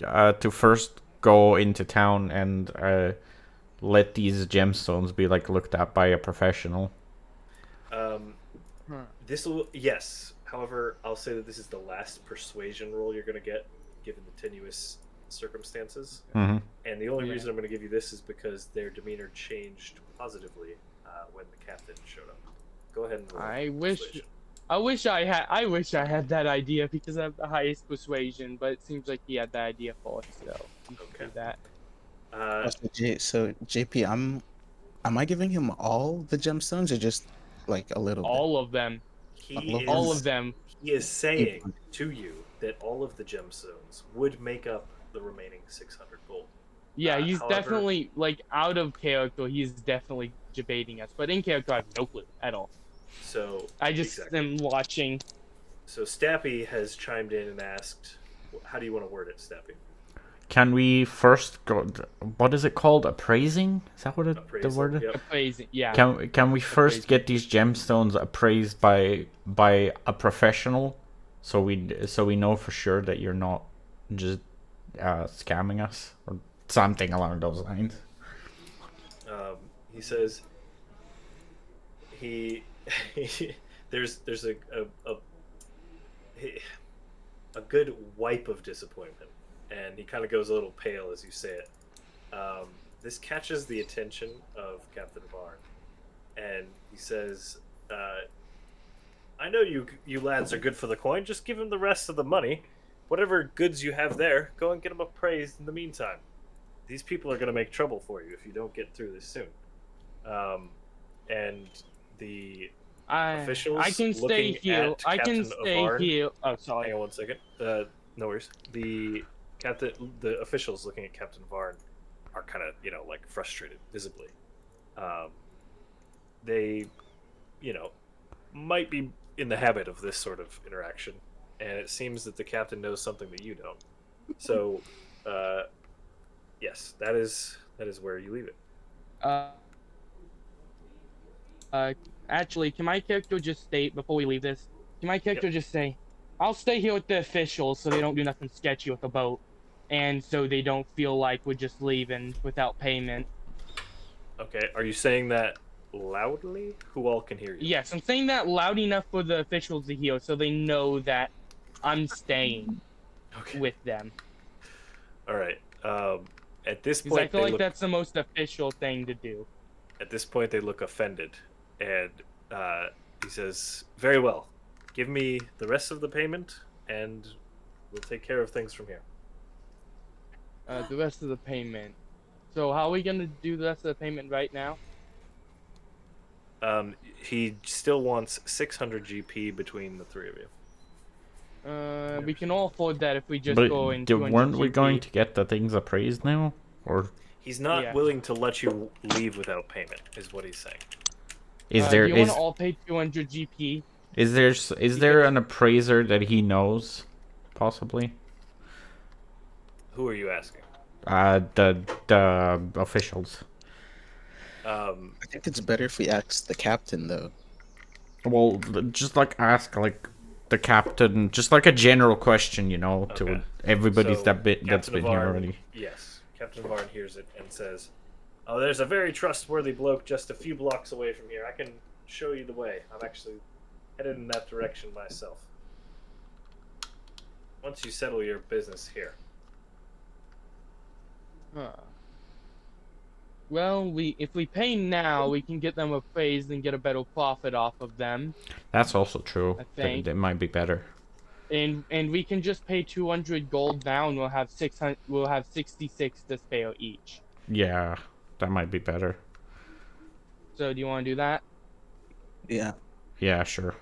to first go into town and let these gemstones be like looked at by a professional? This will yes. However, I'll say that this is the last persuasion roll you're going to get, given the tenuous circumstances. Mm-hmm. And the only reason I'm going to give you this is because their demeanor changed positively when the captain showed up. Go ahead and roll. I wish persuasion. I wish I had that idea because I have the highest persuasion, but it seems like he had that idea first, so you should do that. So JP, am I giving him all the gemstones or just like a little all of them? All of them. He is saying to you that all of the gemstones would make up the remaining 600 gold. Yeah, he's however, definitely like out of character. He's definitely debating us, but in character, I have no clue at all. So I just am watching. So Stappy has chimed in and asked, "How do you want to word it, Stappy?" Can we first go? What is it called? Appraising? Is that what the word is? Yep. Appraising, yeah. Can we first get these gemstones appraised by a professional, so we know for sure that you're not just scamming us or something along those lines? He says there's a good wipe of disappointment, and he kind of goes a little pale as you say it. This catches the attention of Captain Varn, and he says, "I know you lads are good for the coin. Just give him the rest of the money. Whatever goods you have there, go and get them appraised in the meantime. These people are going to make trouble for you if you don't get through this soon." And the officials I can stay looking here. at I can Captain stay Avarn- here. Oh, sorry. Hang on 1 second. No worries. The officials looking at Captain Varn are kind of, like frustrated, visibly. They, might be in the habit of this sort of interaction, and it seems that the captain knows something that you don't. So, yes, that is where you leave it. Actually, can my character just state before we leave this? Can my character just say, "I'll stay here with the officials so they don't do nothing sketchy with the boat, and so they don't feel like we're just leaving without payment." Okay, are you saying that loudly? Who all can hear you? Yes, I'm saying that loud enough for the officials to hear, so they know that I'm staying with them. All right. At this Because I point, feel like that's the most official thing to do. At this point, they look offended, and he says, "Very well. Give me the rest of the payment, and we'll take care of things from here." The rest of the payment. So how are we gonna do the rest of the payment right now? He still wants 600 GP between the three of you. We can all afford that if we just But go in 200 weren't we GP. going to get the things appraised now? Or He's not Yeah. willing to let you leave without payment, is what he's saying. is there you want to all pay 200 GP? is there an appraiser that he knows, possibly? Who are you asking? The officials. I think it's better if we ask the captain, though. Well, just like ask like the captain, just like a general question, to Okay. everybody's So, that's Captain been here Varn- already. Yes, Captain Varn hears it and says, "Oh, there's a very trustworthy bloke just a few blocks away from here. I can show you the way. I'm actually headed in that direction myself. Once you settle your business here." Huh. Well, if we pay now, we can get them appraised and get a better profit off of them. That's also true. I think. That might be better. And we can just pay 200 gold now, and we'll have 600. We'll have 66 to spare each. Yeah, that might be better. So do you want to do that? Yeah. Yeah, sure.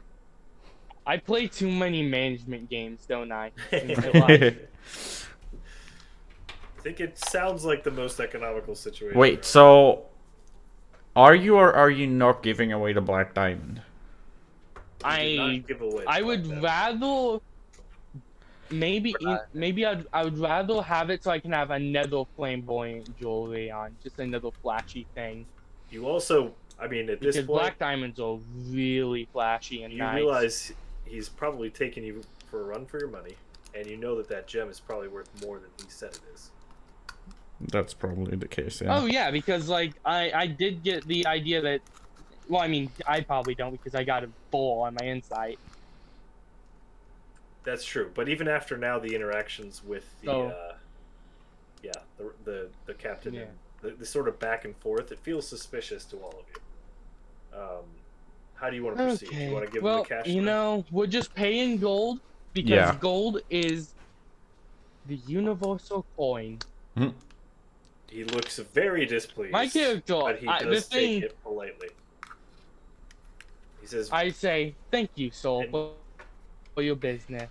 I play too many management games, don't I? In my life? I think it sounds like the most economical situation. Wait, so are you or are you not giving away the Black Diamond? I would rather maybe I would rather have it so I can have another flamboyant jewelry on, just another flashy thing. You also, I mean, at this Because point, black diamonds are really flashy and you nice. realize he's probably taking you for a run for your money, and you know that gem is probably worth more than he said it is. That's probably the case, yeah. Oh yeah, because like I did get the idea that, well, I mean, I probably don't because I got a bull on my insight. That's true, but even after now, the interactions with the the captain, Yeah. and the sort of back and forth, it feels suspicious to all of you. How do you want to proceed? Do you want to give him the cash? You know, we're just paying gold because Yeah. gold is the universal coin. Mhm. He looks very displeased. My character, but he the does thing- take it politely. He says, I say thank you, Soul, for your business.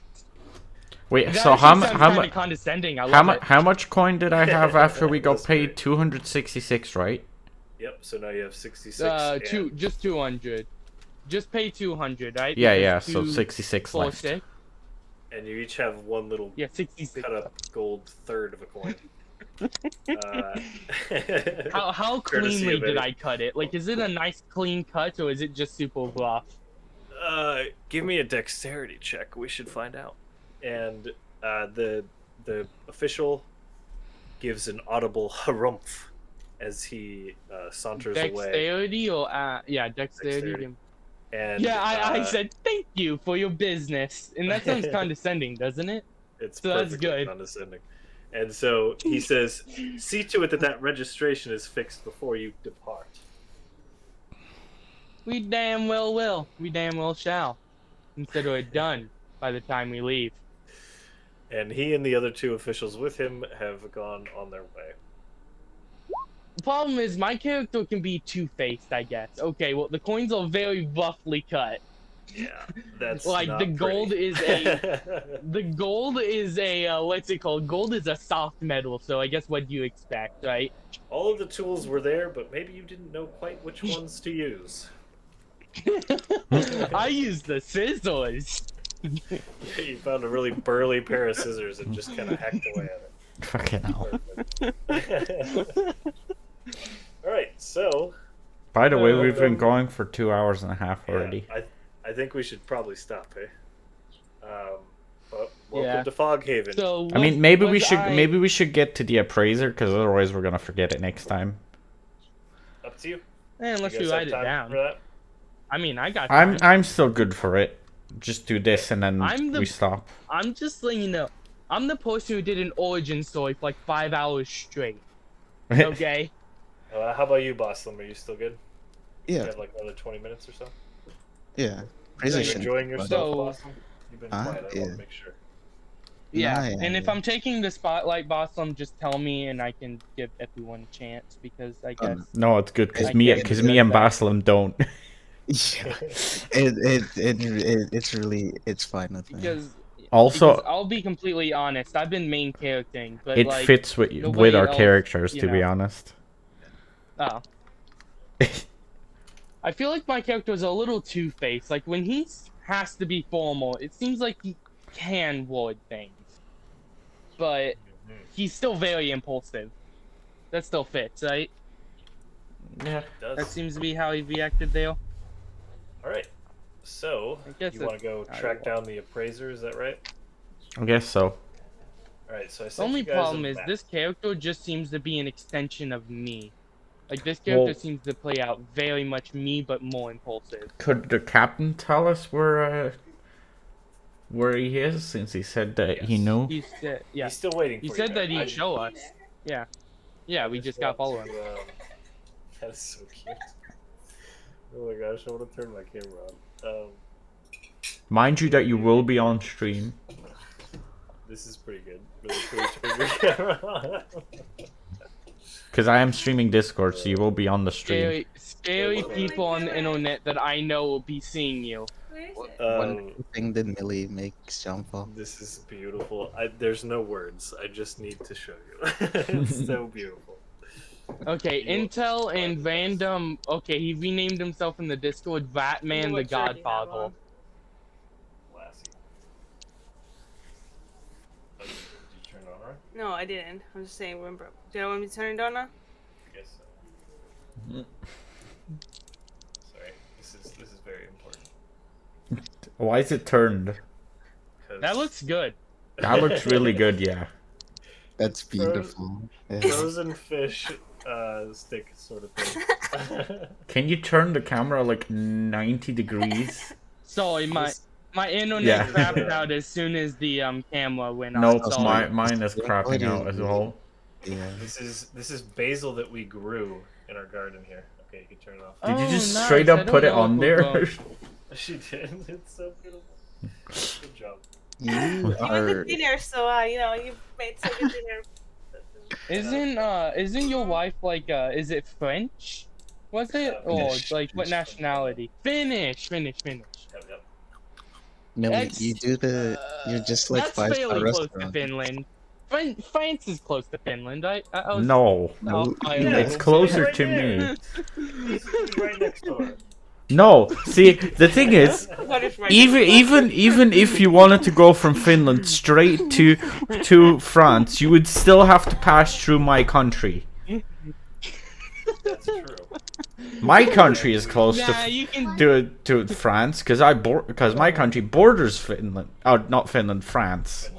Wait, That so actually how sounds much kinda condescending. I love it. how much coin did I have after we got That's paid? great. 266, right? "Yep." So now you have 66. Just 200. Just pay 200, right? Yeah, Because yeah, so two, 66 four, left. 6. And you each have one little 66. cut up gold third of a coin. How Courtesy cleanly of did Eddie. I cut it? Like, is it a nice clean cut or is it just super rough? Give me a dexterity check. We should find out. And the official gives an audible harumph as he saunters away. Dexterity or dexterity. Dexterity. And Yeah, I said thank you for your business, and that sounds condescending, doesn't it? It's so that's perfectly good. condescending. And so he says, "See to it that that registration is fixed before you depart." We damn well will. We damn well shall. Consider it done by the time we leave. And he and the other two officials with him have gone on their way. The problem is my character can be two-faced, I guess. Okay, well the coins are very roughly cut. Yeah, that's Like not the gold pretty. is a the gold is a what's it called? Gold is a soft metal, so I guess what do you expect, right? All of the tools were there, but maybe you didn't know quite which ones to use. I use the scissors. You found a really burly pair of scissors and just kind of hacked away at it. Fucking hell. Alright, so... By the way, we've been going for 2 hours and a half already. Yeah, I think we should probably stop, eh? But welcome Yeah. to Foghaven. So I mean, maybe we should get to the appraiser, because otherwise we're gonna forget it next time. Up to you. unless You we guys write have it time down. for that? I mean, I got time. I'm still good for it. Just do this and then we stop. I'm just letting you know. I'm the person who did an origin story for like 5 hours straight. Okay? How about you, Boslam? Are you still good? Yeah. You have like another 20 minutes or so? Yeah. Are you Precision. enjoying yourself, So- Boslam? You've been quiet. I yeah. want to make sure. Yeah. Nah, yeah, And if yeah. I'm taking the spotlight, Bossum, just tell me and I can give everyone a chance because I guess. No, it's good because I me can't because do me that and back. Baslam don't. Yeah. It's really it's fine with me. Because Also, I'll be completely honest. I've been main charactering, but it like, fits with nobody our else, characters, you to be know. honest. Oh. I feel like my character is a little two-faced. Like when he has to be formal, it seems like he can word things, but he's still very impulsive. That still fits, right? Yeah. That seems to be how he reacted there. Alright. So, I guess you want to go that's- track down the appraiser, is that right? I guess so. Alright, so I The sent only you guys problem a is map. this character just seems to be an extension of me. Like this character Well- seems to play out very much me, but more impulsive. Could the captain tell us where he is, since he said that he knew? He said, yeah. He's still waiting for He you said there. that he'd show us. Yeah. Yeah, we just got following. That is so cute. Oh my gosh, I want to turn my camera on. Mind you that you will be on stream. This is pretty good. Really cool. Turn your camera on. Because I am streaming Discord, so you will be on the stream. Scary people on the internet that I know will be seeing you. One thing did Millie make Jean-Paul? This is beautiful. There's no words. I just need to show you. It's so beautiful. Okay, Intel and Random. Okay, he renamed himself in the Discord Batman the Godfather. Lassie. Oh, did you turn it on, right? No, I didn't. I'm just saying, remember. Do you want me to turn it on now? I guess so. Sorry, this is very important. Why is it turned? That looks good. That looks really good, yeah. That's beautiful. Yeah. Frozen fish stick sort of thing. Can you turn the camera like 90 degrees? Sorry, my internet Yeah. crapped out as soon as the camera went on. Nope, Sorry. mine is crapping out as well. Yeah. This is basil that we grew in our garden here. Okay, you can turn it off. Did you just nice. straight I up don't put it know on if we're there? going- She did. It's so beautiful. Good job. You You made are. the dinner, so you made so good dinner. Isn't your wife like is it French? Was it or Finnish. like what nationality? Finnish. Yep, yep. Millie, That's- you do the. You're just like That's 5-star fairly close to restaurant. Finland. France is close to Finland, right? No. No, It's closer to me. This is right next door. No, see, the thing is, What is right even if you wanted to go from Finland straight to France, you would still have to pass through my country. That's true. My country is close Yeah, you can. to France because my country borders Finland. Oh, not Finland, France.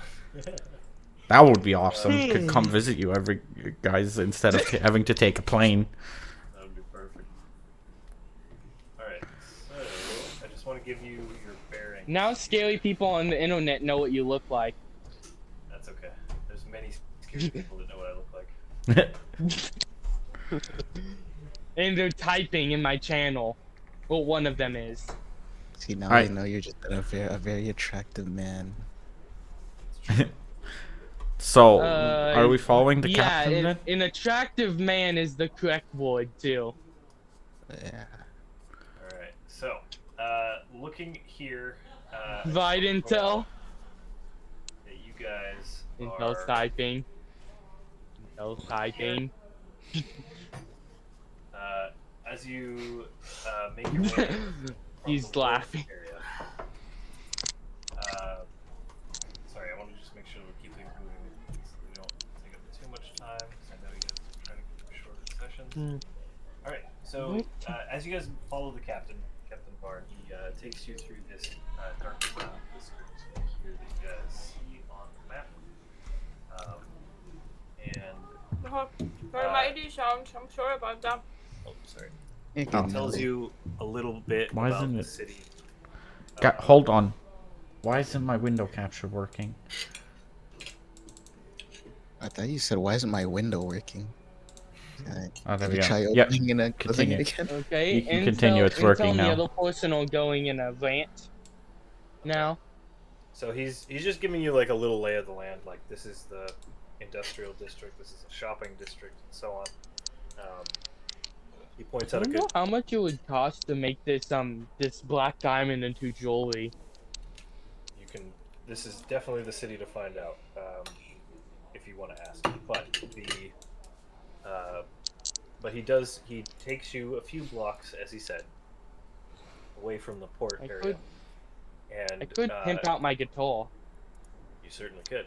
That would be awesome. Could come visit you every guys instead of having to take a plane. That would be perfect. Alright, so I just want to give you your bearing. Now scary people on the internet know what you look like. That's okay. There's many scare people that know what I look like. And they're typing in my channel. Well, one of them is. See, now Alright. they know you're just a very attractive man. So, are we following the yeah, captain then? an attractive man is the correct word too. Yeah. Alright, so, looking here, Provide intel. that you guys Intel's are typing. Intel's typing. as you make your way from He's the wharf laughing. area. Sorry, I want to just make sure we're keeping moving so we don't take up too much time, because I know you guys are trying to keep shorter sessions. Alright, so as you guys follow the captain, Captain Barn, he takes you through this dark brown district here that you guys see on the map. Sorry, my ID sounds. I'm sorry about that. Oh, sorry. It Tells you a little bit Why about isn't the it- city. Hold on. Why isn't my window capture working? I thought you said, "Why isn't my window working?" Oh, there Did we you go. try Yep. opening and then closing it Continue. again? Okay, You can continue, it's working the now. other person are going in a rant now. So he's just giving you like a little lay of the land. Like, this is the industrial district, this is a shopping district, and so on. He points I out a don't good. know how much it would cost to make this this black diamond into jewelry. You can. This is definitely the city to find out, if you want to ask. But he takes you a few blocks, as he said, away from the port area. And I could pimp out my guitar. You certainly could.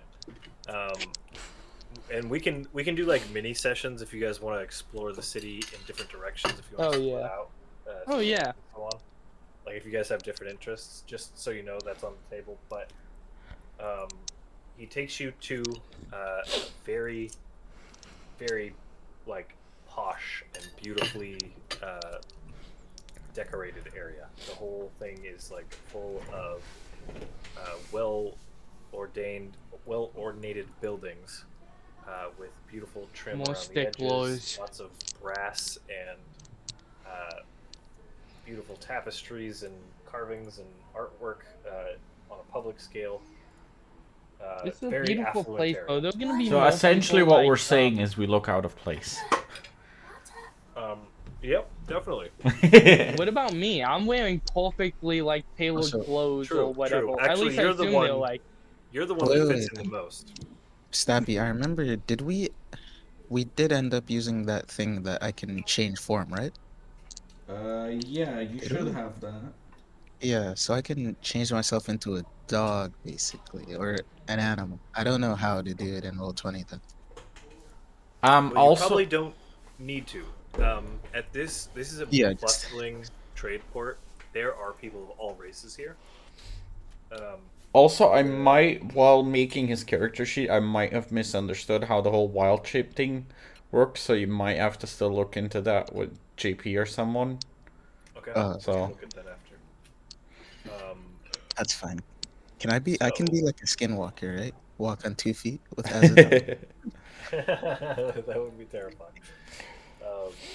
And we can do like mini sessions if you guys want to explore the city in different directions. If you want to split out. And so on. Like, if you guys have different interests, just so you know, that's on the table. But he takes you to a very, very like posh and beautifully decorated area. The whole thing is like full of well-ordinated buildings with beautiful trim More around the edges, sticklers. lots of brass and beautiful tapestries and carvings and artwork on a public scale. It's a very beautiful affluent place, area. though. There's gonna be So more essentially people, what like, we're saying is we look out of place. Yep, definitely. What about me? I'm wearing perfectly like tailored Also, clothes or whatever. True. At Actually, least I you're the assume one. they're like. You're the one that fits in the most. Stampy, I remember. Did we did end up using that thing that I can change form, right? Yeah, you Did should we? have that. Yeah, so I can change myself into a dog, basically, or an animal. I don't know how to do it in Roll20 though. Well, you also probably don't need to. At this is a Yeah, bustling trade port. There are people of all races here. Also, I might, while making his character sheet, I might have misunderstood how the whole wild shape thing works, so you might have to still look into that with JP or someone. Okay. So Look at that after. That's fine. Can I be? I can So- be like a skinwalker, right? Walk on 2 feet with as a dog. That would be terrifying.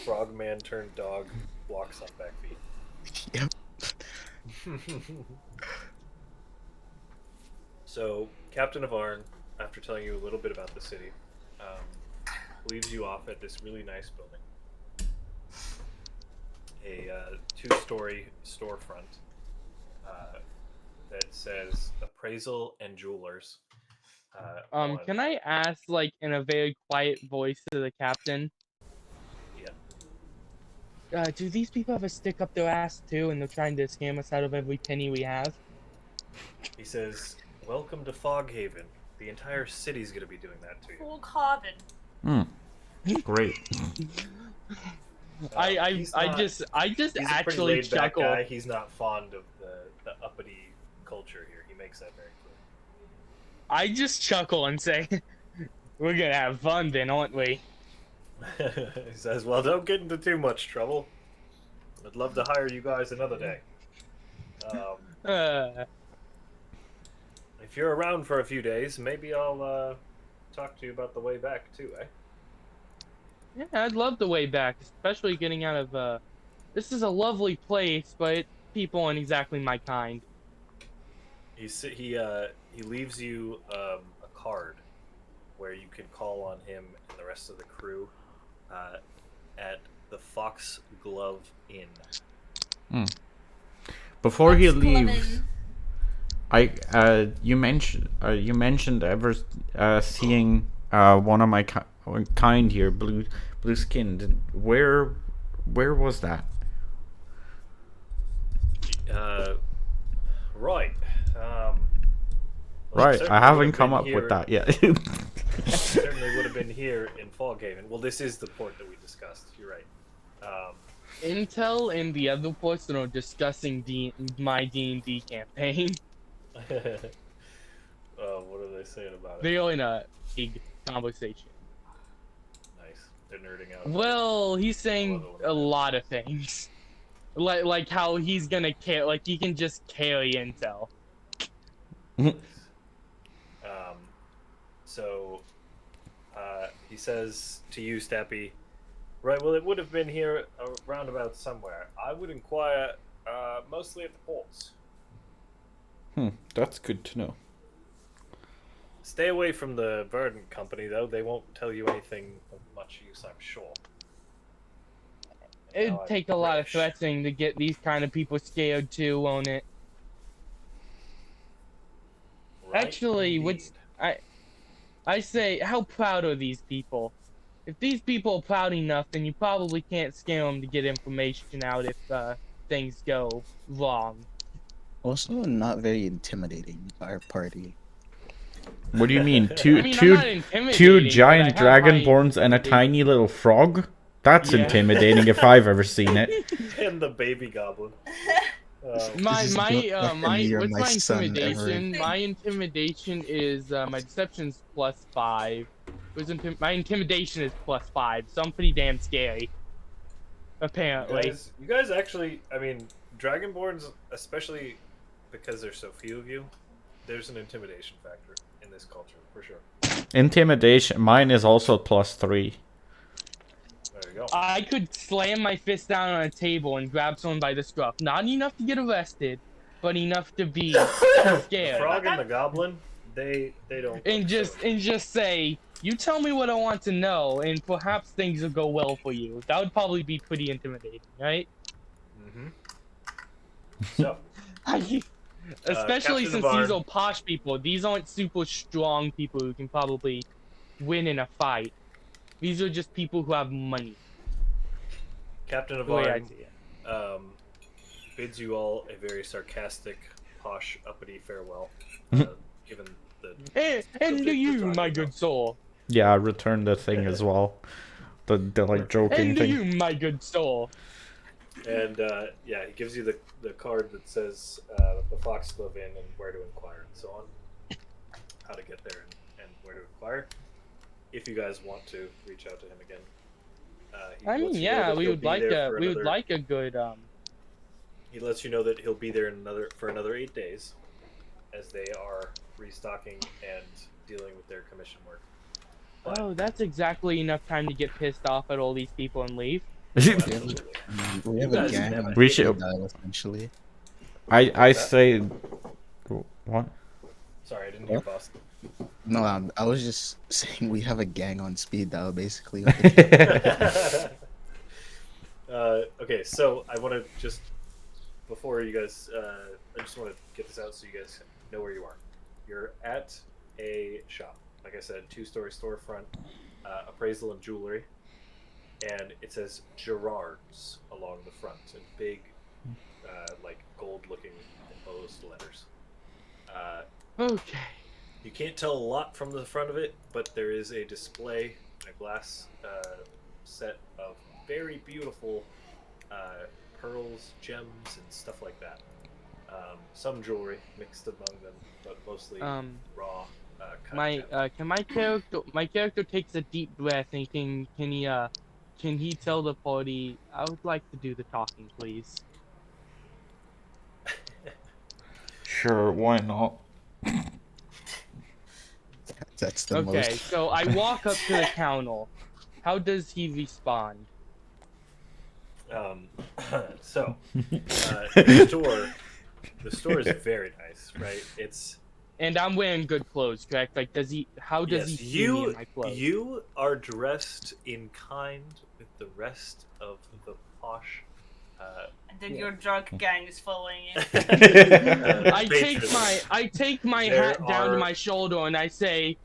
Frogman turned dog walks on back feet. Yep. So, Captain of Arn, after telling you a little bit about the city, leaves you off at this really nice building. A 2-story storefront that says Appraisal and Jewelers. Can I ask, like, in a very quiet voice to the captain? Yeah. Do these people have a stick up their ass too, and they're trying to scam us out of every penny we have? He says, "Welcome to Foghaven. The entire city's gonna be doing that to you." Full carbon. Great. I just he's a pretty actually laid-back chuckle. guy. He's not fond of the uppity culture here. He makes that very clear. I just chuckle and say, "We're gonna have fun then, aren't we?" He says, "Well, don't get into too much trouble. I'd love to hire you guys another day. If you're around for a few days, maybe I'll talk to you about the way back too, eh? Yeah, I'd love the way back, especially getting out of. This is a lovely place, but people aren't exactly my kind. He leaves you a card where you can call on him and the rest of the crew at the Foxglove Inn. Before he Foxglove leaves, Inn. you mentioned ever seeing one of my kind here, blue skinned. Where was that? Right. Right, I haven't come up with that yet. Certainly would have been here in Foghaven. Well, this is the port that we discussed. You're right. Intel and the other person are discussing my D&D campaign. What are they saying about it? They are in a big conversation. Nice. They're nerding out. Well, he's saying a lot of things. Like how he's gonna care, like he can just carry Intel. So, he says to you, Stappy, right, well, it would have been here roundabout somewhere. I would inquire mostly at the ports. That's good to know. Stay away from the Verdant Company, though. They won't tell you anything of much use, I'm sure. It'd take a lot of threatening to get these kind of people scared too, won't it? Right, Actually, indeed. I say, how proud are these people? If these people are proud enough, then you probably can't scare them to get information out if things go wrong. Also, not very intimidating, our party. What do you mean? I mean, I'm not intimidating, Two but giant I have high dragonborns and a tiny little frog? That's Yeah. intimidating if I've ever seen it. And the baby goblin. My You're what's my my son intimidation? My intimidation is my deception's +5. My intimidation is +5, so I'm pretty damn scary. Apparently. You guys actually, I mean, Dragonborns, especially because there's so few of you, there's an intimidation factor in this culture, for sure. Intimidation. Mine is also +3. There you go. I could slam my fist down on a table and grab someone by the scruff. Not enough to get arrested, but enough to be The scared. frog and the goblin, they don't. And just say, you tell me what I want to know, and perhaps things will go well for you. That would probably be pretty intimidating, right? Mm-hmm. So, especially Captain since Navarre. these are posh people. These aren't super strong people who can probably win in a fight. These are just people who have money. Captain The way I Navarre see it. bids you all a very sarcastic, posh, uppity farewell, given the. And do you, my good soul. Yeah, I returned the thing as well. The like joking And do thing. you, my good soul. And yeah, he gives you the card that says the Foxglove Inn and where to inquire and so on, how to get there and where to inquire. If you guys want to reach out to him again, I mean, yeah, we would like a good He lets you know that he'll be there for another 8 days, as they are restocking and dealing with their commission work. But, Oh, that's exactly enough time to get pissed off at all these people and leave. absolutely. We have You a guys gang never- on We speed should- dial, essentially. I say. What? Sorry, I didn't hear boss. No, I was just saying we have a gang on speed dial, basically. Okay, so I want to just before you guys, I just want to get this out so you guys know where you are. You're at a shop, like I said, 2-story storefront, appraisal and jewelry, and it says Gerard's along the front in big, like gold-looking embossed letters. Okay. You can't tell a lot from the front of it, but there is a display, a glass set of very beautiful pearls, gems, and stuff like that. Some jewelry mixed among them, but mostly raw. My character takes a deep breath and can he tell the party, I would like to do the talking, please. Sure, why not? That's the Okay, most. so I walk up to the counter. How does he respond? So, the store is very nice, right? It's And I'm wearing good clothes, correct? Like, does he? How does he yes, see me in my clothes? you are dressed in kind with the rest of the posh. And then your drunk gang is following you. I take my hat down to my shoulder and I say,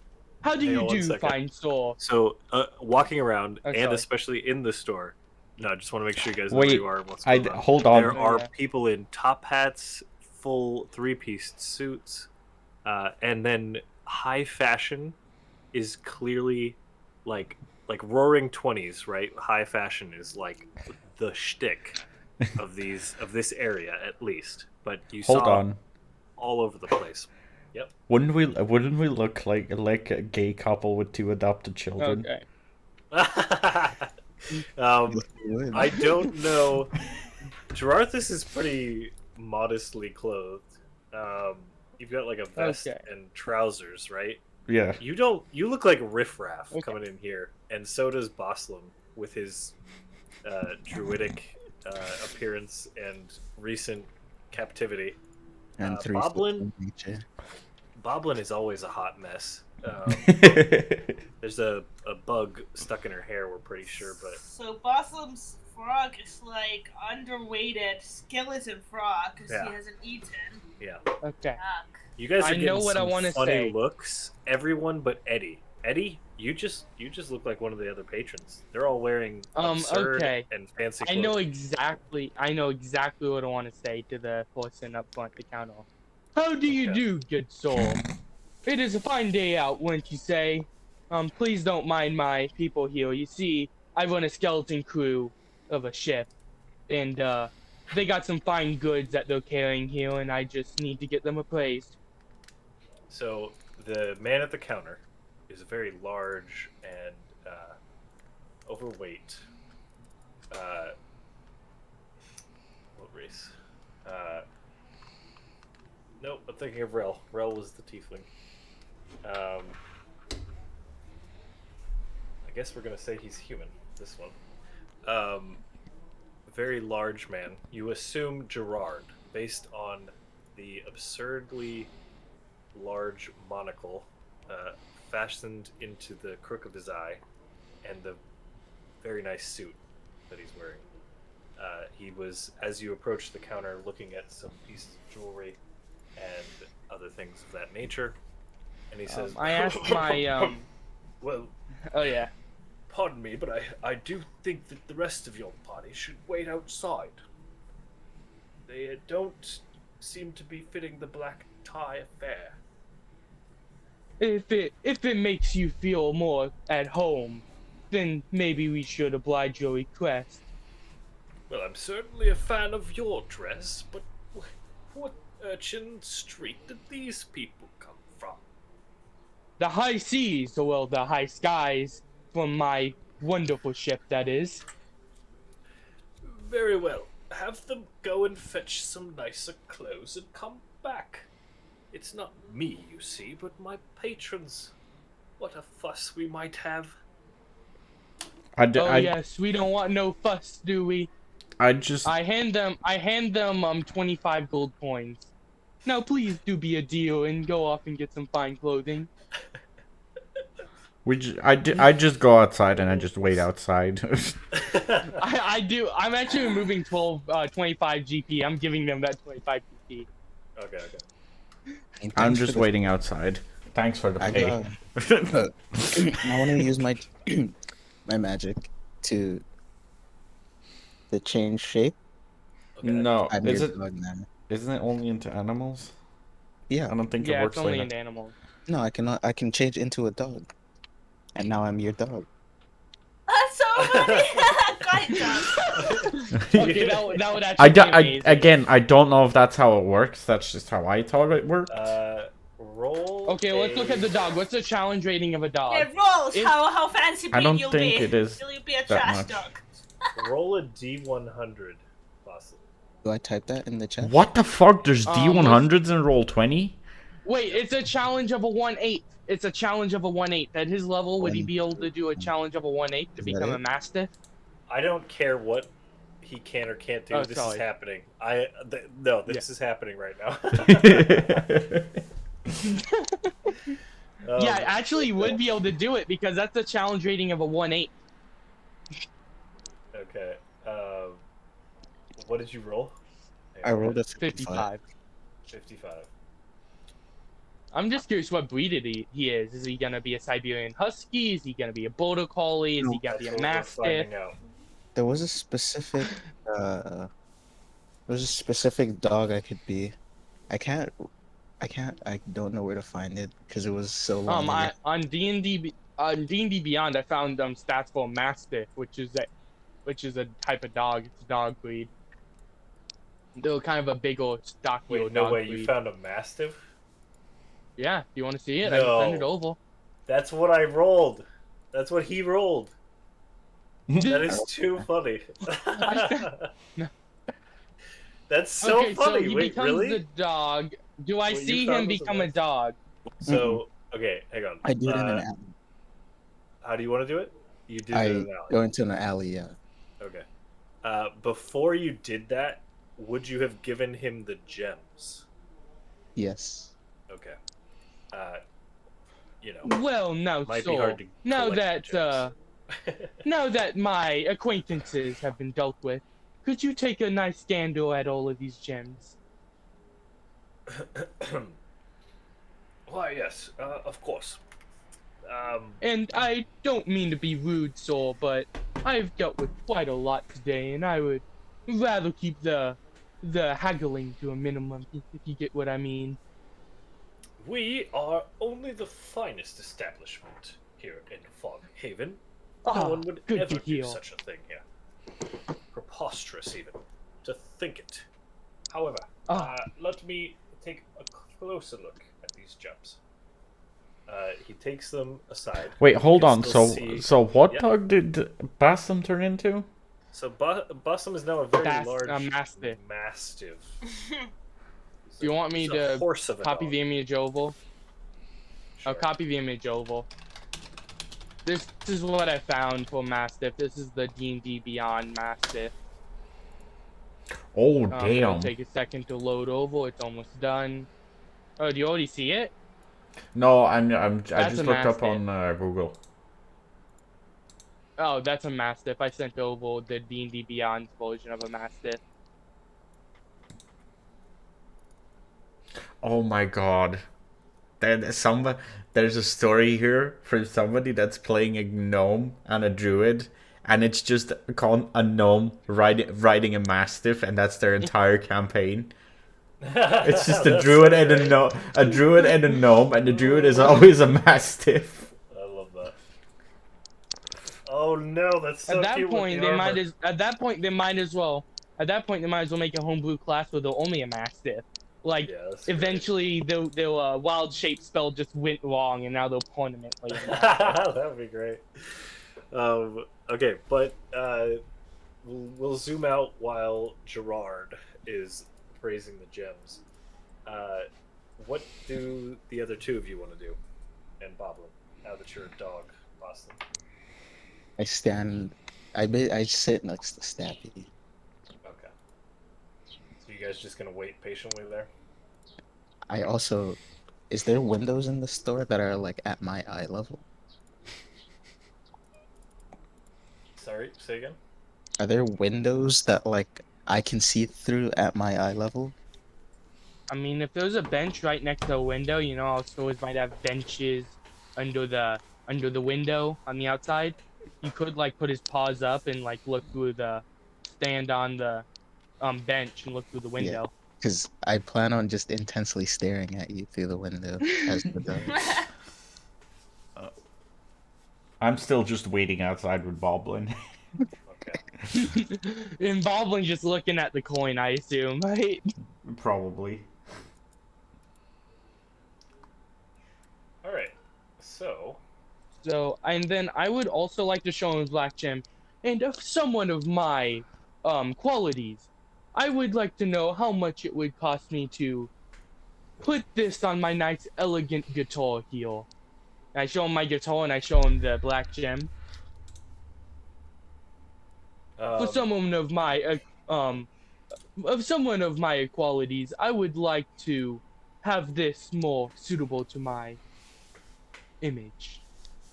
"How do Hang you on one do, second. fine sir?" So, walking around, Oh, and sorry. especially in the store. No, I just want to make sure you guys know Wait, who you are and what's going on. hold on. There Oh, are yeah. people in top hats, full three-piece suits, and then high fashion is clearly like roaring 20s, right? High fashion is like the shtick of this area at least. But you Hold saw on. all over the place. Yep. Wouldn't we look like a gay couple with 2 adopted children? Okay. I don't know. Gerarthus is pretty modestly clothed. You've got like a vest Okay. and trousers, right? Yeah. You look like riffraff coming in here, and so does Boslam with his druidic appearance and recent captivity. And three Boblin, nature. Boblin is always a hot mess. There's a bug stuck in her hair, we're pretty sure, but So Boslam's frog is like underweighted skeleton frog because Yeah. he hasn't eaten. yeah. Okay. Yuck. You guys are I getting know what I some wanna funny say. looks. Everyone but Eddie. Eddie, you just look like one of the other patrons. They're all wearing absurd Okay. and fancy I clothes. know exactly what I want to say to the person up front, the counter. How do you do, good soul? It is a fine day out, wouldn't you say? Please don't mind my people here. You see, I run a skeleton crew of a ship, and they got some fine goods that they're carrying here, and I just need to get them appraised. So the man at the counter is very large and overweight. What race? Nope, I'm thinking of Rel. Rel was the tiefling. I guess we're gonna say he's human. This one. Very large man. You assume Gerard, based on the absurdly large monocle fastened into the crook of his eye, and the very nice suit that he's wearing. He was, as you approach the counter, looking at some pieces of jewelry and other things of that nature, and he says, I asked my well, oh yeah. pardon me, but I do think that the rest of your party should wait outside. They don't seem to be fitting the black tie affair. If it makes you feel more at home, then maybe we should oblige your request. Well, I'm certainly a fan of your dress, but what urchin street did these people come from? The high seas, or well, the high skies, from my wonderful ship, that is. Very well. Have them go and fetch some nicer clothes and come back. It's not me, you see, but my patrons. What a fuss we might have. Yes, we don't want no fuss, do we? I hand them 25 gold coins. Now please do be a deal and go off and get some fine clothing. I just go outside and I just wait outside. I do. I'm actually removing 25 GP. I'm giving them that 25 GP. Okay. I'm just waiting outside. Thanks for the pay. I want to use my my magic to change shape. Okay. No, I'm is your it? dog now. Isn't it only into animals? Yeah. I don't think it Yeah, works it's only like an that. animal. No, I cannot. I can change into a dog, and now I'm your dog. That's so funny. Great job. Okay, that would actually be amazing. Again, I don't know if that's how it works. That's just how I thought it worked. Roll. Okay, let's look at the dog. What's the challenge rating of a dog? Yeah, rolls. How fancy I don't you'll think be. it is Will you be a that trash much. dog? Roll a D100, possibly. Do I type that in the chat? What the fuck? There's Um, D100s in roll 20? Wait, it's a challenge of a 1/8. It's a challenge of a 1/8. At his level, would he One, be able to do a challenge of a 1/8 to is that become a it? mastiff? I don't care what he can or can't do. Oh, This is sorry. happening. No, this is happening right now. Yeah, actually, he would be able to do it because that's a challenge rating of a 1/8. Okay. What did you roll? I rolled a 55. 55. I'm just curious what breed he is. Is he gonna be a Siberian Husky? Is he gonna be a Border Collie? Is he gonna be That's a what we're Mastiff? finding out. There was a specific dog I could be. I don't know where to find it because it was so long ago. On D&D Beyond, I found stats for a Mastiff, which is a type of dog. It's a dog breed. They're kind of a big old stocky Wait, old no dog way. breed. You found a Mastiff? Yeah, do you want to see it? I can send it No. over. That's what I rolled. That's what he rolled. That is too funny. That's so Okay, funny. so he Wait, becomes really? the dog. Do I What you see found him was a become a Mastiff? dog? So, okay, hang on. I do it in an alley. How do you want to do it? You did it I in an alley. go into an alley, yeah. Okay. Before you did that, would you have given him the gems? Yes. Okay. You know. Well, now, Might so be hard to now collect that gems. now that my acquaintances have been dealt with, could you take a nice gander at all of these gems? Why, yes, of course. And I don't mean to be rude, sir, but I've dealt with quite a lot today, and I would rather keep the haggling to a minimum, if you get what I mean. We are only the finest establishment here in Fog Haven. Ah, No one would good ever to do hear. such a thing here. Preposterous, even, to think it. However, let me take a closer look at these gems. He takes them aside. Wait, hold You on. can So, still see- so what Yep. dog did Bassam turn into? So Bussum is now a very large Mastiff. Mastiff. Do you want me He's a to horse of a copy dog. the image over? I'll Sure. copy the image over. This is what I found for Mastiff. This is the D&D Beyond Mastiff. Oh, It'll damn. take a second to load over. It's almost done. Oh, do you already see it? No, I That's just a looked up Mastiff. on Google. Oh, that's a Mastiff. I sent over the D&D Beyond version of a Mastiff. Oh my god. There's a story here from somebody that's playing a gnome and a druid, and it's just called a gnome riding a mastiff, and that's their entire campaign. It's just a That's druid so and great. a druid and a gnome, and the druid is always a mastiff. I love that. Oh no, that's so At that cute. point, with they the might armor. as well make a homebrew class where they're only a Mastiff. Like, Yeah, that's great. eventually, their wild shape spell just went wrong, and now they'll permanently. That would be great. Okay, but we'll zoom out while Gerard is praising the gems. What do the other two of you want to do? And Boblin, now that you're a dog, Boston. I sit next to Stappy. Okay. So you guys just gonna wait patiently there? Is there windows in the store that are like at my eye level? Sorry, say again? Are there windows that like I can see through at my eye level? I mean, if there's a bench right next to a window, you know, our stores might have benches under the window on the outside. You could like put his paws up and like look through stand on the bench and look through the window. Because I plan on just intensely staring at you through the window as the dog. I'm still just waiting outside with Boblin. Okay. And Boblin just looking at the coin, I assume, right? Probably. Alright, so... So, and then I would also like to show him Black Gem, and of someone of my qualities, I would like to know how much it would cost me to put this on my nice, elegant guitar here. And I show him my guitar and I show him the black gem. For someone of my qualities, I would like to have this more suitable to my image.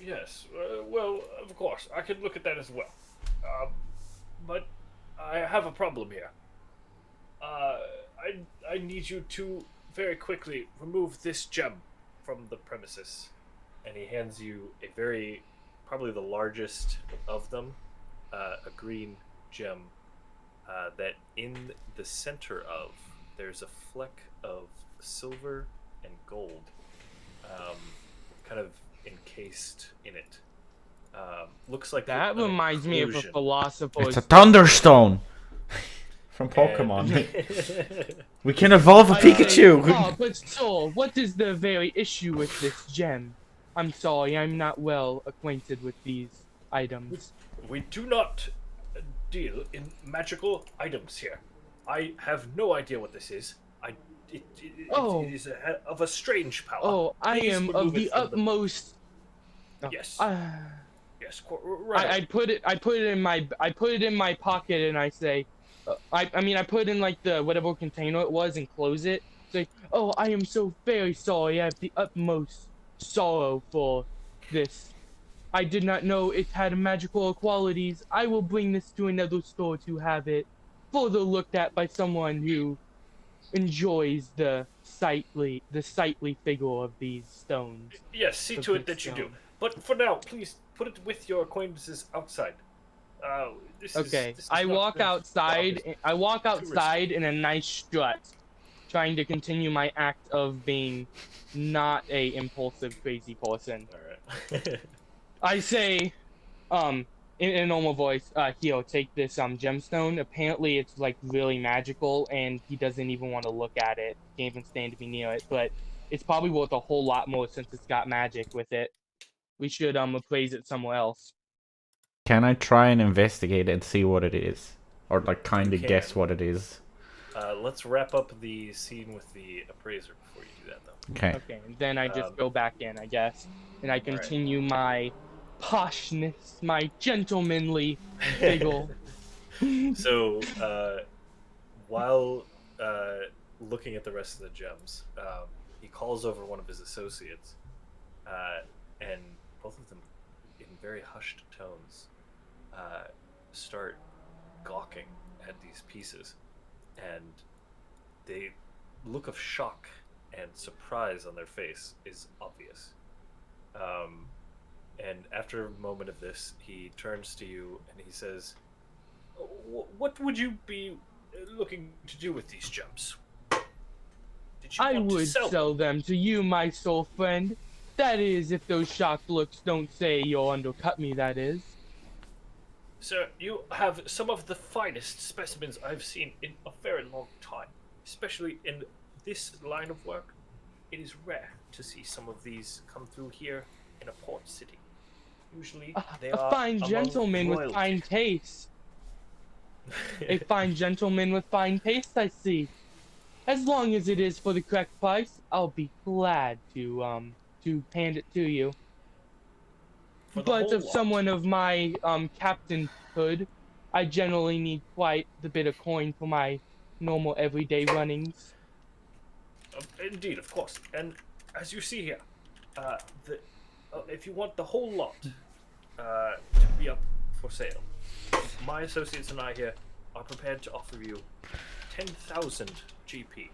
Yes, well, of course, I could look at that as well. But I have a problem here. I need you to very quickly remove this gem from the premises. And he hands you a probably the largest of them, a green gem that in the center of, there's a fleck of silver and gold kind of encased in it. Looks like that reminds me of a philosopher. It's a thunderstone from Pokemon. We can evolve a Pikachu. Oh, but so, what is the very issue with this gem? I'm sorry, I'm not well acquainted with these items. We do not deal in magical items here. I have no idea what this is. It is of a strange power. Oh, I Please am remove of the it from utmost. Yes. Yes. Right. I put it in my pocket and I say, I put it in like the whatever container it was and close it. Say, oh, I am so very sorry. I have the utmost sorrow for this. I did not know it had magical qualities. I will bring this to another store to have it further looked at by someone who enjoys the sightly figure of these stones. Yes, see to it that you do. But for now, please put it with your acquaintances outside. Okay. I walk outside in a nice strut, trying to continue my act of being not a impulsive crazy person. Alright. I say, in a normal voice, here, take this gemstone. Apparently it's like really magical and he doesn't even want to look at it. Can't even stand to be near it, but it's probably worth a whole lot more since it's got magic with it. We should appraise it somewhere else. Can I try and investigate and see what it is? Or like kind of guess what it is? Let's wrap up the scene with the appraiser before you do that, though. Okay. Okay, and then I just go back in, I guess. And I continue my poshness, my gentlemanly giggle. So, while looking at the rest of the gems, he calls over one of his associates, and both of them, in very hushed tones, start gawking at these pieces, and the look of shock and surprise on their face is obvious. And after a moment of this, he turns to you and he says, "What would you be looking to do with these gems? I would sell them to you, my soul friend. That is, if those shocked looks don't say you'll undercut me, that is." Sir, you have some of the finest specimens I've seen in a very long time, especially in this line of work. It is rare to see some of these come through here in a port city. Usually, they are a fine among gentleman with royalty. fine taste. A fine gentleman with fine taste, I see. As long as it is for the correct price, I'll be glad to hand it to you. But if someone of my captainhood, I generally need quite the bit of coin for my normal everyday runnings. Indeed, of course. And as you see here, if you want the whole lot to be up for sale, my associates and I here are prepared to offer you 10,000 GP.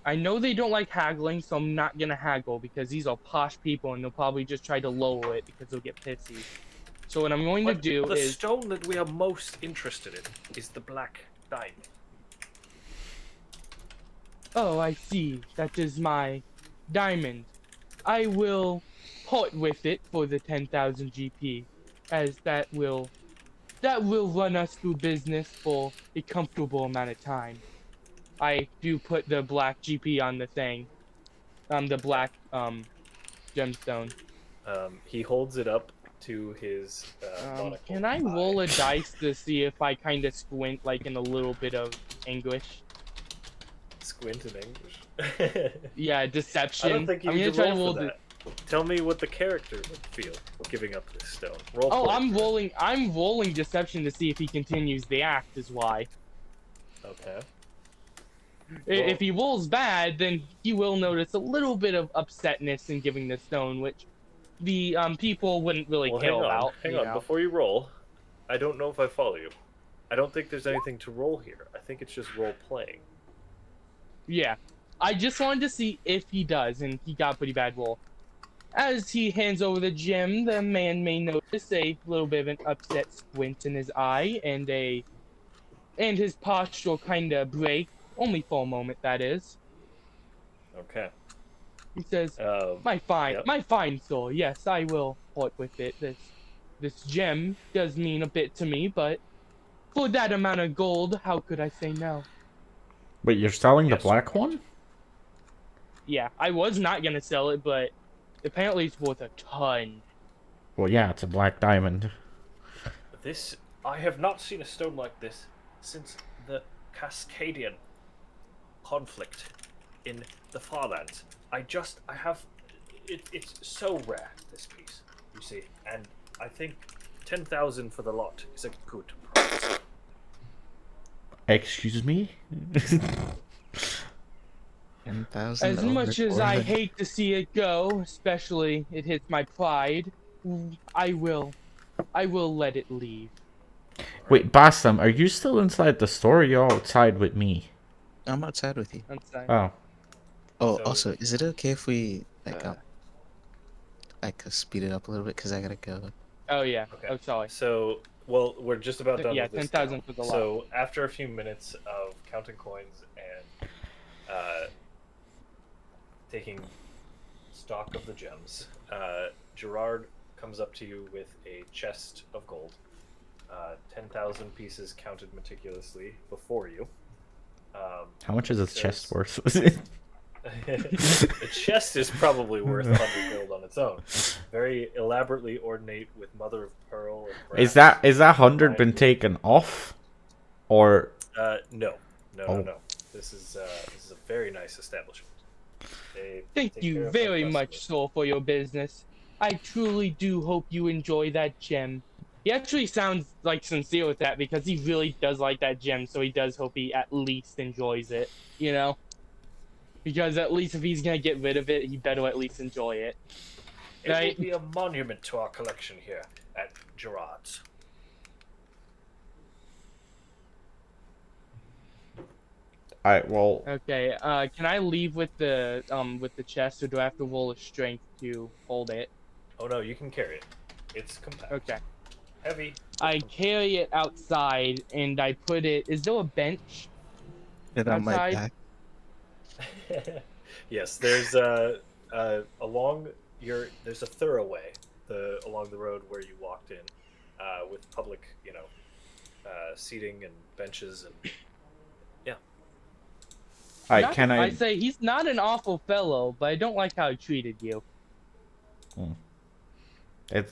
I know they don't like haggling, so I'm not gonna haggle because these are posh people and they'll probably just try to lower it because they'll get pissy. So what I'm going to do the is... stone that we are most interested in is the black diamond. Oh, I see. That is my diamond. I will part with it for the 10,000 GP, as that will run us through business for a comfortable amount of time. I do put the black GP on the thing, the black gemstone. He holds it up to his Can I roll a dice to see if I kind of squint like in a little bit of anguish? squint in English? Yeah, I deception. don't think you I'm need gonna to try to roll roll for that. Tell me what the character would feel giving up this stone. Roll. Oh, for it, I'm Jordan. rolling. I'm rolling deception to see if he continues the act. Is why. Okay. If he rolls bad, then he will notice a little bit of upsetness in giving the stone, which the people wouldn't really Well, care hang on. about. Hang you on. know? Before you roll, I don't know if I follow you. I don't think there's anything to roll here. I think it's just role playing. Yeah, I just wanted to see if he does, and he got a pretty bad roll. As he hands over the gem, the man may notice a little bit of an upset squint in his eye, and his posture kind of break, only for a moment, that is. Okay. He says, Yep. my fine soul, yes, I will part with it. This gem does mean a bit to me, but for that amount of gold, how could I say no? But you're selling the Yes, black right. one? Yeah, I was not gonna sell it, but apparently it's worth a ton. Well, yeah, it's a black diamond. This I have not seen a stone like this since the Cascadian conflict in the Farlands. I have it's so rare, this piece, you see, and I think 10,000 for the lot is a good price. Excuse me? 10,000 As over much as I 400. hate to see it go, especially it hits my pride, I will let it leave. Wait, Bassam, are you still inside the store or you're outside with me? I'm outside with you. Outside. Oh. Oh, So- also, is it okay if we I could speed it up a little bit because I gotta go. Oh yeah. Okay. Oh sorry. So, well, we're just about done Yeah, with this 10,000 now. for the lot. So, after a few minutes of counting coins and taking stock of the gems, Gerard comes up to you with a chest of gold, 10,000 pieces counted meticulously before you. How much is this chest says- worth? The chest is probably worth 100 gold on its own. Very elaborately ornate with mother of pearl. And Is brass. that 100 been taken off? Or No. Oh. This is a very nice establishment. They Thank take care you of their very much, customers. Soul, for your business. I truly do hope you enjoy that gem. He actually sounds like sincere with that because he really does like that gem, so he does hope he at least enjoys it, you know? Because at least if he's gonna get rid of it, he better at least enjoy it. It Right? will be a monument to our collection here at Gerard's. well, Okay, can I leave with the chest, or do I have to roll a strength to hold it? Oh no, you can carry it. It's compact. Okay. Heavy. I carry it outside, and I put it... Is there a bench Put it on my outside? back. Yes, there's along there's a thoroughway along the road where you walked in, with public, seating and benches and I say he's not an awful fellow, but I don't like how he treated you.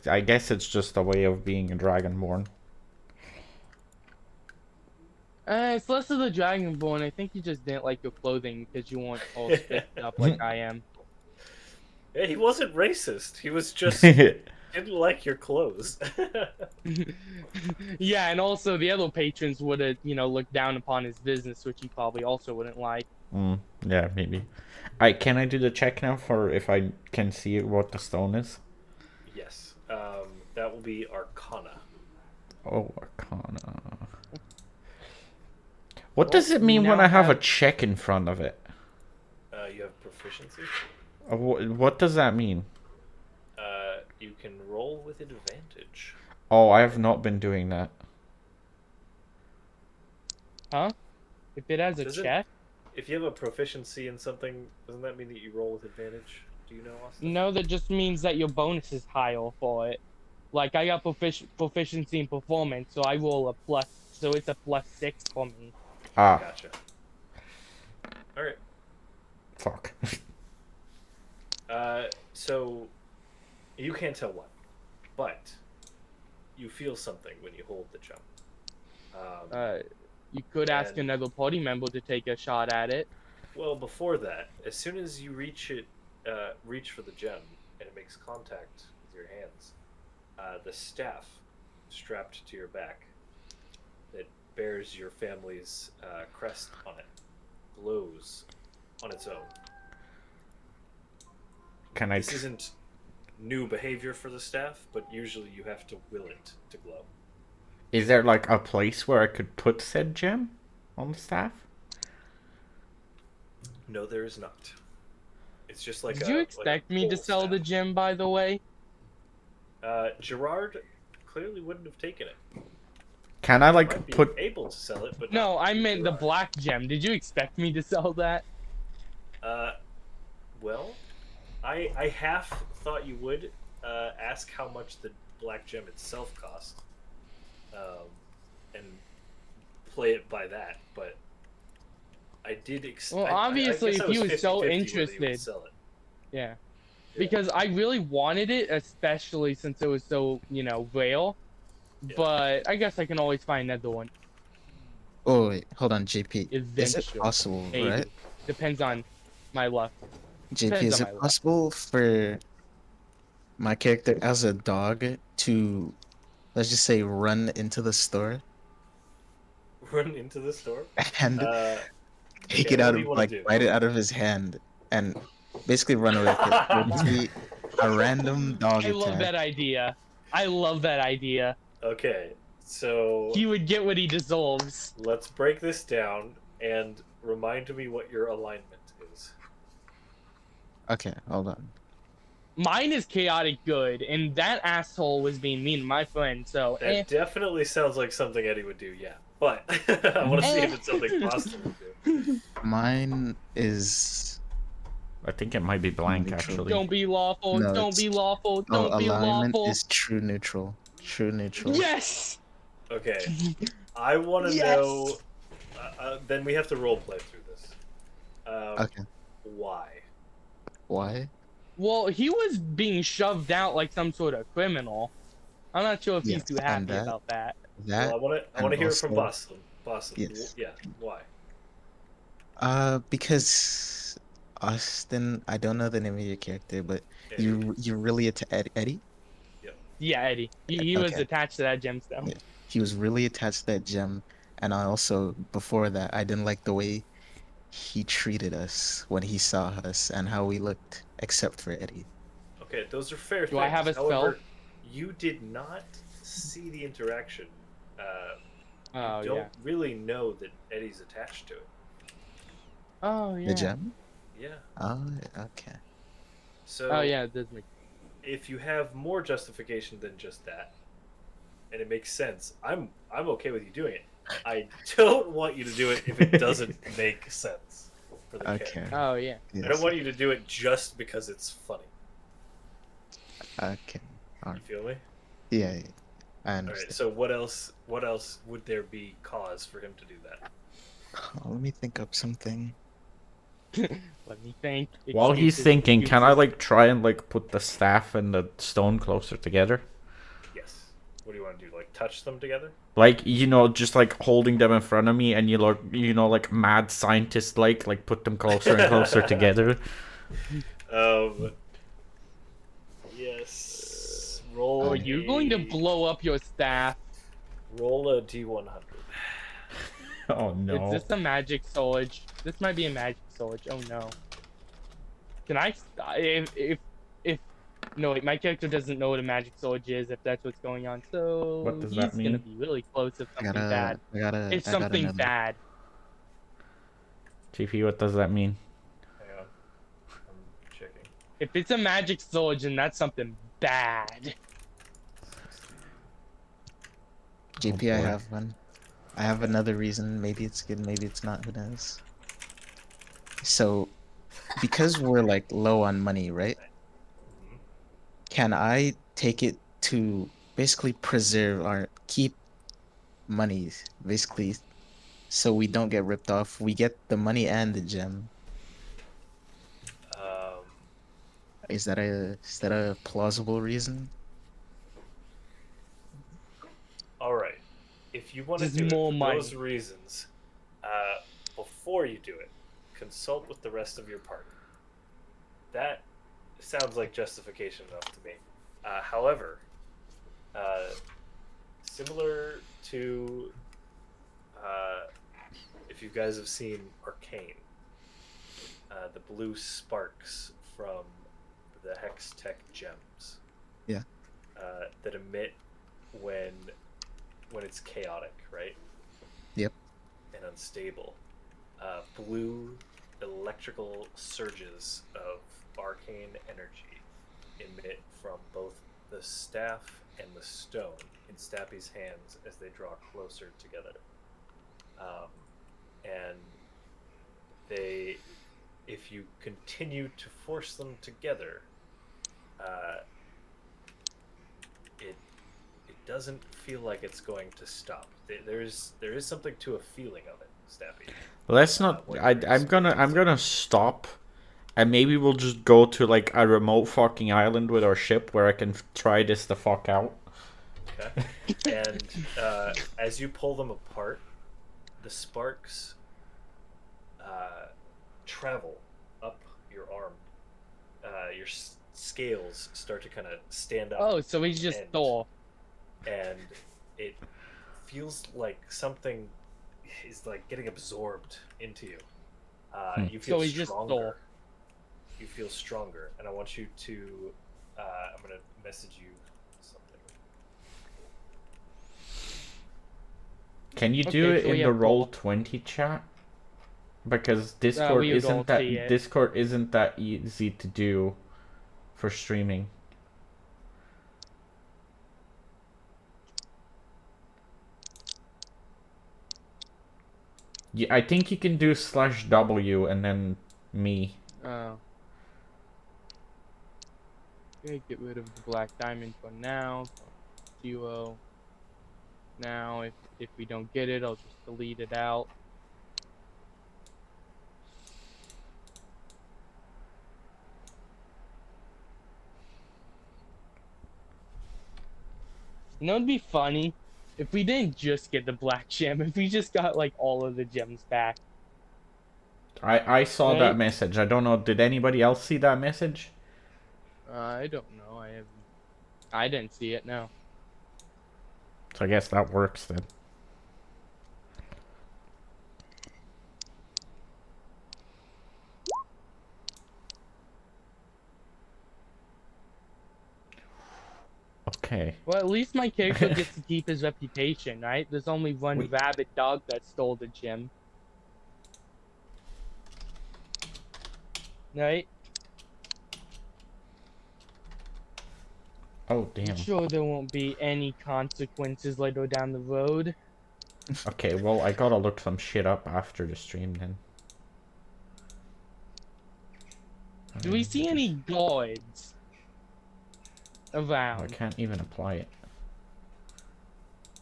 I guess it's just a way of being a dragonborn. It's less of the Dragonborn. I think he just didn't like your clothing because you weren't all spiffed up like I am. Yeah, he wasn't racist. He was just didn't like your clothes. Yeah, and also the other patrons would have, looked down upon his business, which he probably also wouldn't like. Yeah, maybe. Can I do the check now for if I can see what the stone is? Yes. That will be Arcana. Oh, Arcana. What does it mean when now I have a have- check in front of it? You have proficiency. What does that mean? You can roll with advantage. Oh, I have not been doing that. Huh? If it has a Does it- check? If you have a proficiency in something, doesn't that mean that you roll with advantage? Do you know, Austin? No, that just means that your bonus is higher for it. Like, I got proficiency in performance, so I roll a plus, so it's a +6 for me. Ah, Gotcha. Alright. fuck. So you can't tell what, but you feel something when you hold the gem. You could ask And- another party member to take a shot at it. Well, before that, as soon as you reach for the gem, and it makes contact with your hands, the staff strapped to your back that bears your family's crest on it glows on its own. Can I? This isn't new behavior for the staff, but usually you have to will it to glow. Is there like a place where I could put said gem on the staff? No, there is not. It's just like Did you expect me to sell the gem, by the way? Gerard clearly wouldn't have taken it. Can I like Might be put? able to sell it, but No, not I meant the Gerard. black gem. Did you expect me to sell that? Well, I half thought you would ask how much the black gem itself cost, and play it by that. But I did. Well, obviously, if he was so interested, sell it. yeah, because I really wanted it, especially since it was so, rare. Yeah. But I guess I can always find another one. Oh wait, hold on, JP. Is it Eventually. possible, Maybe. right? Depends on my luck. JP, Depends is on it my luck. possible for my character as a dog to, let's just say, run into the store Run into the store and take okay, it out what do of, you wanna do? bite it out of his hand and basically run away with it? Would this be a random dog I love attack? that idea. I love that idea. Okay, so He would get what he deserves. let's break this down and remind me what your alignment is. Okay, hold on. Mine is chaotic good, and that asshole was being mean to my friend, so That definitely sounds like something Eddie would do, yeah. But I want to see if it's something Boston would do. Mine is I think it might be blank Neutral. actually. Don't be lawful, No, don't it's- be lawful, don't be alignment lawful. is true neutral. True neutral. Yes! Okay, I want to Yes! know. Then we have to role play through this. Okay. Why? Why? Well, he was being shoved out like some sort of criminal. I'm not sure if he's Yes, too and happy that- about that. That Well, I and want to hear it from also- Boston. Yes. Yeah. Why? Because Austin, I don't know the name of your character, but Eddie. you really Eddie? Yeah, Eddie. He was Okay. attached to that gemstone. Yeah. He was really attached to that gem, and I also before that I didn't like the way he treated us when he saw us and how we looked, except for Eddie. Okay, those are fair Do I things. have a spell? However, you did not see the interaction. Oh, You don't yeah. really know that Eddie's attached to it. Oh, yeah. The gem? Yeah. Oh, okay. So Oh, yeah, it does make if you have more justification than just that, and it makes sense, I'm okay with you doing it. I don't want you to do it if it doesn't make sense for the Okay. character. Oh, yeah. I don't want you to do it just because it's funny. Okay. You feel me? Yeah, I All understand. right. So what else? What else would there be cause for him to do that? Let me think up something. Let me think. While he's Excuses, thinking, can I excuses. like try and like put the staff and the stone closer together? Yes. What do you want to do? Like touch them together? Like, just like holding them in front of me and you look, like mad scientist like put them closer and closer together. Yes. Roll. Are you going to blow up your staff? Roll a d100. Oh no. Is this a magic sword? This might be a magic sword. Oh no. Can I? If no, wait, my character doesn't know what a magic sword is. If that's what's going on, so What does he's that gonna mean? be really close if I something gotta, bad. I gotta, It's I got something another. bad. GP, what does that mean? Hang on. I'm checking. If it's a magic sword, then that's something bad. JP, I boy. have one. I have another reason. Maybe it's good, maybe it's not. Who knows? So, because we're like low on money, right? Can I take it to basically preserve or keep money, basically, so we don't get ripped off? We get the money and the gem. Is that a plausible reason? All right. If you want to Just do it more for money. those reasons, before you do it, consult with the rest of your party. That sounds like justification enough to me. However, similar to if you guys have seen Arcane, the blue sparks from the Hex Tech gems. Yeah. That emit when it's chaotic, right? Yep. And unstable. Blue electrical surges of arcane energy emit from both the staff and the stone in Stappy's hands as they draw closer together. And they, if you continue to force them together, it doesn't feel like it's going to stop. There is something to a feeling of it, Stappy. Let's not. I'm gonna stop, and maybe we'll just go to like a remote fucking island with our ship where I can try this the fuck out. Okay. And as you pull them apart, the sparks travel up your arm. Your scales start to kind of stand up. Oh, so he's just Thor. And it feels like something is like getting absorbed into you. You feel So he's just stronger. Thor. You feel stronger, and I want you to. I'm gonna message you something. Can you do it so we in the have Roll20 chat? Because Discord we don't see it. isn't that easy to do for streaming. Yeah, I think you can do /W and then me. Oh. Okay, get rid of the black diamond for now. Duo. Now, if we don't get it, I'll just delete it out. You know, it'd be funny if we didn't just get the black gem. If we just got like all of the gems back. I saw Right? that message. I don't know. Did anybody else see that message? I don't know. I didn't see it. No. So I guess that works then. Okay. Well, at least my character gets to keep his reputation, right? There's only one rabid dog that stole the gem. Right? Oh, damn. I'm sure there won't be any consequences later down the road. Okay, well, I gotta look some shit up after the stream then. Do we see any guards around? I can't even apply it.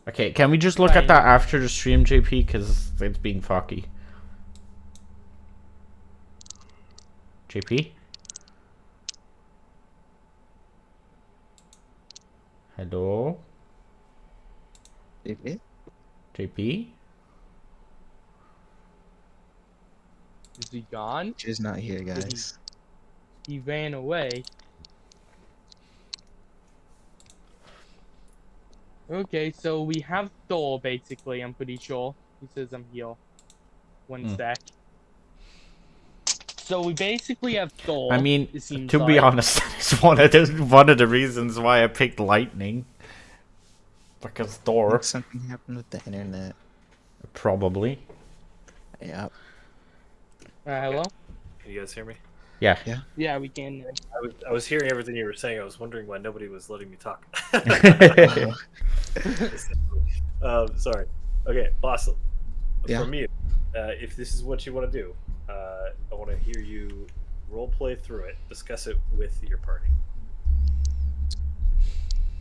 Okay, can we just look at that after the stream, JP? Because it's being fucky. JP? Hello? JP? JP? Is he gone? She's not here, guys. He ran away. Okay, so we have Thor, basically, I'm pretty sure. He says I'm here. One sec. So we basically have Thor. I mean, it seems to be like. honest, it's one of the reasons why I picked lightning. Because Thor. Something happened with the internet. Probably. Yeah. Hello? Can you guys hear me? Yeah. Yeah. Yeah, we can. I was hearing everything you were saying. I was wondering why nobody was letting me talk. Sorry. Okay, Bosley. Yeah. From you, if this is what you want to do, I want to hear you role play through it, discuss it with your party.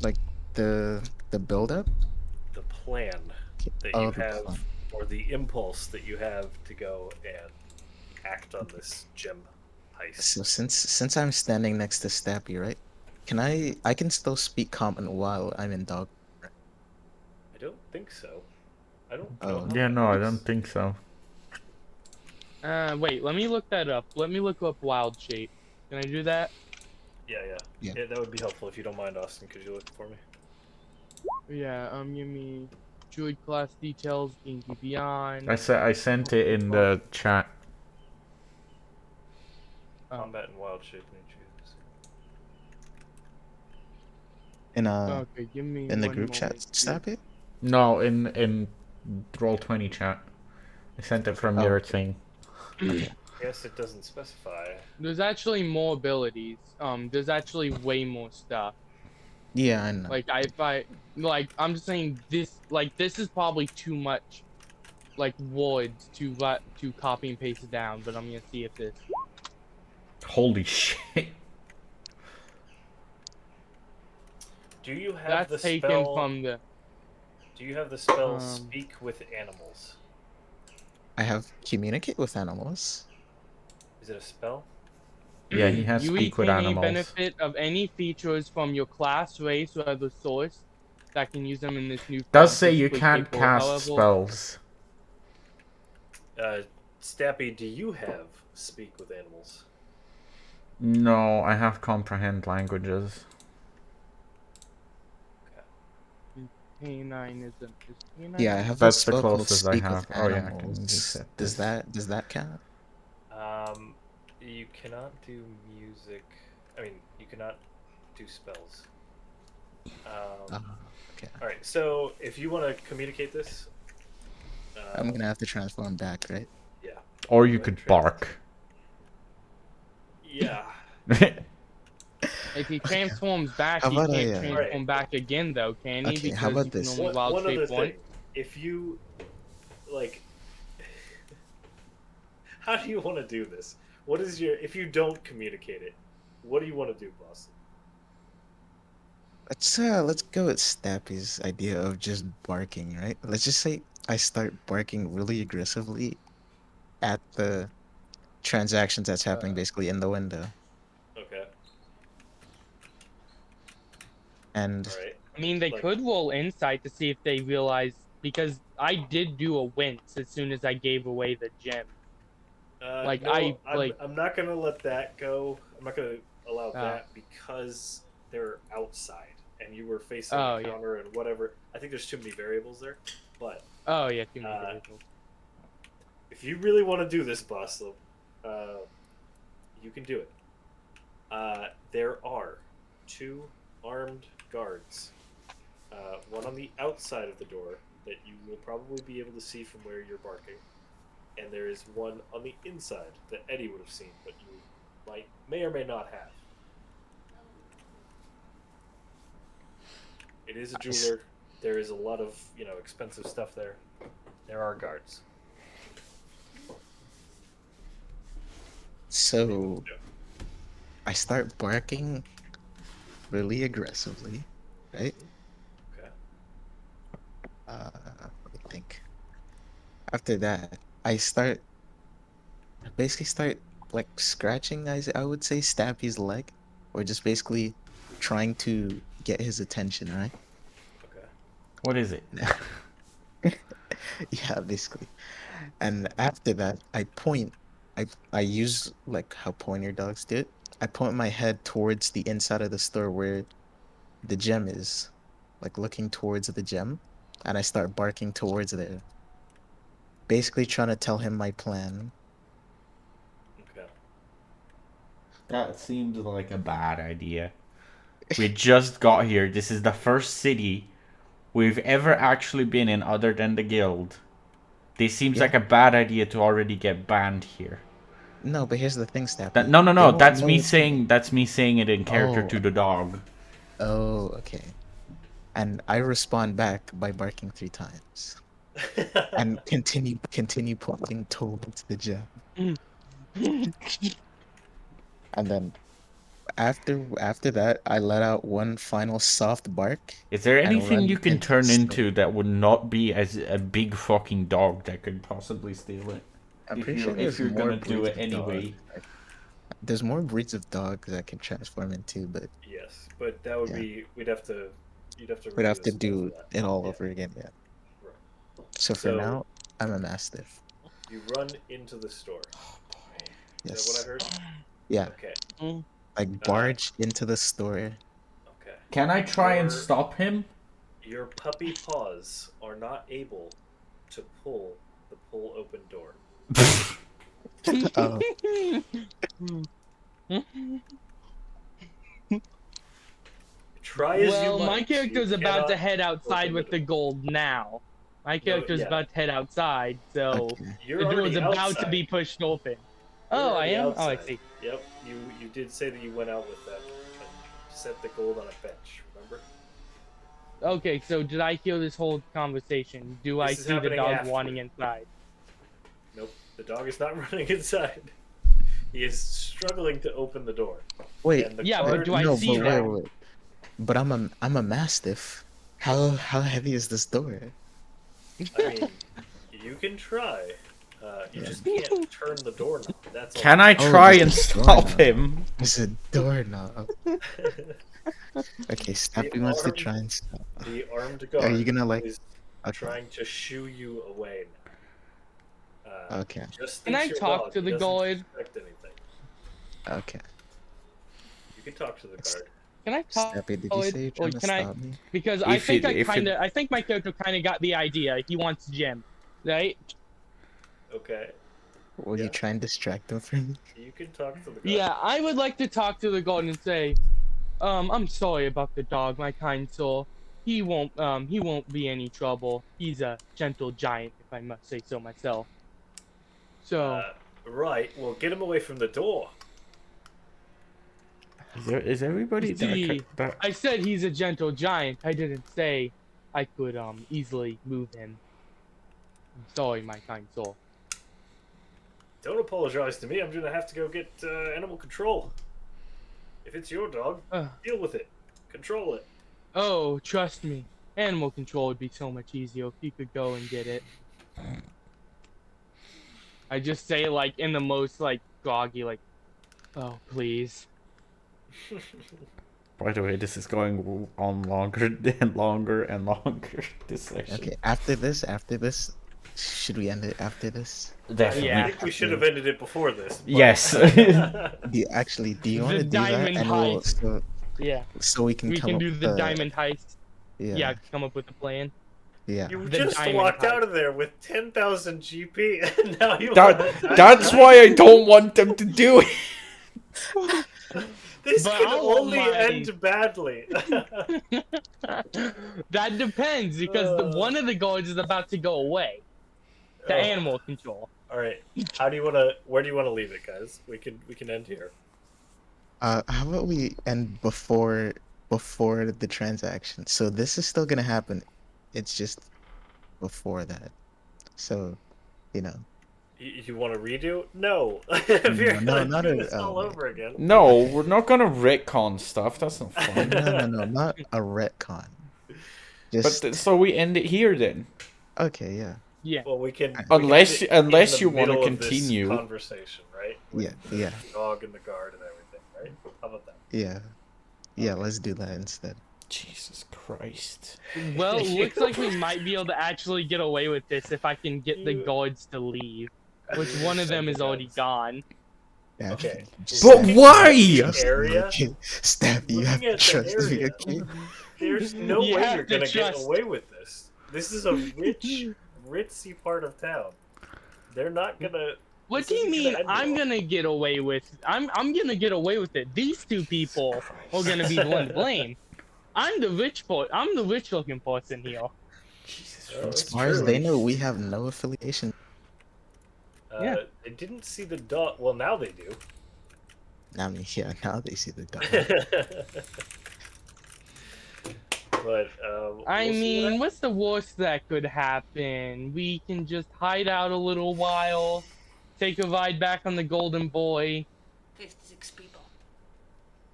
Like the build up? The plan that you have, or the impulse that you have to go and act on this gem heist. So since I'm standing next to Stappy, right? I can still speak common while I'm in dog. I don't think so. I don't. Oh. Yeah, no, I don't think so. Wait, let me look that up. Let me look up wild shape. Can I do that? Yeah, that would be helpful if you don't mind, Austin. Could you look for me? Yeah, give me druid class details, D&D Beyond. I sent it in the chat. Combat and wild shape. Let me choose. Okay, give me in the one group chat, moment. stop it. No, in Roll20 chat. I sent it from your thing. Okay. Yes, it doesn't specify. There's actually more abilities. There's actually way more stuff. Yeah, I know. Like I'm just saying this. Like this is probably too much. Like words to copy and paste it down. But I'm gonna see if this. Holy shit. Do you have That's the taken spell? from the. Do you have the spell Speak with Animals? I have communicate with animals. Is it a spell? Yeah, he has You speak with retain a animals. benefit of any features from your class, race, or other source that can use them in this new form. Does say you Physically can't capable, cast however, spells. Stappy, do you have Speak with Animals? No, I have comprehend languages. Canine isn't. Is canine? Yeah, I have a That's the spell called closest I speak with have. Oh yeah, I can animals. reset Does this. that count? You cannot do music. I mean, you cannot do spells. Okay. All right. So if you want to communicate this, I'm gonna have to transform back, right? Yeah. Or you could bark. Yeah. If he transforms back, How he about can't I, transform back again, though, can he? Okay, how Because about you can this? only wild One shape other once. thing. If you like, how do you want to do this? What is your? If you don't communicate it, what do you want to do, boss? Let's go with Stappy's idea of just barking, right? Let's just say I start barking really aggressively at the transactions that's happening basically in the window. Okay. And All right. I mean, they could roll insight to see if they realize, because I did do a wince as soon as I gave away the gem. Like No, I'm not gonna let that go. I'm not gonna allow that because they're outside and you were facing the counter and whatever. I think there's too many variables there. But too many variables. If you really want to do this, boss, you can do it. There are 2 armed guards. One on the outside of the door that you will probably be able to see from where you're barking. And there is one on the inside that Eddie would have seen, but you may or may not have. It is a jeweler. There is a lot of expensive stuff there. There are guards. so I start barking really aggressively, right? Okay. Let me think. After that, I basically start like scratching, I would say, Stampy's leg, or just basically trying to get his attention, right? Okay. What is it? Yeah, basically. And after that, I point. I use like how pointer dogs do it. I point my head towards the inside of the store where the gem is, like looking towards the gem, and I start barking towards there. Basically trying to tell him my plan. Okay. That seems like a bad idea. We just got here. This is the first city we've ever actually been in other than the guild. This seems like a bad idea to already get banned here. No, but here's the thing, Stappy. No. That's me saying it in character Oh. to the dog. Oh, okay. And I respond back by barking 3 times. And continue pointing towards the gem. And then after that, I let out one final soft bark. Is there and anything run you can into the turn store. into that would not be as a big fucking dog that could possibly steal it? I'm pretty sure there's if you're more gonna do breeds it of anyway. dog. There's more breeds of dogs that can transform into, but Yes, but that would be you'd have to we'd have to do it all over again. Yeah. Right. So for now, I'm a mastiff. You run into the store. Is Yes. that what I heard? Yeah. Okay. Like barge into the store. Okay. Can I try and Your- stop him? Your puppy paws are not able to pull the pull open door. Oh. Try as you Well, might. my character's about to cannot head outside open with the gold now. My character's yeah. about to head outside, so Okay. You're the door's already about outside. to be pushed open. You're Oh, I already am? outside. Oh, I see. Yep, you did say that you went out with that and set the gold on a bench, remember? Okay, so did I hear this whole conversation? Do I This is see the happening dog after. wanting inside? Nope, the dog is not running inside. He is struggling to open the door. Wait. And the Yeah, but guard- do I no, see but that? wait. But I'm a mastiff. How heavy is this door? I mean, you can try. You just can't turn the doorknob. That's all. Can I Oh, try there's and a stop doorknob. him? There's a doorknob. Okay, Snappy wants to armed- try and stop. The armed guard Are you gonna like? is Okay. trying to shoo you away now. Okay. Just Can thinks I you're talk dog. to He the doesn't guard? suspect anything. Okay. You can talk to the guard. Can I talk? Snappy, did you say you're trying to can I? stop me? Because I If think it- I think my character kind of got the idea. He wants Jim, right? Okay. Will you try and distract him from me? You can talk to the guard. Yeah, I would like to talk to the guard and say, I'm sorry about the dog, my kind soul. He won't be any trouble. He's a gentle giant, if I must say so myself. So. Right. Well, get him away from the door. Is everybody See, I said he's a gentle giant. I didn't say I could easily move him. I'm sorry, my kind soul. Don't apologize to me. I'm gonna have to go get animal control. If it's your dog, deal with it. Control it. Oh, trust me. Animal control would be so much easier if you could go and get it. I just say like in the most like groggy like, oh please. By the way, this is going on longer and longer and longer. This section. Okay, after this, should we end it after this? Definitely. I think we should have ended it before this. but- Yes. Do you want The to do that? diamond And we'll, heist. Yeah. so we can We come can up do with the diamond heist. Yeah. Yeah, come up with a plan. Yeah. You The just diamond walked heist. out of there with 10,000 GP, and now you. That's why I don't want them to do it. This But can I want only my- end badly. That depends because one of the guards is about to go away. To Oh. animal control. All right. How do you want to? Where do you want to leave it, guys? We can end here. How about we end before the transaction? So this is still gonna happen. It's just before that. So, you know. You want to redo? No. If you're No, gonna not do a- this all over again. No, we're not gonna retcon stuff. That's not fun. No, not a retcon. Just So we end it here then. okay, yeah. Yeah. Well, we can. Unless we can unless in the you want to middle of this continue. conversation, right? Yeah, yeah. The dog and the guard and everything, right? How about that? Yeah. Yeah, let's do that instead. Jesus Christ. Well, it looks like we might be able to actually get away with this if I can get the guards to leave. Which one of them is already gone. Yeah. Okay. But why? Area. Stab you have Looking to at the trust me, area. okay? There's no You way have you're to gonna get trust. away with this. This is a rich, ritzy part of town. They're not gonna. What This do you isn't gonna mean end I'm well. gonna get away with? I'm gonna get away with it. These two people are gonna be the one to blame. I'm the rich looking person here. As far as they know, we have no affiliation. Yeah. They didn't see the dog. Well, now they do. I mean, yeah, now they see the dog. But I we'll see mean, what what's the worst that could happen? We can just hide out a little while, take a ride back on the Golden Boy. 56 people.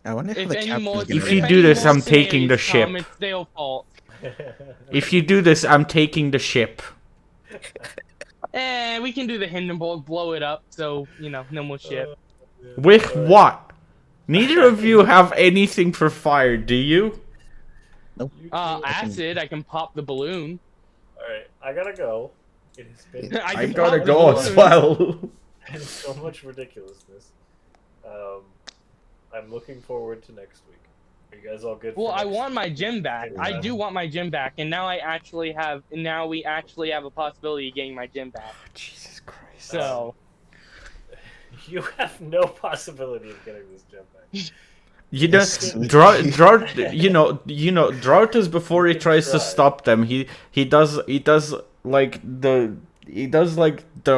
I wonder if If the any captain's more, gonna If you any do this, more I'm taking the scenarios come, ship. It's their fault. If you do this, I'm taking the ship. We can do the Hindenburg, blow it up, so you know, no more ship. With what? Neither of you have anything for fire, do you? Nope. Acid, I can pop the balloon. All right, I gotta go. It has been. I can gotta pop go the as balloons. well. And so much ridiculousness. I'm looking forward to next week. Are you guys all good? Well, for I next want my gym back. same I time? do want my gym back, and now we actually have a possibility of getting my gym back. Jesus Christ. So You have no possibility of getting this gym back. You know, Yes, we Drought. You know, Drought is before he You can tries to try. stop them. He does like the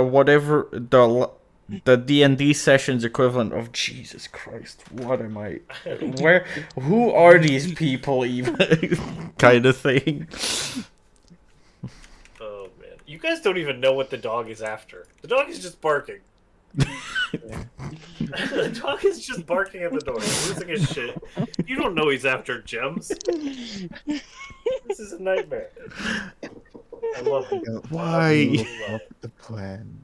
whatever the D&D sessions equivalent of Jesus Christ. What am I? Where? Who are these people even? Kind of thing. Oh man, you guys don't even know what the dog is after. The dog is just barking. The dog is just barking at the door. He's losing his shit. You don't know he's after gems. This is a nightmare. I love it. Why? You have the plan.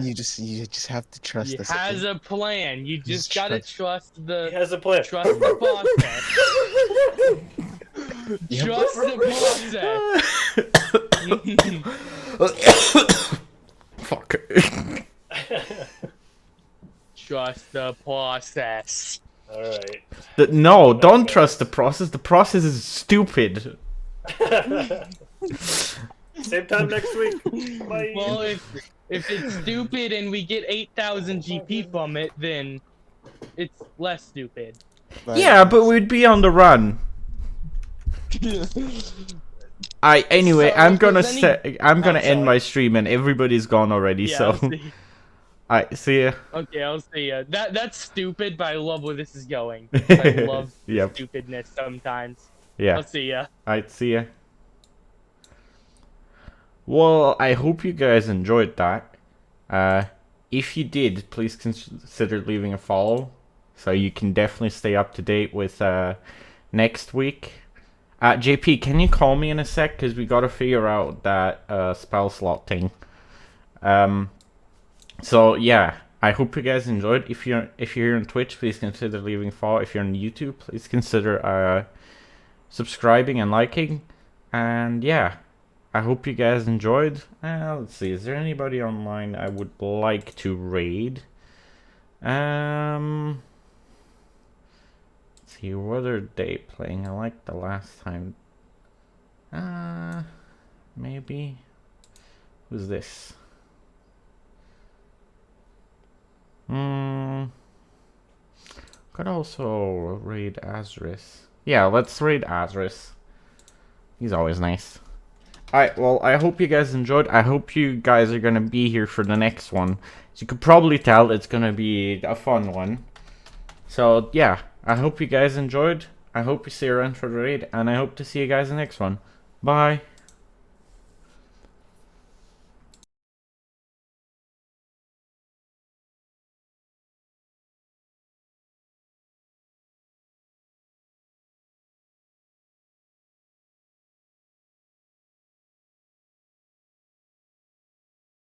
You just have to trust he us. has okay? a plan. You Just just gotta trust. He trust has a plan. the process. Yeah, Trust the process. Fuck. Trust the process. All right. No, don't trust the process. The process is stupid. Same time next week. Bye. Well, if it's stupid and we get 8,000 GP from it, then it's less stupid. Yeah, but we'd be on the run. Anyway, So, I'm if gonna there's any- I'm gonna end sorry. my stream and everybody's gone already. Yeah, so, I'll see. I see ya. Okay, I'll see ya. That's stupid, but I love where this is going. I love Yep. stupidness sometimes. Yeah. I'll see ya. Alright, see ya. Well, I hope you guys enjoyed that. If you did, please consider leaving a follow, so you can definitely stay up to date with next week. JP, can you call me in a sec? Because we gotta figure out that spell slot thing. So yeah, I hope you guys enjoyed. If you're here on Twitch, please consider leaving a follow. If you're on YouTube, please consider subscribing and liking. And yeah, I hope you guys enjoyed. Let's see, is there anybody online I would like to raid? Let's see, what are they playing? I like the last time. Maybe. Who's this? Could also raid Azris. Yeah, let's raid Azris. He's always nice. Alright, well, I hope you guys enjoyed. I hope you guys are gonna be here for the next one. As you could probably tell, it's gonna be a fun one. So, yeah, I hope you guys enjoyed. I hope you see you around for the raid, and I hope to see you guys in the next one. Bye.